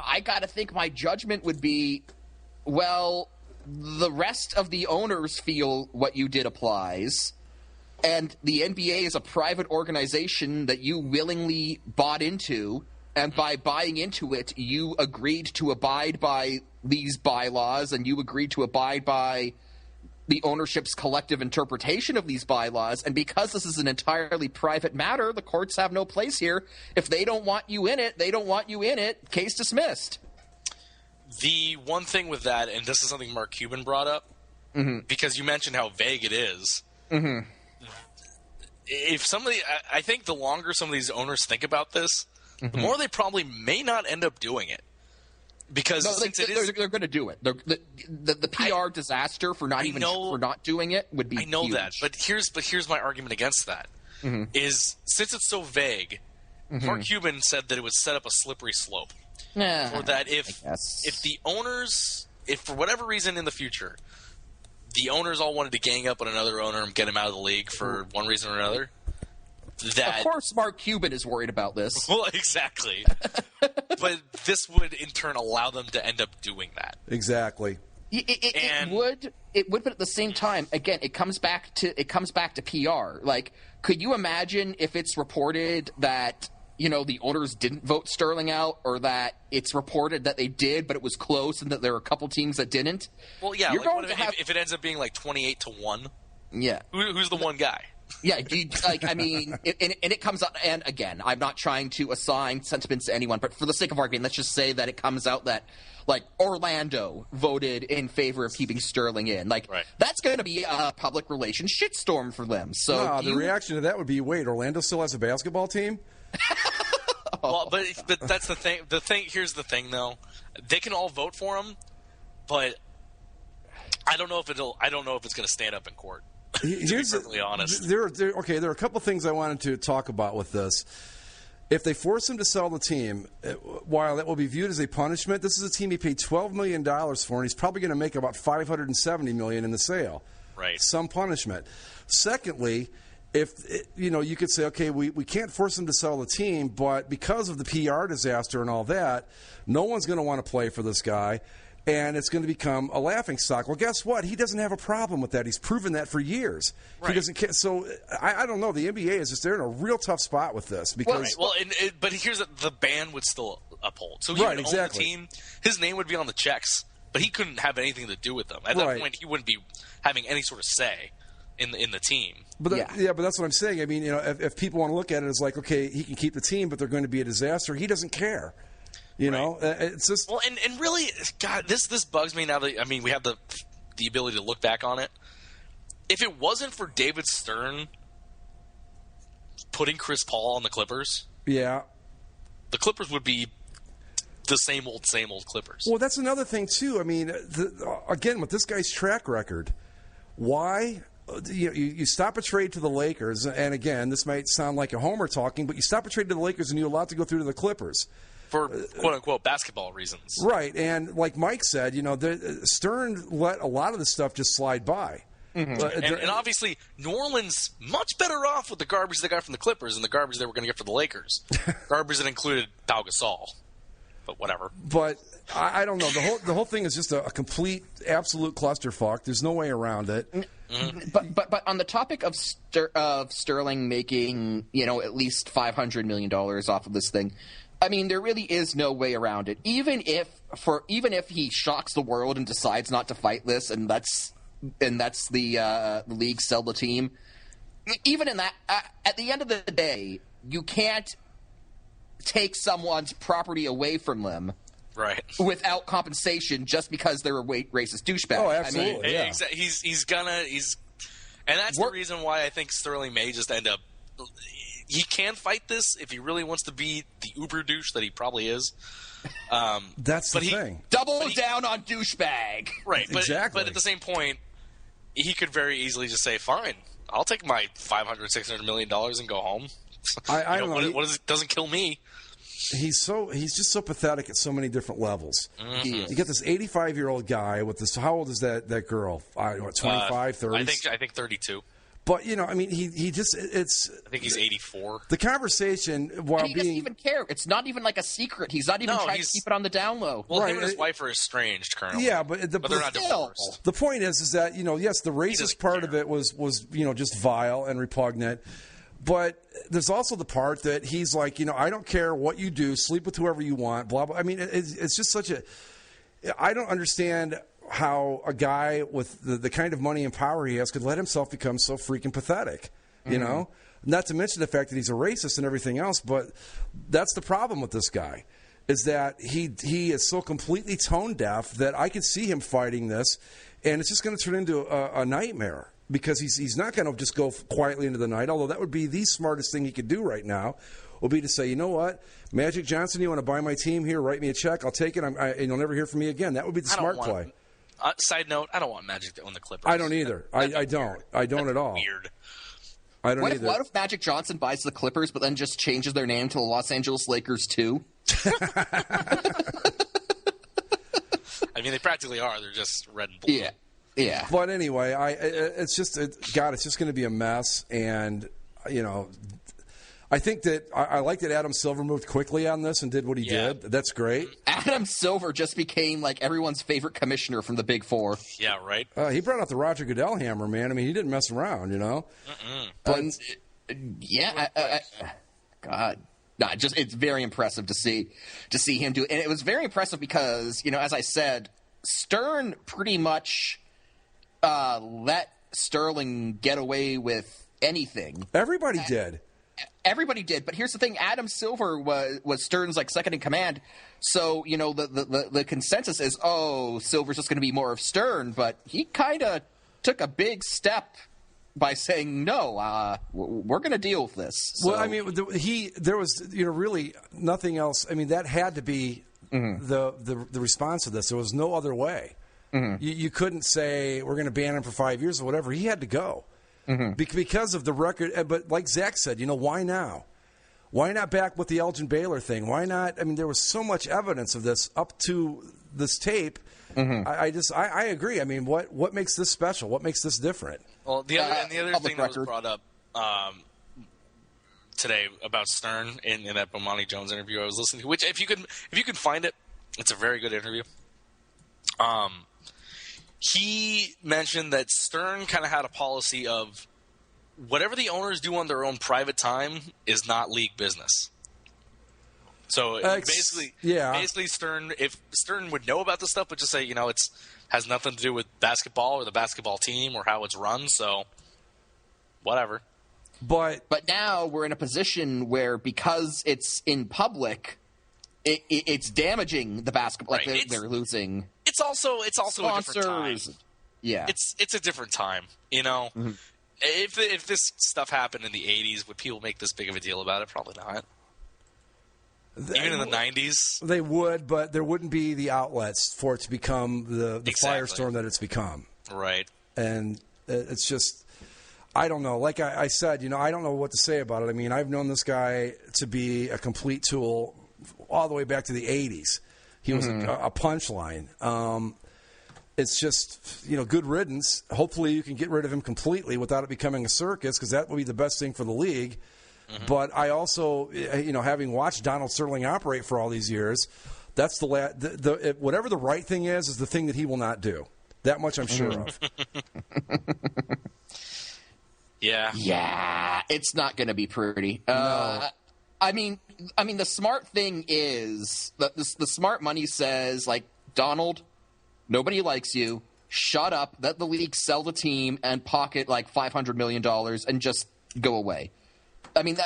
I got to think my judgment would be, well, the rest of the owners feel what you did applies, and the NBA is a private organization that you willingly bought into, and by buying into it, you agreed to abide by these bylaws, and you agreed to abide by the ownership's collective interpretation of these bylaws, and because this is an entirely private matter, the courts have no place here. If they don't want you in it, they don't want you in it. Case dismissed. The one thing with that, and this is something Mark Cuban brought up, because you mentioned how vague it is. If I think the longer some of these owners think about this, the more they probably may not end up doing it. Because they're going to do it. The PR disaster for not doing it would be. I know huge. that, but here's my argument against that. Is since it's so vague, Mark Cuban said that it would set up a slippery slope, or that if the owners, if for whatever reason in the future, the owners all wanted to gang up on another owner and get him out of the league for one reason or another. Of course, Mark Cuban is worried about this. Well, exactly. But this would, in turn, allow them to end up doing that. Exactly. It would, but at the same time, again, it comes back to PR. Like, could you imagine if it's reported that the owners didn't vote Sterling out, or that it's reported that they did, but it was close, and that there were a couple teams that didn't? Well, yeah. If it ends up being like 28-1, yeah, who's the one guy? Yeah, and it comes out, and again, I'm not trying to assign sentiments to anyone, but for the sake of argument, let's just say that it comes out that, Orlando voted in favor of keeping Sterling in. That's going to be a public relations shitstorm for them. So the reaction to that would be, wait, Orlando still has a basketball team? Well, but that's the thing. Here's the thing, though. They can all vote for him, but I don't know if it's going to stand up in court. To be perfectly honest. There are a couple things I wanted to talk about with this. If they force him to sell the team, while that will be viewed as a punishment, this is a team he paid $12 million for, and he's probably going to make about $570 million in the sale. Right. Some punishment. Secondly, if you could say, okay, we can't force him to sell the team, but because of the PR disaster and all that, no one's going to want to play for this guy. And it's going to become a laughingstock. Well, guess what? He doesn't have a problem with that. He's proven that for years. Right. He doesn't care. So I don't know. The NBA is they're in a real tough spot with this because. But here's the ban would still uphold. So he would own the team. His name would be on the checks, but he couldn't have anything to do with them. At that point, he wouldn't be having any sort of say in the team. But but that's what I'm saying. I mean, if people want to look at it as like, okay, he can keep the team, but they're going to be a disaster. He doesn't care. It's just and really, God, this bugs me now that we have the ability to look back on it. If it wasn't for David Stern putting Chris Paul on the Clippers, Yeah. the Clippers would be the same old Clippers. Well, that's another thing, too. I mean, again, with this guy's track record, why you stop a trade to the Lakers, and again, this might sound like a homer talking, but you stop a trade to the Lakers and you're allowed to go through to the Clippers. For quote-unquote basketball reasons. Right, and like Mike said, Stern let a lot of this stuff just slide by. Mm-hmm. And obviously, New Orleans much better off with the garbage they got from the Clippers than the garbage they were going to get from the Lakers. Garbage that included Pau Gasol. But whatever. But I don't know. The whole thing is just a complete, absolute clusterfuck. There's no way around it. Mm-hmm. But on the topic of Sterling making at least $500 million off of this thing, I mean, there really is no way around it. Even if he shocks the world and decides not to fight this, and that's the league sell the team. Even in that, at the end of the day, you can't take someone's property away from them, right, without compensation just because they're a racist douchebag. Oh, absolutely. I mean, and that's the reason why I think Sterling may just end up. He can fight this if he really wants to be the uber douche that he probably is. That's the thing. Double down on douchebag. Right, exactly. But at the same point, he could very easily just say, "Fine, I'll take my $500-600 million and go home." I don't know. What doesn't kill me. He's just so pathetic at so many different levels. Mm-hmm. You get this 85-year-old guy with this. How old is that girl? 25, 30? I think 32. But I mean, he just it's. I think he's 84. The conversation while and he doesn't even care. It's not even like a secret. He's not even trying to keep it on the down low. Well, him and his wife are estranged currently. Yeah, but they're not divorced. The point is that yes, the racist part of it was just vile and repugnant. But there's also the part that he's like, I don't care what you do, sleep with whoever you want, blah, blah. I mean, it's just such a – I don't understand how a guy with the kind of money and power he has could let himself become so freaking pathetic, Not to mention the fact that he's a racist and everything else, but that's the problem with this guy is that he is so completely tone deaf that I could see him fighting this, and it's just going to turn into a nightmare. Because he's not going to just go quietly into the night, although that would be the smartest thing he could do right now, would be to say, you know what, Magic Johnson, you want to buy my team here, write me a check, I'll take it, and you'll never hear from me again. That would be the smart play. Side note, I don't want Magic to own the Clippers. I don't either. I don't. I don't at all. Weird. I don't either. What if Magic Johnson buys the Clippers but then just changes their name to the Los Angeles Lakers too? I mean, they practically are. They're just red and blue. Yeah. Yeah, but anyway, it's just going to be a mess, and I think that I like that Adam Silver moved quickly on this and did what he did. That's great. Adam Silver just became like everyone's favorite commissioner from the Big Four. Yeah, right. He brought out the Roger Goodell hammer, man. I mean, he didn't mess around, But God. No, it's very impressive to see him do it. And it was very impressive because, as I said, Stern pretty much let Sterling get away with anything. Everybody did. Everybody did, but here's the thing: Adam Silver was Stern's like second in command. So the consensus is, Silver's just going to be more of Stern, but he kind of took a big step by saying no. We're going to deal with this. So. Well, I mean, there was really nothing else. I mean, that had to be the response to this. There was no other way. Mm-hmm. You couldn't say we're going to ban him for 5 years or whatever. He had to go because of the record. But like Zach said, why now? Why not back with the Elgin Baylor thing? Why not? I mean, there was so much evidence of this up to this tape. Mm-hmm. I agree. I mean, what makes this special? What makes this different? Well, the other thing that was brought up today about Stern in that Bomani Jones interview I was listening to, which if you could find it, it's a very good interview. He mentioned that Stern kind of had a policy of whatever the owners do on their own private time is not league business. So basically, Stern, if Stern would know about this stuff, but just say, it's has nothing to do with basketball or the basketball team or how it's run. So whatever. But now we're in a position where because it's in public, it's damaging the basketball. Right. Like they're losing. It's also sponsors. a different time. Yeah, it's a different time. Mm-hmm. If this stuff happened in the 80s, would people make this big of a deal about it? Probably not. Even in the 90s? They would, but there wouldn't be the outlets for it to become the Exactly. firestorm that it's become. Right. And it's just, I don't know. Like I said, I don't know what to say about it. I mean, I've known this guy to be a complete tool all the way back to the 80s. He was a punchline. It's just, good riddance. Hopefully you can get rid of him completely without it becoming a circus, because that would be the best thing for the league. Mm-hmm. But I also, having watched Donald Sterling operate for all these years, that's whatever the right thing is the thing that he will not do. That much I'm sure of. Yeah. Yeah, it's not going to be pretty. No. I mean, the smart thing is the smart money says, like, Donald, nobody likes you. Shut up. Let the league sell the team and pocket like $500 million and just go away. I mean,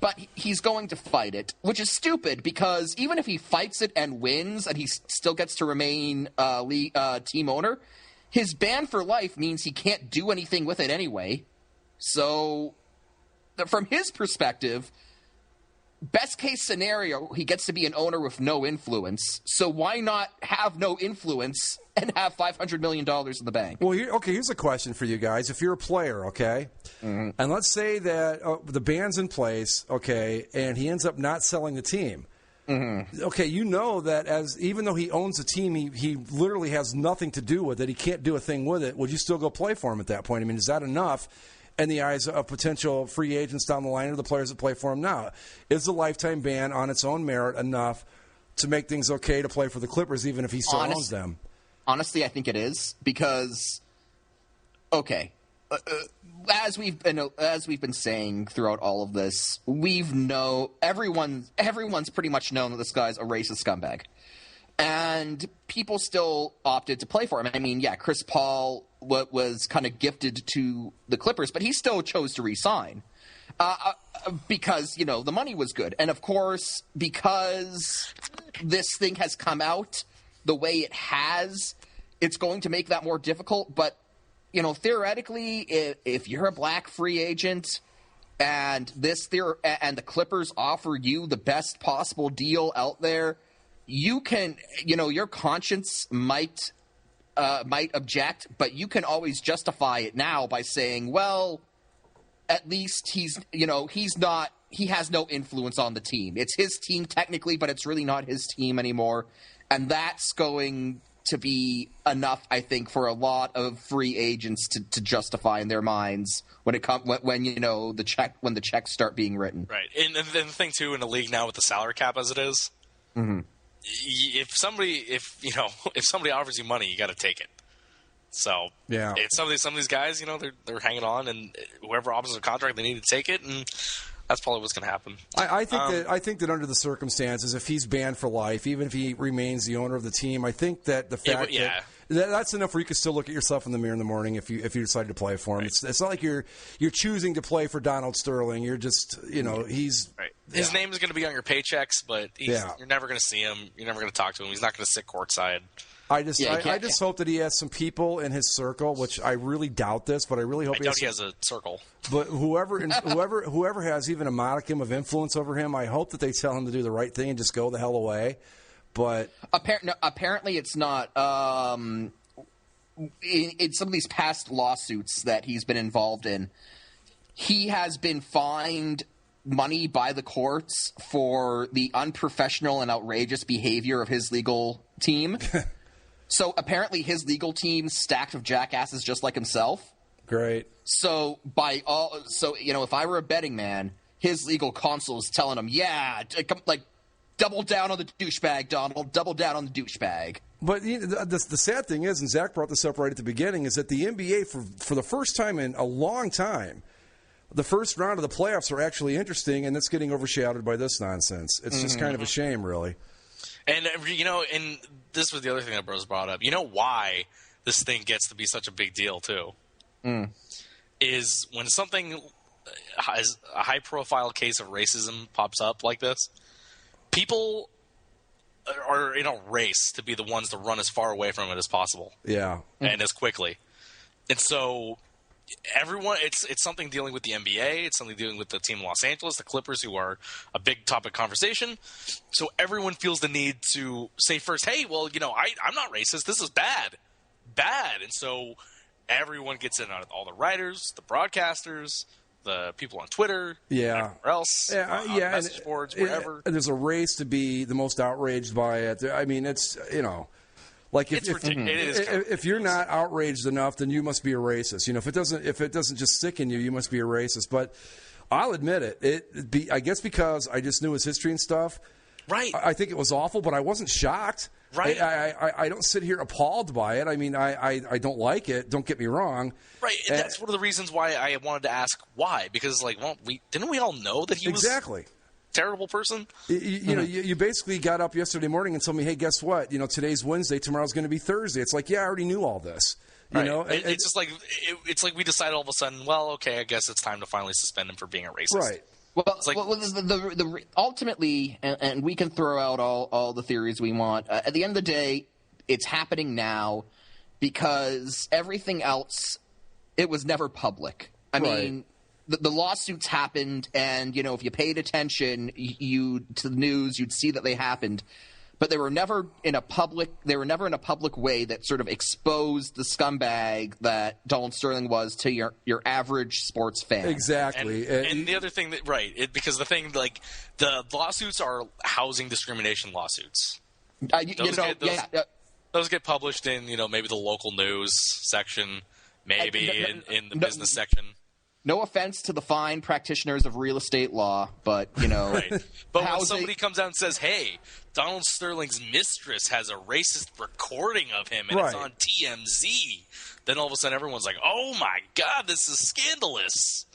but he's going to fight it, which is stupid, because even if he fights it and wins and he still gets to remain team owner, his ban for life means he can't do anything with it anyway. So from his perspective, best case scenario, he gets to be an owner with no influence. So why not have no influence and have $500 million in the bank? Well, here's a question for you guys. If you're a player, okay, and let's say that the ban's in place, okay, and he ends up not selling the team. Mm-hmm. Okay, that even though he owns the team, he literally has nothing to do with it. He can't do a thing with it. Would you still go play for him at that point? I mean, is that enough in the eyes of potential free agents down the line or the players that play for him now? Is the lifetime ban on its own merit enough to make things okay to play for the Clippers, even if he still owns them? Honestly, I think it is, because, okay, as we've been saying throughout all of this, everyone's pretty much known that this guy's a racist scumbag, and people still opted to play for him. I mean, yeah, Chris Paul was kind of gifted to the Clippers, but he still chose to re-sign because the money was good, and of course, because this thing has come out the way it has, it's going to make that more difficult. But theoretically, if you're a black free agent and and the Clippers offer you the best possible deal out there, you can, your conscience might object, but you can always justify it now by saying, well, at least he has no influence on the team. It's his team technically, but it's really not his team anymore. And that's going to be enough, I think, for a lot of free agents to justify in their minds when the checks start being written. Right, and the thing too in the league now with the salary cap as it is, if somebody offers you money, you got to take it. So yeah, some of these guys, they're hanging on, and whoever offers a contract, they need to take it, and that's probably what's going to happen. I think that under the circumstances, if he's banned for life, even if he remains the owner of the team, I think that the fact that's enough where you can still look at yourself in the mirror in the morning if you decide to play for him. Right. It's not like you're choosing to play for Donald Sterling. You're just he's right. His name is going to be on your paychecks, but you're never going to see him. You're never going to talk to him. He's not going to sit courtside. I just hope that he has some people in his circle, which I really doubt this, but I really hope he has a circle. But whoever has even a modicum of influence over him, I hope that they tell him to do the right thing and just go the hell away. But apparently it's not. In some of these past lawsuits that he's been involved in, he has been fined money by the courts for the unprofessional and outrageous behavior of his legal team. So apparently his legal team's stacked of jackasses just like himself. Great. So if I were a betting man, his legal counsel is telling him, double down on the douchebag, Donald. Double down on the douchebag. But the sad thing is, and Zach brought this up right at the beginning, is that the NBA, for the first time in a long time, the first round of the playoffs are actually interesting, and it's getting overshadowed by this nonsense. It's just kind of a shame, really. And, and this was the other thing that Bros brought up. You know why this thing gets to be such a big deal, too? Is when something has a high-profile case of racism pops up like this, people are in a race to be the ones to run as far away from it as possible. Yeah. And as quickly. And so everyone, it's something dealing with the NBA. It's something dealing with the team in Los Angeles, the Clippers, who are a big topic conversation. So everyone feels the need to say first, hey, well, I'm not racist. This is bad. And so everyone gets in on it. All the writers, the broadcasters, the people on Twitter, everywhere else, message boards, wherever. And there's a race to be the most outraged by it. I mean, it's, like if you're not outraged enough, then you must be a racist. If it doesn't just sicken you, you must be a racist. But I'll admit it. I guess because I just knew his history and stuff. Right. I think it was awful, but I wasn't shocked. Right. I don't sit here appalled by it. I mean, I don't like it. Don't get me wrong. Right. And that's one of the reasons why I wanted to ask why. Because, didn't we all know that he was a terrible person? You basically got up yesterday morning and told me, hey, guess what? Today's Wednesday. Tomorrow's going to be Thursday. It's like, yeah, I already knew all this. It's just like it's like we decided all of a sudden, well, okay, I guess it's time to finally suspend him for being a racist. Right. Well, ultimately, and we can throw out all the theories we want. At the end of the day, it's happening now because everything else, it was never public. I mean, the lawsuits happened, and if you paid attention to the news, you'd see that they happened. But they were never in a public way that sort of exposed the scumbag that Donald Sterling was to your average sports fan. Exactly. And the other thing because the thing, the lawsuits are housing discrimination lawsuits. Those get published in maybe the local news section, maybe in the business section. No offense to the fine practitioners of real estate law, but, Right. But when somebody comes out and says, hey, Donald Sterling's mistress has a racist recording of him and it's on TMZ, then all of a sudden everyone's like, oh, my God, this is scandalous.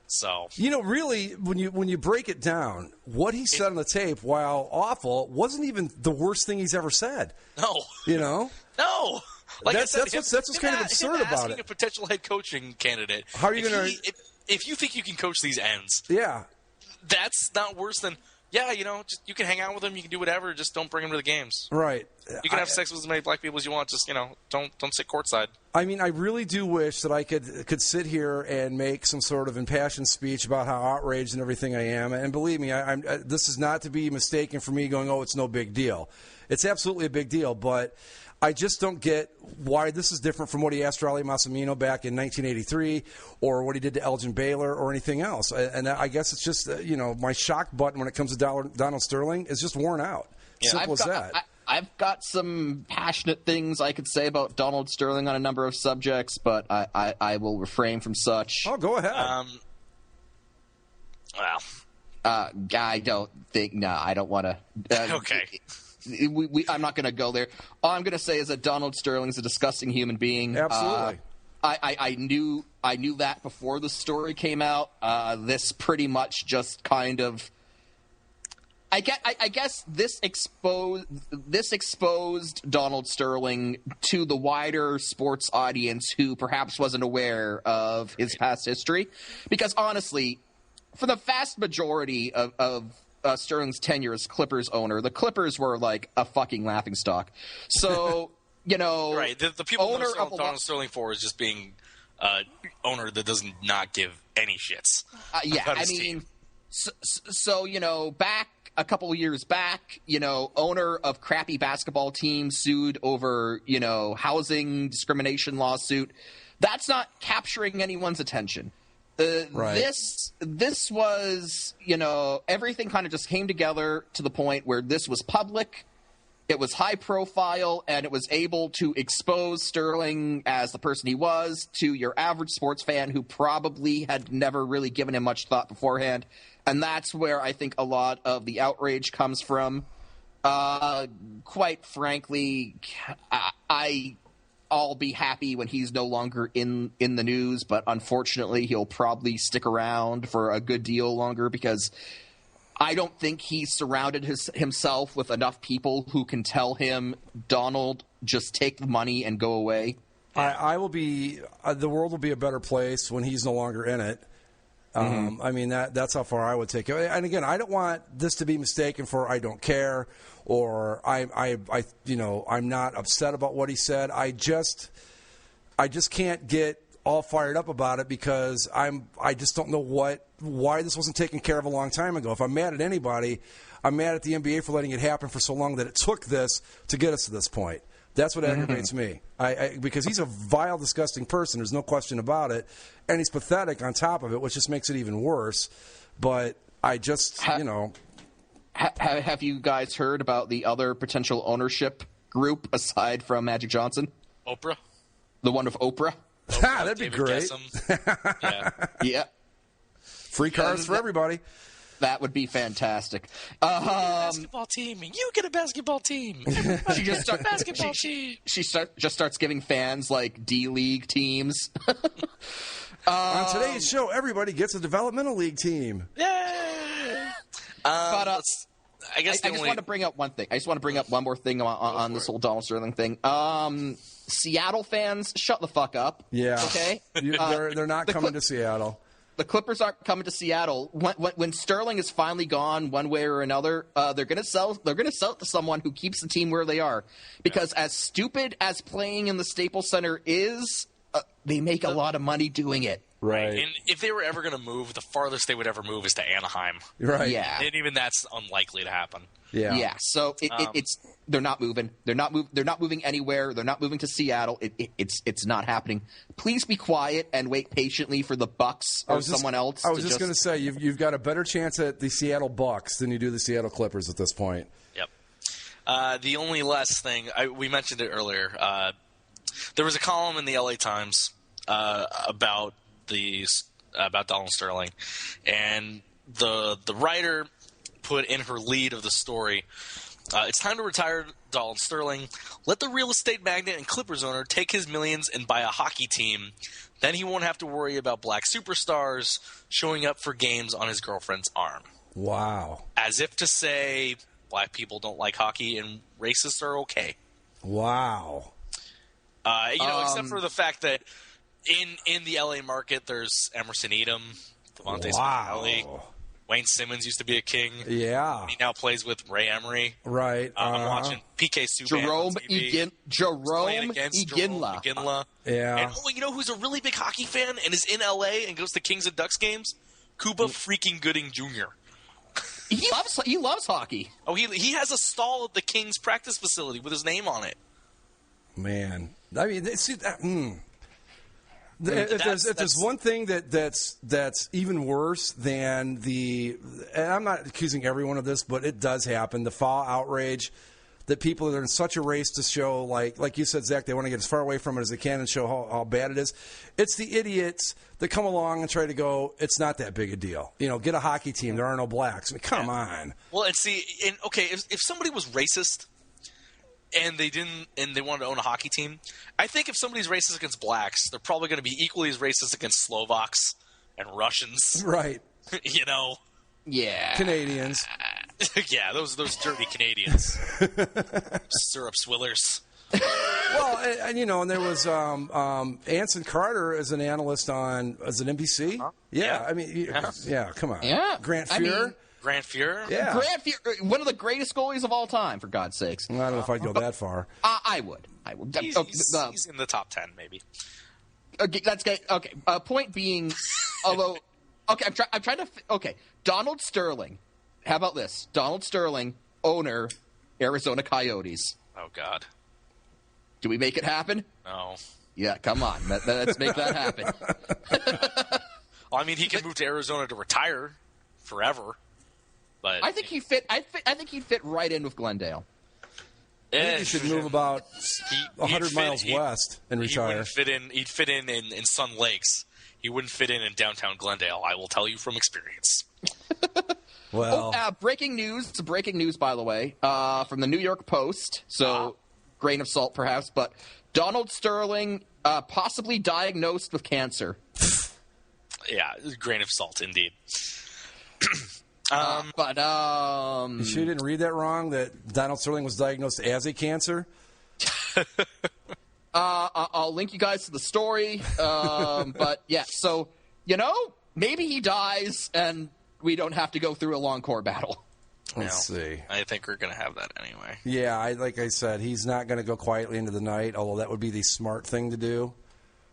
So really, when you break it down, what he said on the tape, while awful, wasn't even the worst thing he's ever said. No. No. That's what's kind of absurd about it. Asking a potential head coaching candidate, how are you going to? If you think you can coach these ends, that's not worse than just, you can hang out with them, you can do whatever, just don't bring them to the games. Right. You can have sex with as many black people as you want, just don't sit courtside. I mean, I really do wish that I could sit here and make some sort of impassioned speech about how outraged and everything I am. And believe me, this is not to be mistaken for me going, oh, it's no big deal. It's absolutely a big deal, but I just don't get why this is different from what he asked Raleigh Massimino back in 1983 or what he did to Elgin Baylor or anything else. And I guess it's just, my shock button when it comes to Donald Sterling is just worn out. Simple as that. I've got some passionate things I could say about Donald Sterling on a number of subjects, but I will refrain from such. Oh, go ahead. I don't think. No, I don't want to. Okay. I'm not going to go there. All I'm going to say is that Donald Sterling's a disgusting human being. Absolutely. I knew that before the story came out. This pretty much just kind of. I guess this exposed Donald Sterling to the wider sports audience who perhaps wasn't aware of his past history, because honestly, for the vast majority of Sterling's tenure as Clippers owner, the Clippers were like a fucking laughingstock. So, right. The people owner of Donald Sterling for is just being owner that does not give any shits. Team. So back a couple of years back, owner of crappy basketball team sued over, housing discrimination lawsuit. That's not capturing anyone's attention. This was, everything kind of just came together to the point where this was public, it was high profile, and it was able to expose Sterling as the person he was to your average sports fan who probably had never really given him much thought beforehand. And that's where I think a lot of the outrage comes from. Quite frankly, I'll be happy when he's no longer in the news, but unfortunately he'll probably stick around for a good deal longer because I don't think he's surrounded himself with enough people who can tell him, Donald, just take the money and go away. I will be the world will be a better place when he's no longer in it. I mean, that's how far I would take it. And again, I don't want this to be mistaken for I don't care or I'm not upset about what he said. I just can't get all fired up about it because I just don't know why this wasn't taken care of a long time ago. If I'm mad at anybody, I'm mad at the NBA for letting it happen for so long that it took this to get us to this point. That's what aggravates me. Because he's a vile, disgusting person. There's no question about it. And he's pathetic on top of it, which just makes it even worse. But I just, Have you guys heard about the other potential ownership group aside from Magic Johnson? Oprah? The one with Oprah? That'd be David great. Yeah. Yeah. Free cars for everybody. That would be fantastic. Basketball team. You get a basketball team. She just basketball team. just starts giving fans like D-League teams. On today's show, everybody gets a developmental league team. Yay! But I guess I just want to bring up one thing. I just want to bring up one more thing on this whole Donald Sterling thing. Seattle fans, shut the fuck up. Yeah. Okay. They're not coming to Seattle. The Clippers aren't coming to Seattle. When Sterling is finally gone, one way or another, they're going to sell. They're going to sell it to someone who keeps the team where they are. Because as stupid as playing in the Staples Center is, they make a lot of money doing it. Right. And if they were ever going to move, the farthest they would ever move is to Anaheim. Right. Yeah. And even that's unlikely to happen. Yeah. Yeah. So it's they're not moving. They're not moving anywhere. They're not moving to Seattle. It's not happening. Please be quiet and wait patiently for the Bucks or someone else. I was just going to say you've got a better chance at the Seattle Bucks than you do the Seattle Clippers at this point. Yep. The only last thing we mentioned it earlier. There was a column in the LA Times about Donald Sterling, and the writer put in her lead of the story, it's time to retire Donald Sterling. Let the real estate magnate and Clippers owner take his millions and buy a hockey team. Then he won't have to worry about black superstars showing up for games on his girlfriend's arm. Wow. As if to say black people don't like hockey and racists are okay. Wow. Except for the fact that in the LA market, there's Emerson Edom, Devontae Smith-Pelly. Wayne Simmons used to be a King. Yeah. He now plays with Ray Emery. Right. I'm watching PK Subban Jerome on TV. Jerome Iginla. Yeah. And you know who's a really big hockey fan and is in LA and goes to Kings and Ducks games? Cuba freaking Gooding Jr. He loves hockey. Oh, he has a stall at the Kings practice facility with his name on it. Man, I mean, see that. If there's one thing that's even worse than and I'm not accusing everyone of this, but it does happen, the foul outrage that people are in such a race to show, like you said, Zach, they want to get as far away from it as they can and show how bad it is. It's the idiots that come along and try to go, it's not that big a deal. Get a hockey team. There are no blacks. I mean, come on. Well, and see, if somebody was racist and they wanted to own a hockey team, I think if somebody's racist against blacks, they're probably going to be equally as racist against Slovaks and Russians. Right. Yeah. Canadians. Yeah, those dirty Canadians. Syrup swillers. Well, and there was Anson Carter as an analyst as an NBC. Huh? Yeah, I mean, come on. Yeah. Grant Fuhrer. Grant Fuhrer? Yeah. Grant Fuhrer, one of the greatest goalies of all time, for God's sakes. I don't know if I'd go that far. I would. He's in the top 10, maybe. Okay, that's good. Okay, point being, although, okay, I'm trying to. Okay, Donald Sterling. How about this? Donald Sterling, owner, Arizona Coyotes. Oh God. Do we make it happen? No. Yeah, come on. Let's make that happen. Well, I mean, he can move to Arizona to retire forever. But I think he'd fit. I think he'd fit right in with Glendale. I think he should move about 100 miles west and retire. He'd fit in Sun Lakes. He wouldn't fit in downtown Glendale. I will tell you from experience. Well, breaking news, by the way, from the New York Post. So, grain of salt, perhaps, but Donald Sterling possibly diagnosed with cancer. Yeah, grain of salt, indeed. You sure you didn't read that wrong? That Donald Sterling was diagnosed as a cancer? I'll link you guys to the story. But yeah, so maybe he dies and we don't have to go through a long court battle. Let's see. I think we're going to have that anyway. Yeah, like I said, he's not going to go quietly into the night, although that would be the smart thing to do.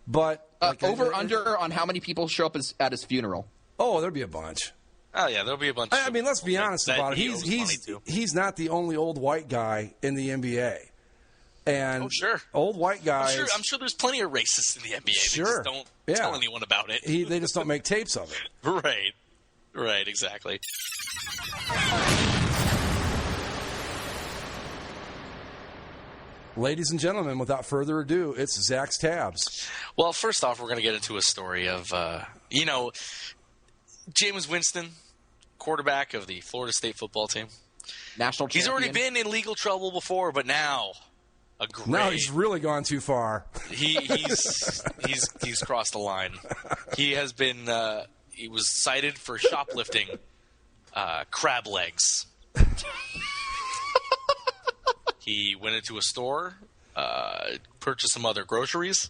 But over-under on how many people show up at his funeral. Oh, there'll be a bunch. Oh, yeah, there'll be a bunch. I mean, let's be honest about it. He's not the only old white guy in the NBA. And old white guys. I'm sure there's plenty of racists in the NBA. Sure. They just don't tell anyone about it. They just don't make tapes of it. Right, exactly. Ladies and gentlemen, without further ado, it's Zach's Tabs. Well, first off, we're going to get into a story of, Jameis Winston, quarterback of the Florida State football team. National champion. He's already been in legal trouble before, but now now he's really gone too far. He's crossed the line. He has been he was cited for shoplifting crab legs. He went into a store, purchased some other groceries.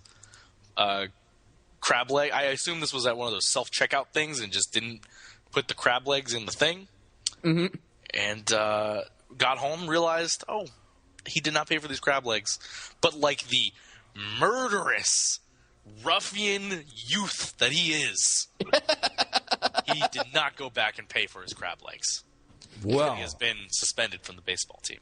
Crab leg. I assume this was at one of those self-checkout things and just didn't put the crab legs in the thing. Mm-hmm. And got home, realized, he did not pay for these crab legs. But like the murderous ruffian youth that he is, he did not go back and pay for his crab legs. Well, he has been suspended from the baseball team.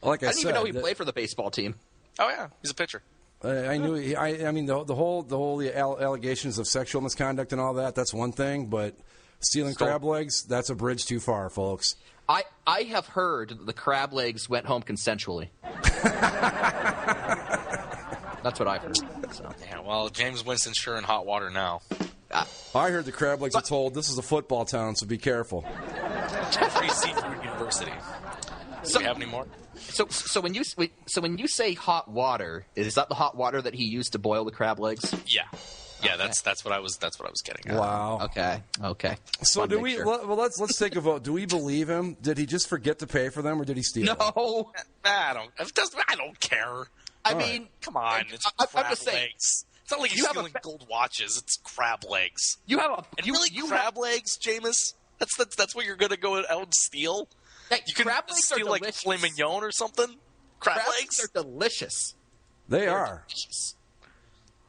Like I didn't even know he played for the baseball team. Oh yeah, he's a pitcher. I knew. I mean, the whole allegations of sexual misconduct and all that. That's one thing, but stealing crab legs, that's a bridge too far, folks. I have heard that the crab legs went home consensually. That's what I've heard. So. Yeah, well, James Winston's sure in hot water now. I heard the crab legs are told this is a football town, so be careful. Free seafood university. Do we have any more? So when you say hot water, is that the hot water that he used to boil the crab legs? Yeah. Yeah, that's what I was getting at. Wow. Okay. So let's take a vote. Do we believe him? Did he just forget to pay for them, or did he steal them? No. I don't care. I mean, come on. It's crab legs. It's not like he's stealing gold watches. It's crab legs. You have crab legs, Jameis? That's what you're gonna go out and steal? You can steal like filet mignon or something. Crab legs are delicious. They are. Delicious.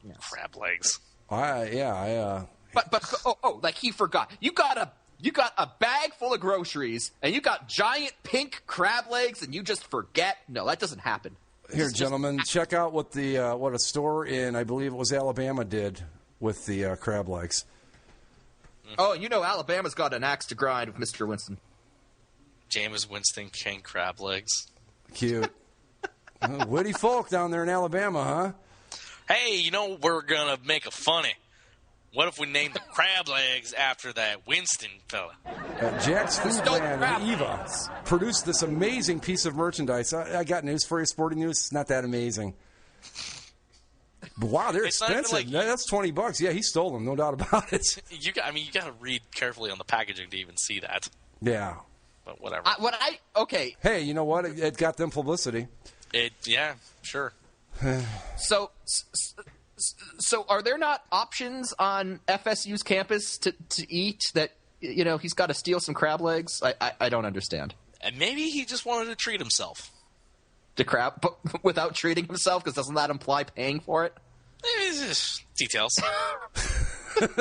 Yes. Crab legs. But like he forgot. You got a bag full of groceries and you got giant pink crab legs and you just forget. No, that doesn't happen. Here, gentlemen, check out what a store in, I believe it was Alabama, did with the crab legs. Oh, Alabama's got an axe to grind with Mr. Winston. Jameis Winston King crab legs. Cute. Witty folk down there in Alabama, huh? Hey, we're going to make a funny. What if we named the crab legs after that Winston fella? Jack's Food Brand, Eva, produced this amazing piece of merchandise. I got news for you, sporting news. It's not that amazing. But wow, they're expensive. That's $20. Yeah, he stole them, no doubt about it. You got to read carefully on the packaging to even see that. Yeah. But whatever. Okay. Hey, you know what? It got them publicity. Yeah, sure. So are there not options on FSU's campus to eat that, he's got to steal some crab legs? I don't understand. And maybe he just wanted to treat himself. To crab, but without treating himself, because doesn't that imply paying for it? It's just details.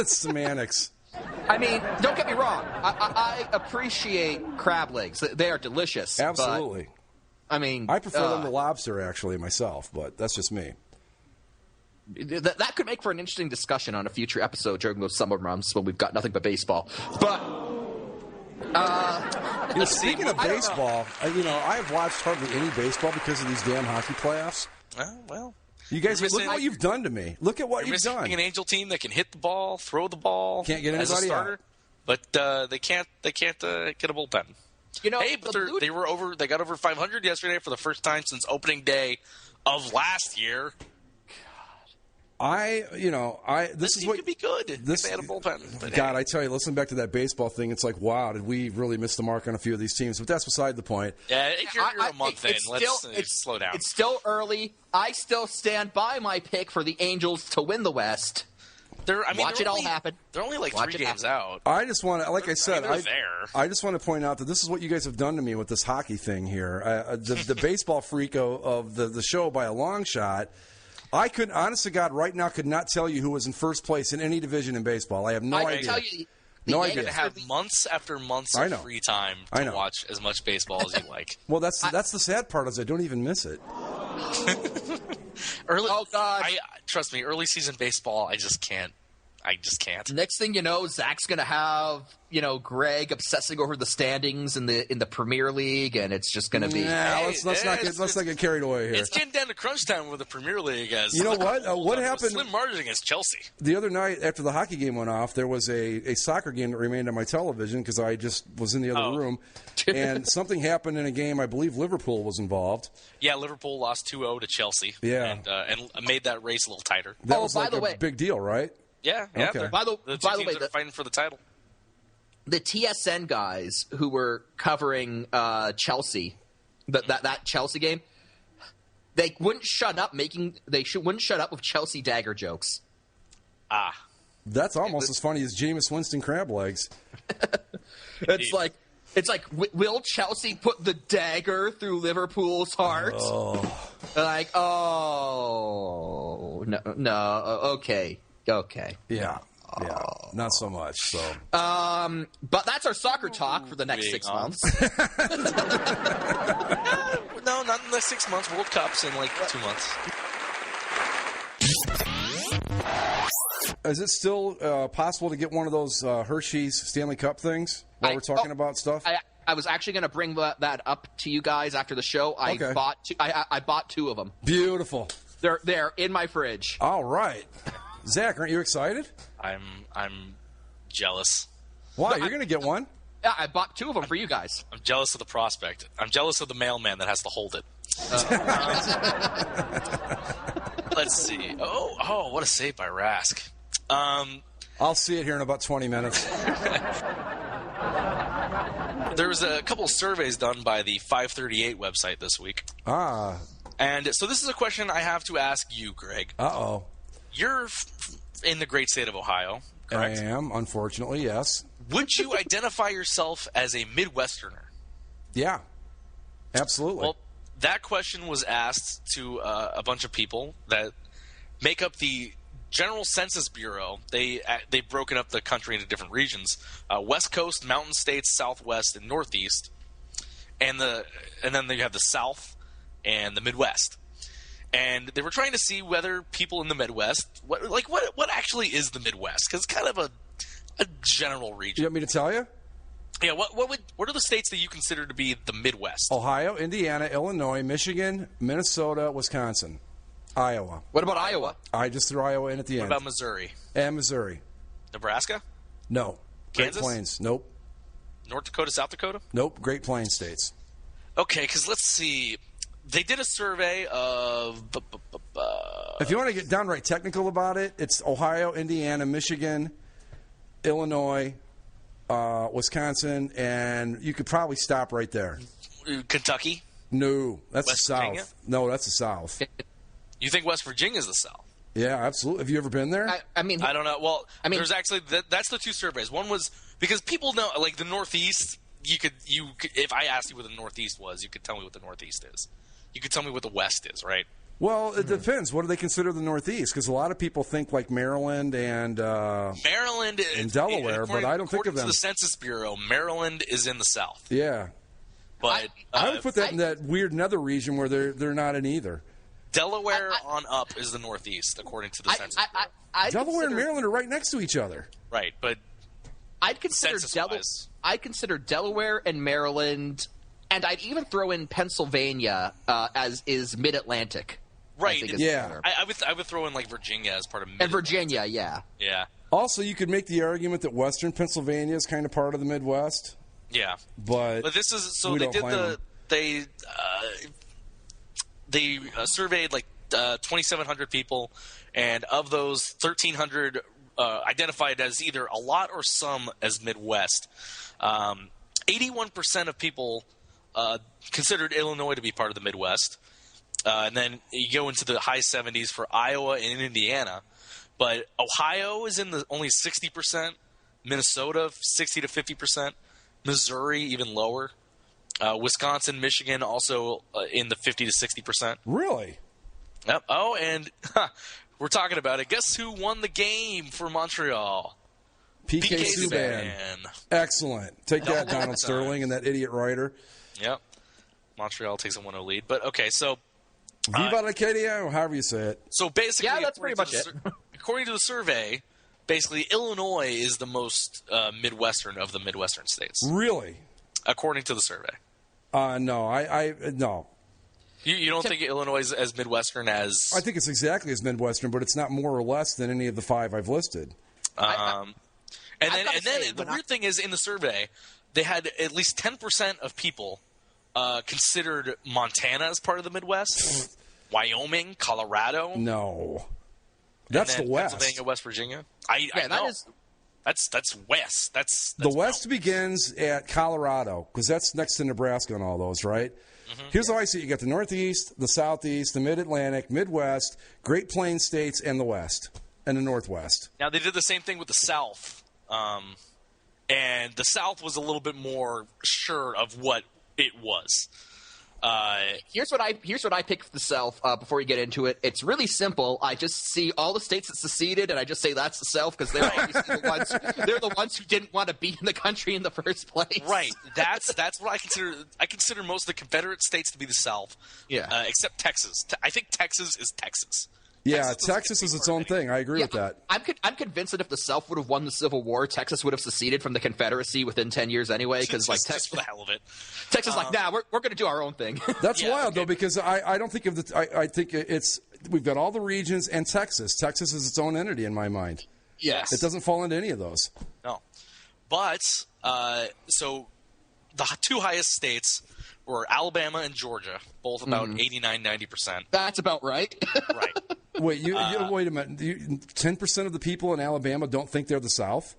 Semantics. I mean, don't get me wrong. I appreciate crab legs. They are delicious. Absolutely. But, I prefer them to lobster, actually, myself, but that's just me. That could make for an interesting discussion on a future episode during those summer months when we've got nothing but baseball. But speaking of baseball, I've watched hardly any baseball because of these damn hockey playoffs. Well, you guys, look at what you've done to me. Look at what you've done. An Angel team that can hit the ball, throw the ball, can't get anybody as a starter, out. But they can't get a bullpen. But they were over. They got over 500 yesterday for the first time since opening day of last year. This could be good if they had a bullpen. But God, I tell you, listen back to that baseball thing. It's like, wow, did we really miss the mark on a few of these teams? But that's beside the point. Yeah, you're a month in. Let's slow down. It's still early. I still stand by my pick for the Angels to win the West. Watch it all happen. They're only like 3 games out. I just want to, like I said, I just want to point out that this is what you guys have done to me with this hockey thing here. The baseball freak of the show by a long shot I could, honest to God, right now, could not tell you who was in first place in any division in baseball. I have no I idea. can tell you, No You're idea. going to have months after months I of know. free time I to know. watch as much baseball as you like. Well, that's the sad part is I don't even miss it. Oh, God. Trust me, early season baseball, I just can't. Next thing you know, Zach's going to have, Greg obsessing over the standings in the Premier League, and it's just going to be. Nah, let's not get carried away here. It's getting down to crunch time with the Premier League, guys. You know what? What happened? Slim margin against Chelsea. The other night, after the hockey game went off, there was a soccer game that remained on my television because I just was in the other room, and something happened in a game. I believe Liverpool was involved. Yeah, Liverpool lost 2-0 to Chelsea. Yeah. and made that race a little tighter. That was by like the a way- big deal, right? Yeah. Okay. By the The two way, teams that are fighting for the title. the TSN guys who were covering Chelsea, that Chelsea game, they wouldn't shut up wouldn't shut up with Chelsea dagger jokes. That's almost as funny as Jameis Winston crab legs. It's like will Chelsea put the dagger through Liverpool's heart? Oh. Like, no, okay. Yeah, not so much. So, But that's our soccer talk for the next 6 months. No, not in the 6 months. World Cup's in like 2 months. is it still possible to get one of those Hershey's Stanley Cup things while we're talking about stuff? I was actually going to bring that up to you guys after the show. I bought 2 of them. Beautiful. They're in my fridge. All right. Zach, aren't you excited? I'm jealous. Why? You're going to get one? Yeah, I bought 2 of them for you guys. I'm jealous of the prospect. I'm jealous of the mailman that has to hold it. Let's see. Oh, what a save by Rask. I'll see it here in about 20 minutes. There was a couple of surveys done by the 538 website this week. And so this is a question I have to ask you, Greg. Uh-oh. You're in the great state of Ohio, correct? I am, unfortunately, yes. Would you identify yourself as a Midwesterner? Yeah, absolutely. Well, that question was asked to a bunch of people that make up the General Census Bureau. They've broken up the country into different regions: West Coast, Mountain States, Southwest, and Northeast, and then you have the South and the Midwest. And they were trying to see whether people in the Midwest, what actually is the Midwest? Because it's kind of a general region. You want me to tell you? Yeah. What are the states that you consider to be the Midwest? Ohio, Indiana, Illinois, Michigan, Minnesota, Wisconsin, Iowa. What about Iowa? I just threw Iowa in at the What end. about Missouri? And Missouri. Nebraska? No. Kansas? Great Plains. Nope. North Dakota, South Dakota? Nope. Great Plains states. Okay, because let's see. They did a survey of... If you want to get downright technical about it, it's Ohio, Indiana, Michigan, Illinois, Wisconsin, and you could probably stop right there. Kentucky? No, that's West the South. Virginia? No, that's the South. You think West Virginia is the South? Yeah, absolutely. Have you ever been there? I mean, I don't know. Well, there's actually that's the 2 surveys. One was because people know, like the Northeast. You could if I asked you what the Northeast was, you could tell me what the Northeast is. You could tell me what the West is, right? Well, it depends. What do they consider the Northeast? Because a lot of people think like Maryland and Delaware, but I don't think of them. According to the Census Bureau, Maryland is in the South. Yeah, but I would put that in that weird nether region where they're not in either. Delaware on up is the Northeast, according to the Census Bureau. Delaware and Maryland are right next to each other. Right, but I'd consider Delaware and Maryland, and I'd even throw in Pennsylvania as is Mid-Atlantic. Right. Yeah. I would throw in like Virginia as part of And Virginia, yeah. Yeah. Also, you could make the argument that Western Pennsylvania is kind of part of the Midwest. Yeah. But this is so they did they surveyed like 2,700 people, and of those 1,300 identified as either a lot or some as Midwest. 81% of people considered Illinois to be part of the Midwest. And then you go into the high 70s for Iowa and Indiana. But Ohio is in the only 60%, Minnesota 60 to 50%, Missouri even lower, Wisconsin, Michigan also in the 50 to 60%. Really? Yep. Oh, and we're talking about it. Guess who won the game for Montreal? PK Subban. Excellent. Take that, Donald Sterling and that idiot writer. Yep. Montreal takes a 1-0 lead. But, okay, so... Viva Acadia, or however you say it. So, basically... Yeah, that's pretty much it. According to the survey, basically, Illinois is the most Midwestern of the Midwestern states. Really? According to the survey. No, no. You don't think Illinois is as Midwestern as... I think it's exactly as Midwestern, but it's not more or less than any of the 5 I've listed. And then the weird thing is, in the survey, they had at least 10% of people considered Montana as part of the Midwest, Wyoming, Colorado. No, that's the West. Pennsylvania, West Virginia. I know. That's West. That's the West begins at Colorado because that's next to Nebraska and all those, right? Mm-hmm. Here's how I see it. You got the Northeast, the Southeast, the Mid-Atlantic, Midwest, Great Plains states, and the West, and the Northwest. Now, they did the same thing with the South. And the South was a little bit more sure of what it was. Here's what I pick for the South. Before we get into it, it's really simple. I just see all the states that seceded, and I just say that's the South because they're obviously the ones. They're the ones who didn't want to be in the country in the first place. Right. That's what I consider. I consider most of the Confederate states to be the South. Yeah. Except Texas. I think Texas is Texas. Yeah, Texas is its own thing. I agree with that. I'm convinced that if the South would have won the Civil War, Texas would have seceded from the Confederacy within 10 years anyway. Because Texas, for the hell of it, Texas nah, we're going to do our own thing. That's wild though, because I don't think of the. I think it's we've got all the regions and Texas. Texas is its own entity in my mind. Yes, it doesn't fall into any of those. No, but so the 2 highest states were Alabama and Georgia, both about 89-90%. That's about right. Right. Wait, wait a minute. 10% of the people in Alabama don't think they're the South?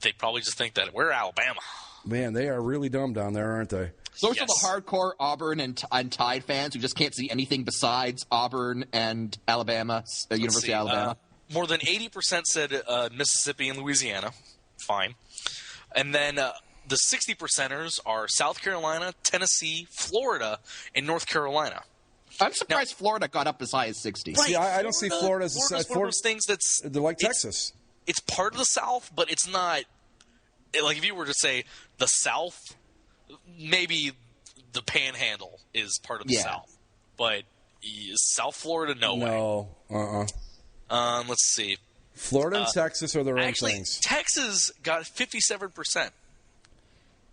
They probably just think that we're Alabama. Man, they are really dumb down there, aren't they? Those are the hardcore Auburn and Tide fans who just can't see anything besides Auburn and Alabama, University of Alabama. More than 80% said Mississippi and Louisiana. Fine. And then the 60%ers are South Carolina, Tennessee, Florida, and North Carolina. I'm surprised Florida got up as high as 60. Right. See, I don't see Florida as one of those things that's... They're like Texas. It's part of the South, but it's not... Like, if you were to say the South, maybe the Panhandle is part of the South. But South Florida, no way. No. Let's see. Florida and Texas are their own actually, things. Texas got 57%.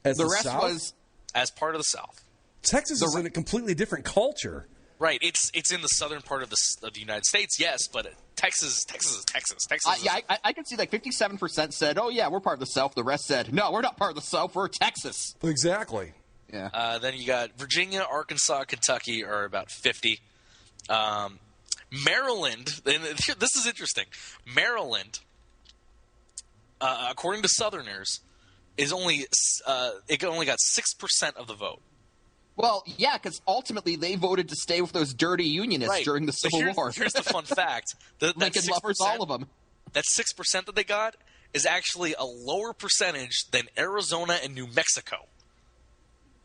As the rest South? was... As part of the South. Texas is in a completely different culture. Right, it's in the southern part of the United States, yes, but Texas is Texas. I can see like 57% said, "Oh yeah, we're part of the South." The rest said, "No, we're not part of the South. We're Texas." Exactly. Yeah. Then you got Virginia, Arkansas, Kentucky are about 50. Maryland, and this is interesting. Maryland, according to Southerners, is only it only got 6% of the vote. Well, yeah, because ultimately they voted to stay with those dirty unionists during the Civil War. Here's the fun fact. Lincoln lovers, all of them. That 6% that they got is actually a lower percentage than Arizona and New Mexico.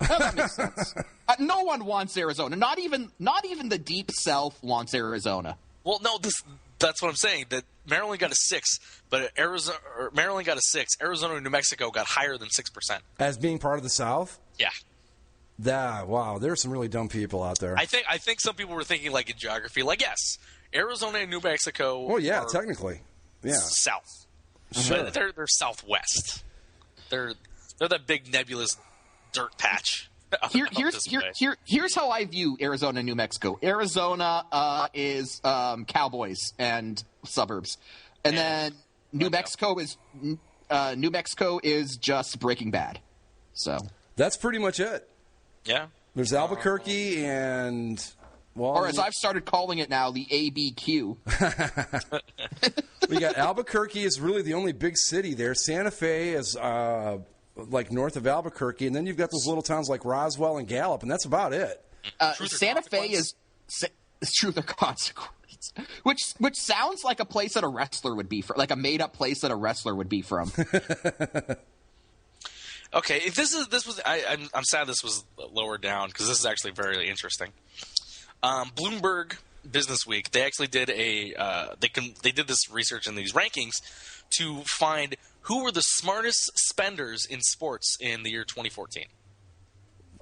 Oh, that makes sense. No one wants Arizona. Not even the Deep South wants Arizona. Well, no, that's what I'm saying. That Maryland got a 6, but Maryland got a 6. Arizona and New Mexico got higher than 6%. As being part of the South? Yeah. Wow, there are some really dumb people out there. I think some people were thinking like in geography, like yes, Arizona and New Mexico. Oh yeah, technically, yeah, south. Sure. But they're southwest. They're that big nebulous dirt patch. Here's how I view Arizona and New Mexico. Arizona is cowboys and suburbs, and then New Mexico is just Breaking Bad. So that's pretty much it. Yeah. There's Albuquerque and, well... Or as I've started calling it now, the ABQ. We got Albuquerque is really the only big city there. Santa Fe is like north of Albuquerque, and then you've got those little towns like Roswell and Gallup, and that's about it. Santa Fe is Truth or Consequence, which sounds like a place that a wrestler would be from, like a made-up place that a wrestler would be from. Okay, if I'm sad this was lower down because this is actually very interesting. Bloomberg Business Week, they actually did they did this research in these rankings to find who were the smartest spenders in sports in the year 2014.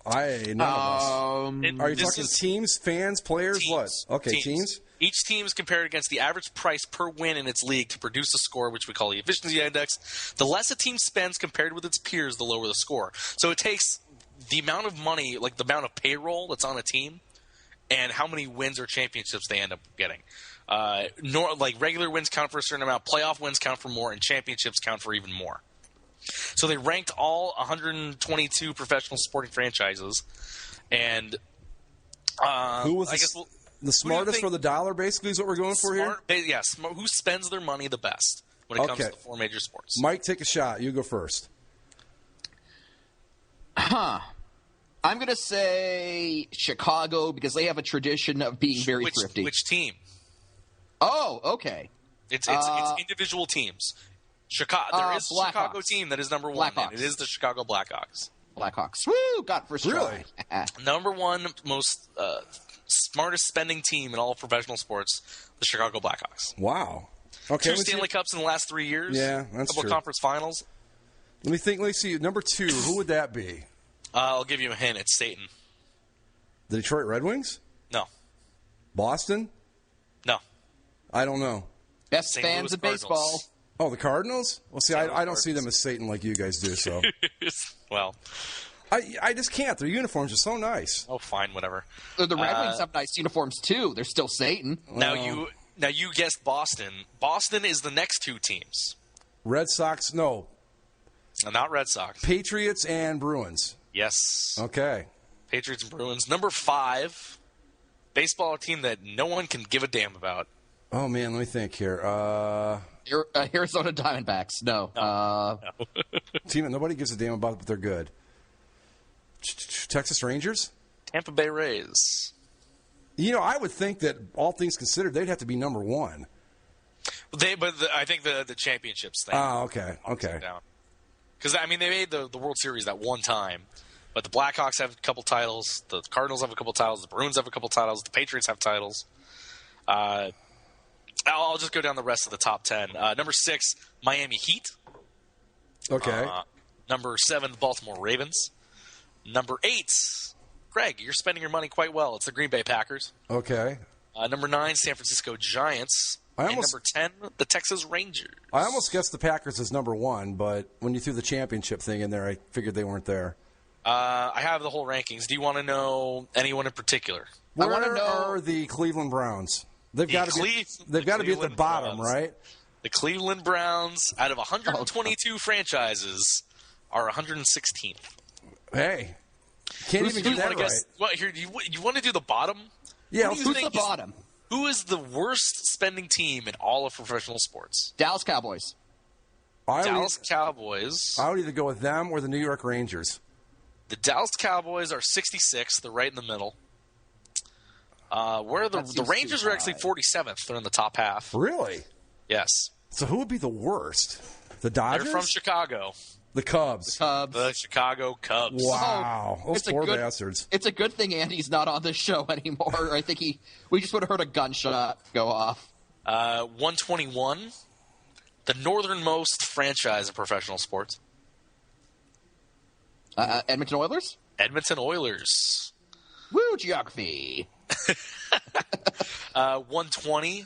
None of us. Are you talking teams, fans, players? Teams. What? Okay, teams. Each team is compared against the average price per win in its league to produce a score, which we call the efficiency index. The less a team spends compared with its peers, the lower the score. So it takes the amount of money, like the amount of payroll that's on a team, and how many wins or championships they end up getting. Like regular wins count for a certain amount, playoff wins count for more, and championships count for even more. So they ranked all 122 professional sporting franchises, and who was the smartest for the dollar? Basically, is what we're going for here. Yes, who spends their money the best when it comes to the four major sports? Mike, take a shot. You go first. I'm going to say Chicago because they have a tradition of being very thrifty. Which team? Oh, okay. It's individual teams. There is a Chicago team that is number one, and it is the Chicago Blackhawks. Blackhawks. Woo! Got first really? Number one most smartest spending team in all of professional sports, the Chicago Blackhawks. Wow. Okay. 2 Stanley Cups in the last 3 years. Yeah, that's true. A couple of conference finals. Let me think. Let me see. Number 2, who would that be? I'll give you a hint. It's Satan. The Detroit Red Wings? No. Boston? No. I don't know. Best fans of baseball. Oh, the Cardinals? Well, see, I don't see them as Satan like you guys do. So, well, I just can't. Their uniforms are so nice. Oh, fine, whatever. The Red Wings have nice uniforms too. They're still Satan. Now you guessed Boston. Boston is the next 2 teams. Red Sox? No. Not Red Sox. Patriots and Bruins. Yes. Okay. Patriots and Bruins. Number 5, baseball team that no one can give a damn about. Oh, man, let me think here. Arizona Diamondbacks. No. No. Team that nobody gives a damn about, but they're good. Texas Rangers? Tampa Bay Rays. You know, I would think that all things considered, they'd have to be number 1. I think the championships thing. Oh, okay. Because, I mean, they made the World Series that one time. But the Blackhawks have a couple titles. The Cardinals have a couple titles. The Bruins have a couple titles. The Patriots have titles. I'll just go down the rest of the top 10. Number 6, Miami Heat. Okay. Number 7, the Baltimore Ravens. Number 8, Greg, you're spending your money quite well. It's the Green Bay Packers. Okay. Number 9, San Francisco Giants. And number 10, the Texas Rangers. I almost guessed the Packers as number 1, but when you threw the championship thing in there, I figured they weren't there. I have the whole rankings. Do you want to know anyone in particular? Where are the Cleveland Browns? They've got to be at the bottom, right? The Cleveland Browns, out of 122 franchises, are 116th. Hey, can't even get that right. What, here, you want to do the bottom? Yeah, who's the bottom? Who is the worst spending team in all of professional sports? Dallas Cowboys. Cowboys. I would either go with them or the New York Rangers. The Dallas Cowboys are 66th. They're right in the middle. Where the Rangers are actually 47th. They're in the top half. Really? Yes. So who would be the worst? The Dodgers? They're from Chicago. The Cubs. The Chicago Cubs. Wow. Those poor bastards. It's a good thing Andy's not on this show anymore. I think we just would have heard a gunshot go off. 121. The northernmost franchise of professional sports. Edmonton Oilers? Edmonton Oilers. Woo, geography. 120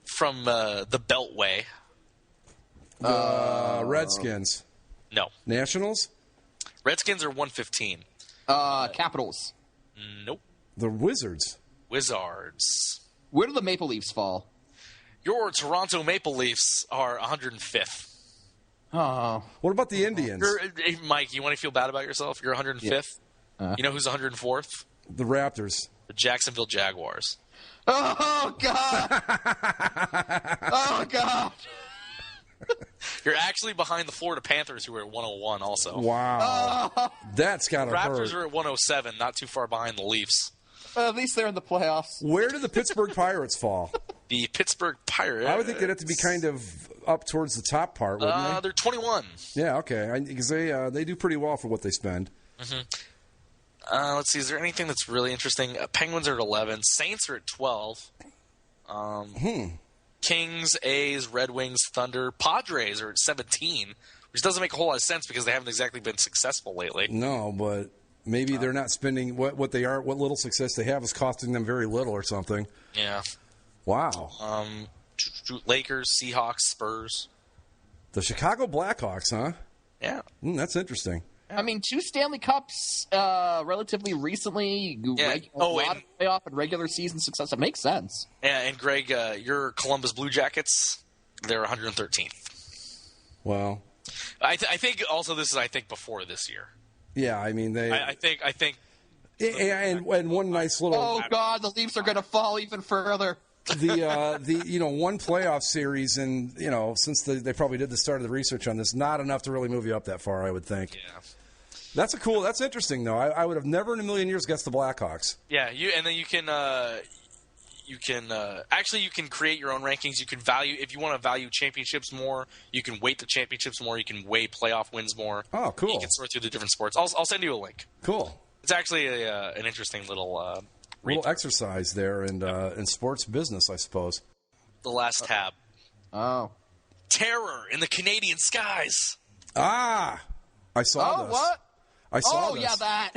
from the Beltway. Redskins. No. Nationals? Redskins are 115. Capitals. Nope. The Wizards. Wizards. Where do the Maple Leafs fall? Your Toronto Maple Leafs are 105th. Oh. What about the Indians? Hey, Mike, you want to feel bad about yourself? You're 105th. Yeah. You know who's 104th? The Raptors. The Jacksonville Jaguars. Oh, God. Oh, God. You're actually behind the Florida Panthers, who are at 101 also. Wow. That's got to hurt. Raptors are at 107, not too far behind the Leafs. At least they're in the playoffs. Where do the Pittsburgh Pirates fall? The Pittsburgh Pirates. I would think they'd have to be kind of up towards the top part, wouldn't they? They're 21. Yeah, okay. Because they do pretty well for what they spend. Mm-hmm. Let's see. Is there anything that's really interesting? Penguins are at 11. Saints are at 12. Kings, A's, Red Wings, Thunder, Padres are at 17, which doesn't make a whole lot of sense because they haven't exactly been successful lately. No, but maybe they're not spending what they are. What little success they have is costing them very little or something. Yeah. Wow. Lakers, Seahawks, Spurs. The Chicago Blackhawks, huh? Yeah. That's interesting. I mean, 2 Stanley Cups relatively recently. Yeah. A lot of playoff and regular season success. It makes sense. Yeah, and Greg, your Columbus Blue Jackets, they're 113th. Well, I think also this is before this year. Yeah, I mean they. I think. And one nice little. Oh God, the Leafs are going to fall even further. The one playoff series, and since they probably did the start of the research on this, not enough to really move you up that far, I would think. Yeah. That's interesting though. I would have never in a million years guessed the Blackhawks. Yeah, and then you can create your own rankings. You can value if you want to value championships more. You can weight the championships more. You can weigh playoff wins more. Oh, cool! You can sort through the different sports. I'll send you a link. Cool. It's actually an interesting little exercise there in sports business, I suppose. The last tab. Oh. Terror in the Canadian skies. I saw this. What? I saw this. Yeah, that.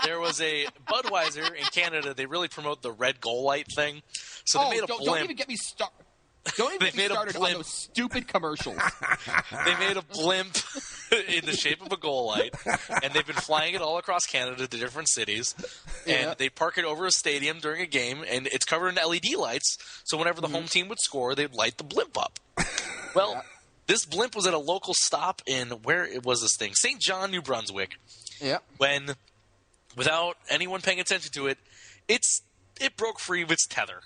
There was a Budweiser in Canada. They really promote the red goal light thing. So they made a blimp. Don't even get me started. Don't even get me started on those stupid commercials. They made a blimp in the shape of a goal light, and they've been flying it all across Canada to different cities. And they park it over a stadium during a game, and it's covered in LED lights. So whenever the home team would score, they'd light the blimp up. Well, this blimp was at a local stop in where it was this thing, St. John, New Brunswick. Yeah. When, without anyone paying attention to it, it broke free of its tether.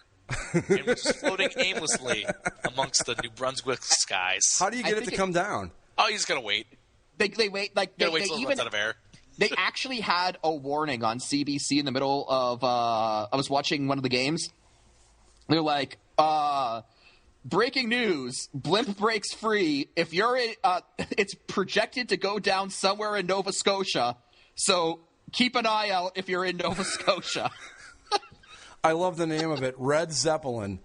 And was floating aimlessly amongst the New Brunswick skies. How do you get it to come down? Oh, you just gotta wait. They wait like they wait till it runs out of air. They actually had a warning on CBC in the middle of. I was watching one of the games. They're like, breaking news: blimp breaks free. If you're in, it's projected to go down somewhere in Nova Scotia. So keep an eye out if you're in Nova Scotia. I love the name of it, Red Zeppelin.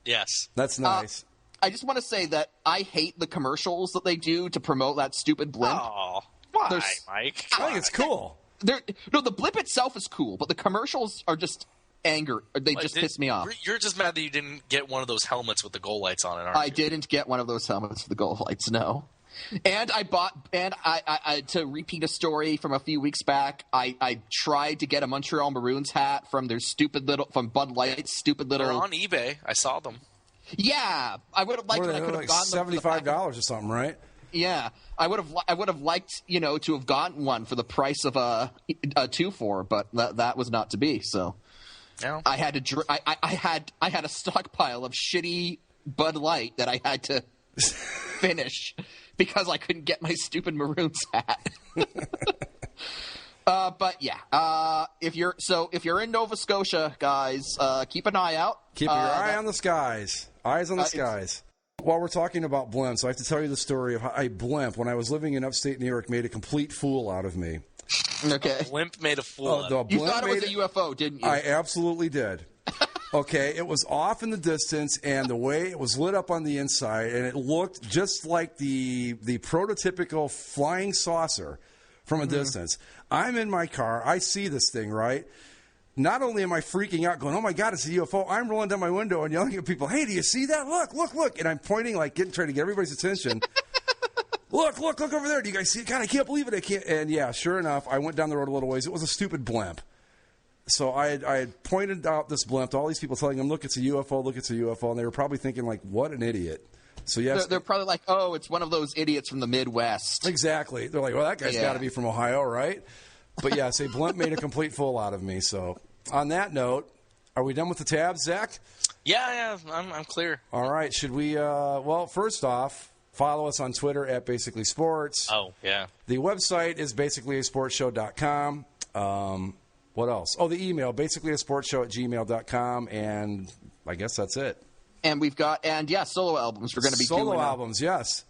Yes. That's nice. I just want to say that I hate the commercials that they do to promote that stupid blimp. Oh, why, Mike? I think it's cool. No, the blimp itself is cool, but the commercials are just anger. They just piss me off. You're just mad that you didn't get one of those helmets with the goal lights on it, aren't you? I didn't get one of those helmets with the goal lights, no. And I to repeat a story from a few weeks back, I tried to get a Montreal Maroons hat from from Bud Light's stupid little. They're on eBay. I saw them. Yeah, I would have liked. I could have gotten $75 or something, right? Yeah, I would have liked to have gotten one for the price of a 2-4, but that was not to be. So no. I had to. I had a stockpile of shitty Bud Light that I had to finish. Because I couldn't get my stupid Maroons hat. But yeah, if you're in Nova Scotia, guys, keep an eye out. Keep your eye on the skies. Eyes on the skies. While we're talking about blimps, I have to tell you the story of how a blimp, when I was living in upstate New York, made a complete fool out of me. Okay. Blimp made a fool out of you. You thought it was a UFO, didn't you? I absolutely did. Okay, it was off in the distance, and the way it was lit up on the inside, and it looked just like the prototypical flying saucer from a distance. I'm in my car. I see this thing, right? Not only am I freaking out, going, oh, my God, it's a UFO, I'm rolling down my window and yelling at people, hey, do you see that? Look. And I'm pointing, trying to get everybody's attention. Look over there. Do you guys see it? God, I can't believe it. I can't. And, yeah, sure enough, I went down the road a little ways. It was a stupid blimp. So I had pointed out this blimp to all these people, telling them, look, it's a UFO, and they were probably thinking, like, what an idiot. So yes, they're probably like, oh, it's one of those idiots from the Midwest. Exactly. They're like, well, that guy's got to be from Ohio, right? But yes, a blimp made a complete fool out of me. So on that note, are we done with the tabs, Zach? Yeah, I'm clear. All right. Should we? Well, first off, follow us on Twitter at Basically Sports. Oh, yeah. The website is basicallyasportshow.com. What else? Oh, the email, basicallyasportshow@gmail.com, and I guess that's it. And we've got, solo albums. We're going to be doing solo albums, yes.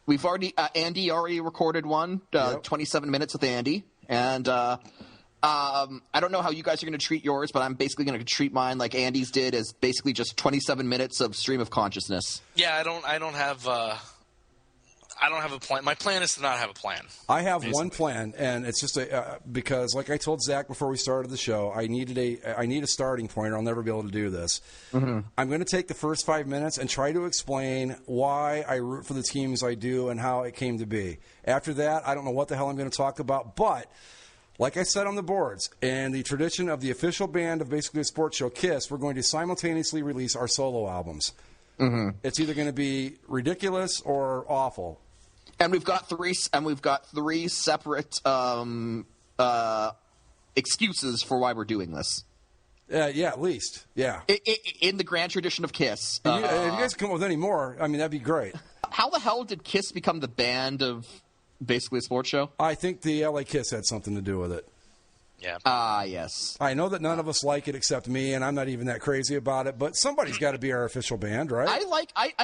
We've already, Andy already recorded one, 27 minutes with Andy. And I don't know how you guys are going to treat yours, but I'm basically going to treat mine like Andy's did, as basically just 27 minutes of stream of consciousness. Yeah, I don't have a plan. My plan is to not have a plan. I have one plan, and it's just because, like I told Zach before we started the show, I need a starting point, or I'll never be able to do this. Mm-hmm. I'm going to take the first 5 minutes and try to explain why I root for the teams I do and how it came to be. After that, I don't know what the hell I'm going to talk about, but like I said on the boards, and the tradition of the official band of Basically a Sports Show, KISS, we're going to simultaneously release our solo albums. Mm-hmm. It's either going to be ridiculous or awful. And we've got three separate excuses for why we're doing this. Yeah, at least. Yeah. In the grand tradition of KISS. If you guys come up with any more, I mean, that'd be great. How the hell did KISS become the band of Basically a Sports Show? I think the LA KISS had something to do with it. Yeah. Yes. I know that none of us like it except me, and I'm not even that crazy about it, but somebody's got to be our official band, right? I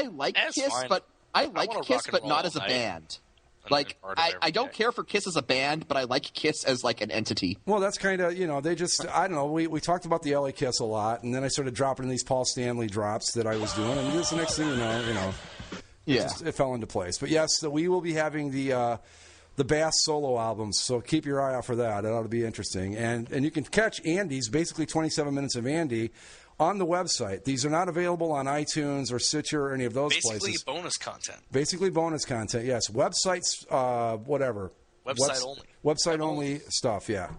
like KISS, fine. but I like KISS, but not as a band. Like, I don't care for KISS as a band, but I like KISS as, like, an entity. Well, that's kind of, they just, I don't know, we talked about the LA KISS a lot, and then I started dropping in these Paul Stanley drops that I was doing, and this the next thing you know, it fell into place. But, yes, so we will be having the Bass solo albums, so keep your eye out for that. That ought to be interesting. And you can catch Andy's, basically 27 minutes of Andy, on the website. These are not available on iTunes or Stitcher or any of those places. Basically bonus content. Basically bonus content, yes. Websites, whatever. Website only. Website only stuff, yeah.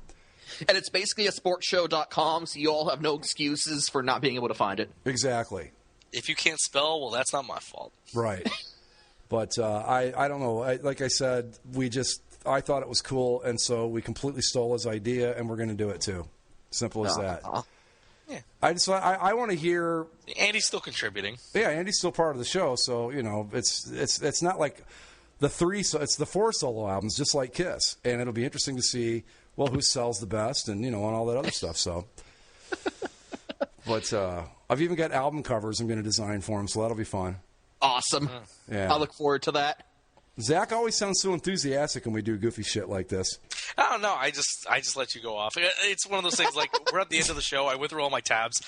And it's basically a sportshow.com, so you all have no excuses for not being able to find it. Exactly. If you can't spell, well, that's not my fault. Right. But I don't know. Like I said, I thought it was cool, and so we completely stole his idea, and we're going to do it too. Simple as that. Yeah. I want to hear. Andy's still contributing. Yeah, Andy's still part of the show, so it's not like the three. So it's the 4 solo albums, just like KISS, and it'll be interesting to see who sells the best, and and all that other stuff. So, but I've even got album covers I'm going to design for him, so that'll be fun. Awesome. Yeah, I look forward to that. Zach always sounds so enthusiastic when we do goofy shit like this. I don't know. I just let you go off. It's one of those things. Like, we're at the end of the show. I went through all my tabs.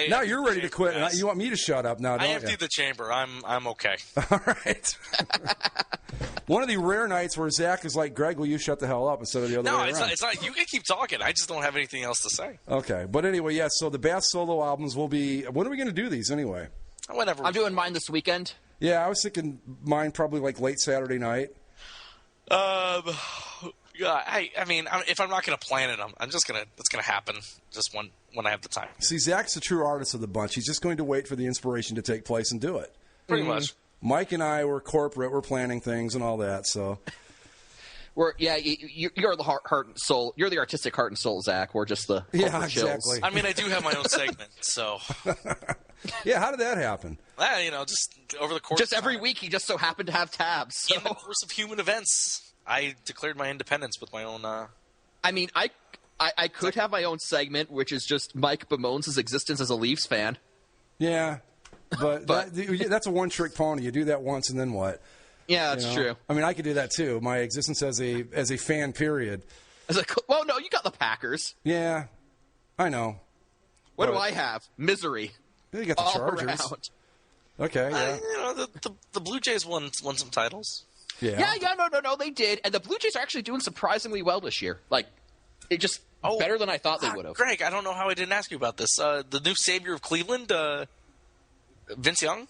Now you're ready to quit. And you want me to shut up now? Don't I emptied the chamber. I'm okay. All right. One of the rare nights where Zach is like, "Greg, will you shut the hell up?" instead of the other way around. No, it's not. You can keep talking. I just don't have anything else to say. Okay, but anyway, yes. So the Bass solo albums will be. When are we going to do these anyway? Whenever. I'm doing mine this weekend. Yeah, I was thinking mine probably like late Saturday night. Yeah, I mean, if I'm not going to plan it, it's going to happen just when I have the time. See, Zach's the true artist of the bunch. He's just going to wait for the inspiration to take place and do it. Pretty much. Mike and I were corporate. We're planning things and all that, so. You're the heart and soul. You're the artistic heart and soul, Zach. We're just the exactly. chills. I mean, I do have my own segment, so. Yeah, how did that happen? Just over the course. Just of every time. week, he just so happened to have tabs. So. In the course of human events, I declared my independence with my own. I mean, I could have my own segment, which is just Mike bemoans his existence as a Leafs fan. Yeah, but that's a one-trick pony. You do that once, and then what? Yeah, that's true. I mean, I could do that too. My existence as a fan, period. Well, no, you got the Packers. Yeah, I know. What do I have? Misery. You got the all Chargers. Around. Okay, yeah. The Blue Jays won some titles. Yeah, no, they did. And the Blue Jays are actually doing surprisingly well this year. Like, it just better than I thought they would have. Greg, I don't know how I didn't ask you about this. The new savior of Cleveland, Vince Young.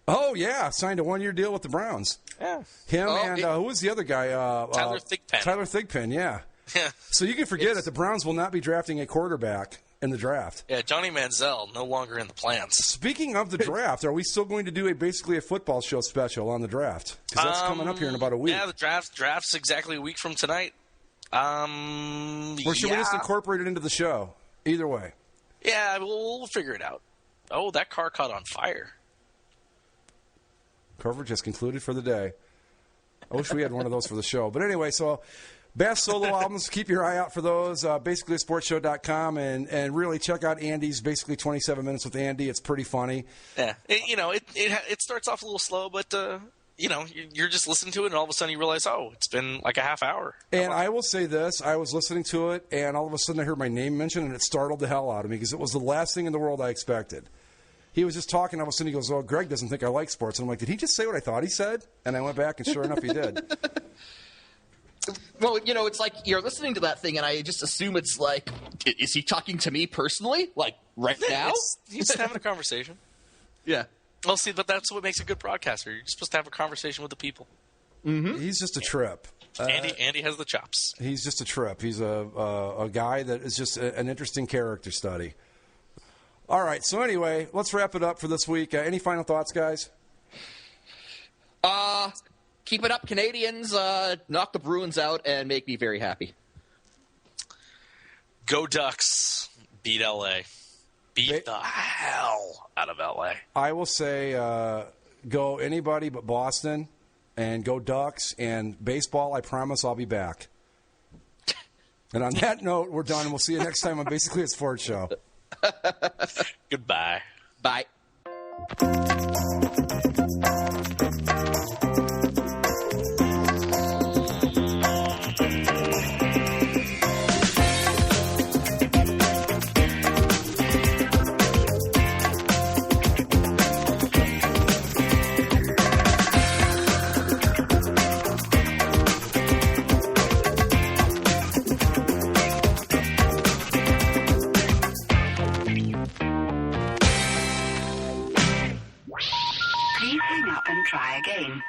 Oh, yeah, signed a 1-year deal with the Browns. Yeah. Him and who was the other guy? Tyler Thigpen. Tyler Thigpen, yeah. Yeah. So you can forget it. The Browns will not be drafting a quarterback in the draft. Yeah, Johnny Manziel, no longer in the plans. Speaking of the draft, are we still going to do basically a football show special on the draft? Because that's coming up here in about a week. Yeah, the draft's exactly a week from tonight. Or should we just incorporate it into the show? Either way. Yeah, we'll figure it out. Oh, that car caught on fire. Coverage has concluded for the day. I wish we had one of those for the show. But anyway, so Bass solo albums, keep your eye out for those. Basically, sportshow.com, and really check out Andy's basically 27 Minutes with Andy. It's pretty funny. Yeah, it starts off a little slow, but you're just listening to it, and all of a sudden you realize, oh, it's been like a half hour. And I will say this. I was listening to it, and all of a sudden I heard my name mentioned, and it startled the hell out of me because it was the last thing in the world I expected. He was just talking, all of a sudden he goes, oh, Greg doesn't think I like sports. And I'm like, did he just say what I thought he said? And I went back, and sure enough, he did. Well, it's like you're listening to that thing, and I just assume it's like, is he talking to me personally? Like, right now? He's just having a conversation. Yeah. Well, see, but that's what makes a good broadcaster. You're supposed to have a conversation with the people. Mm-hmm. He's just a trip. Andy has the chops. He's just a trip. He's a guy that is just an interesting character study. All right, so anyway, let's wrap it up for this week. Any final thoughts, guys? Keep it up, Canadians. Knock the Bruins out and make me very happy. Go Ducks. Beat LA. Beat the hell out of LA. I will say go anybody but Boston and go Ducks. And baseball, I promise I'll be back. And on that note, we're done. And we'll see you next time on Basically a Sports Show. Goodbye. Bye. Please hang up and try again.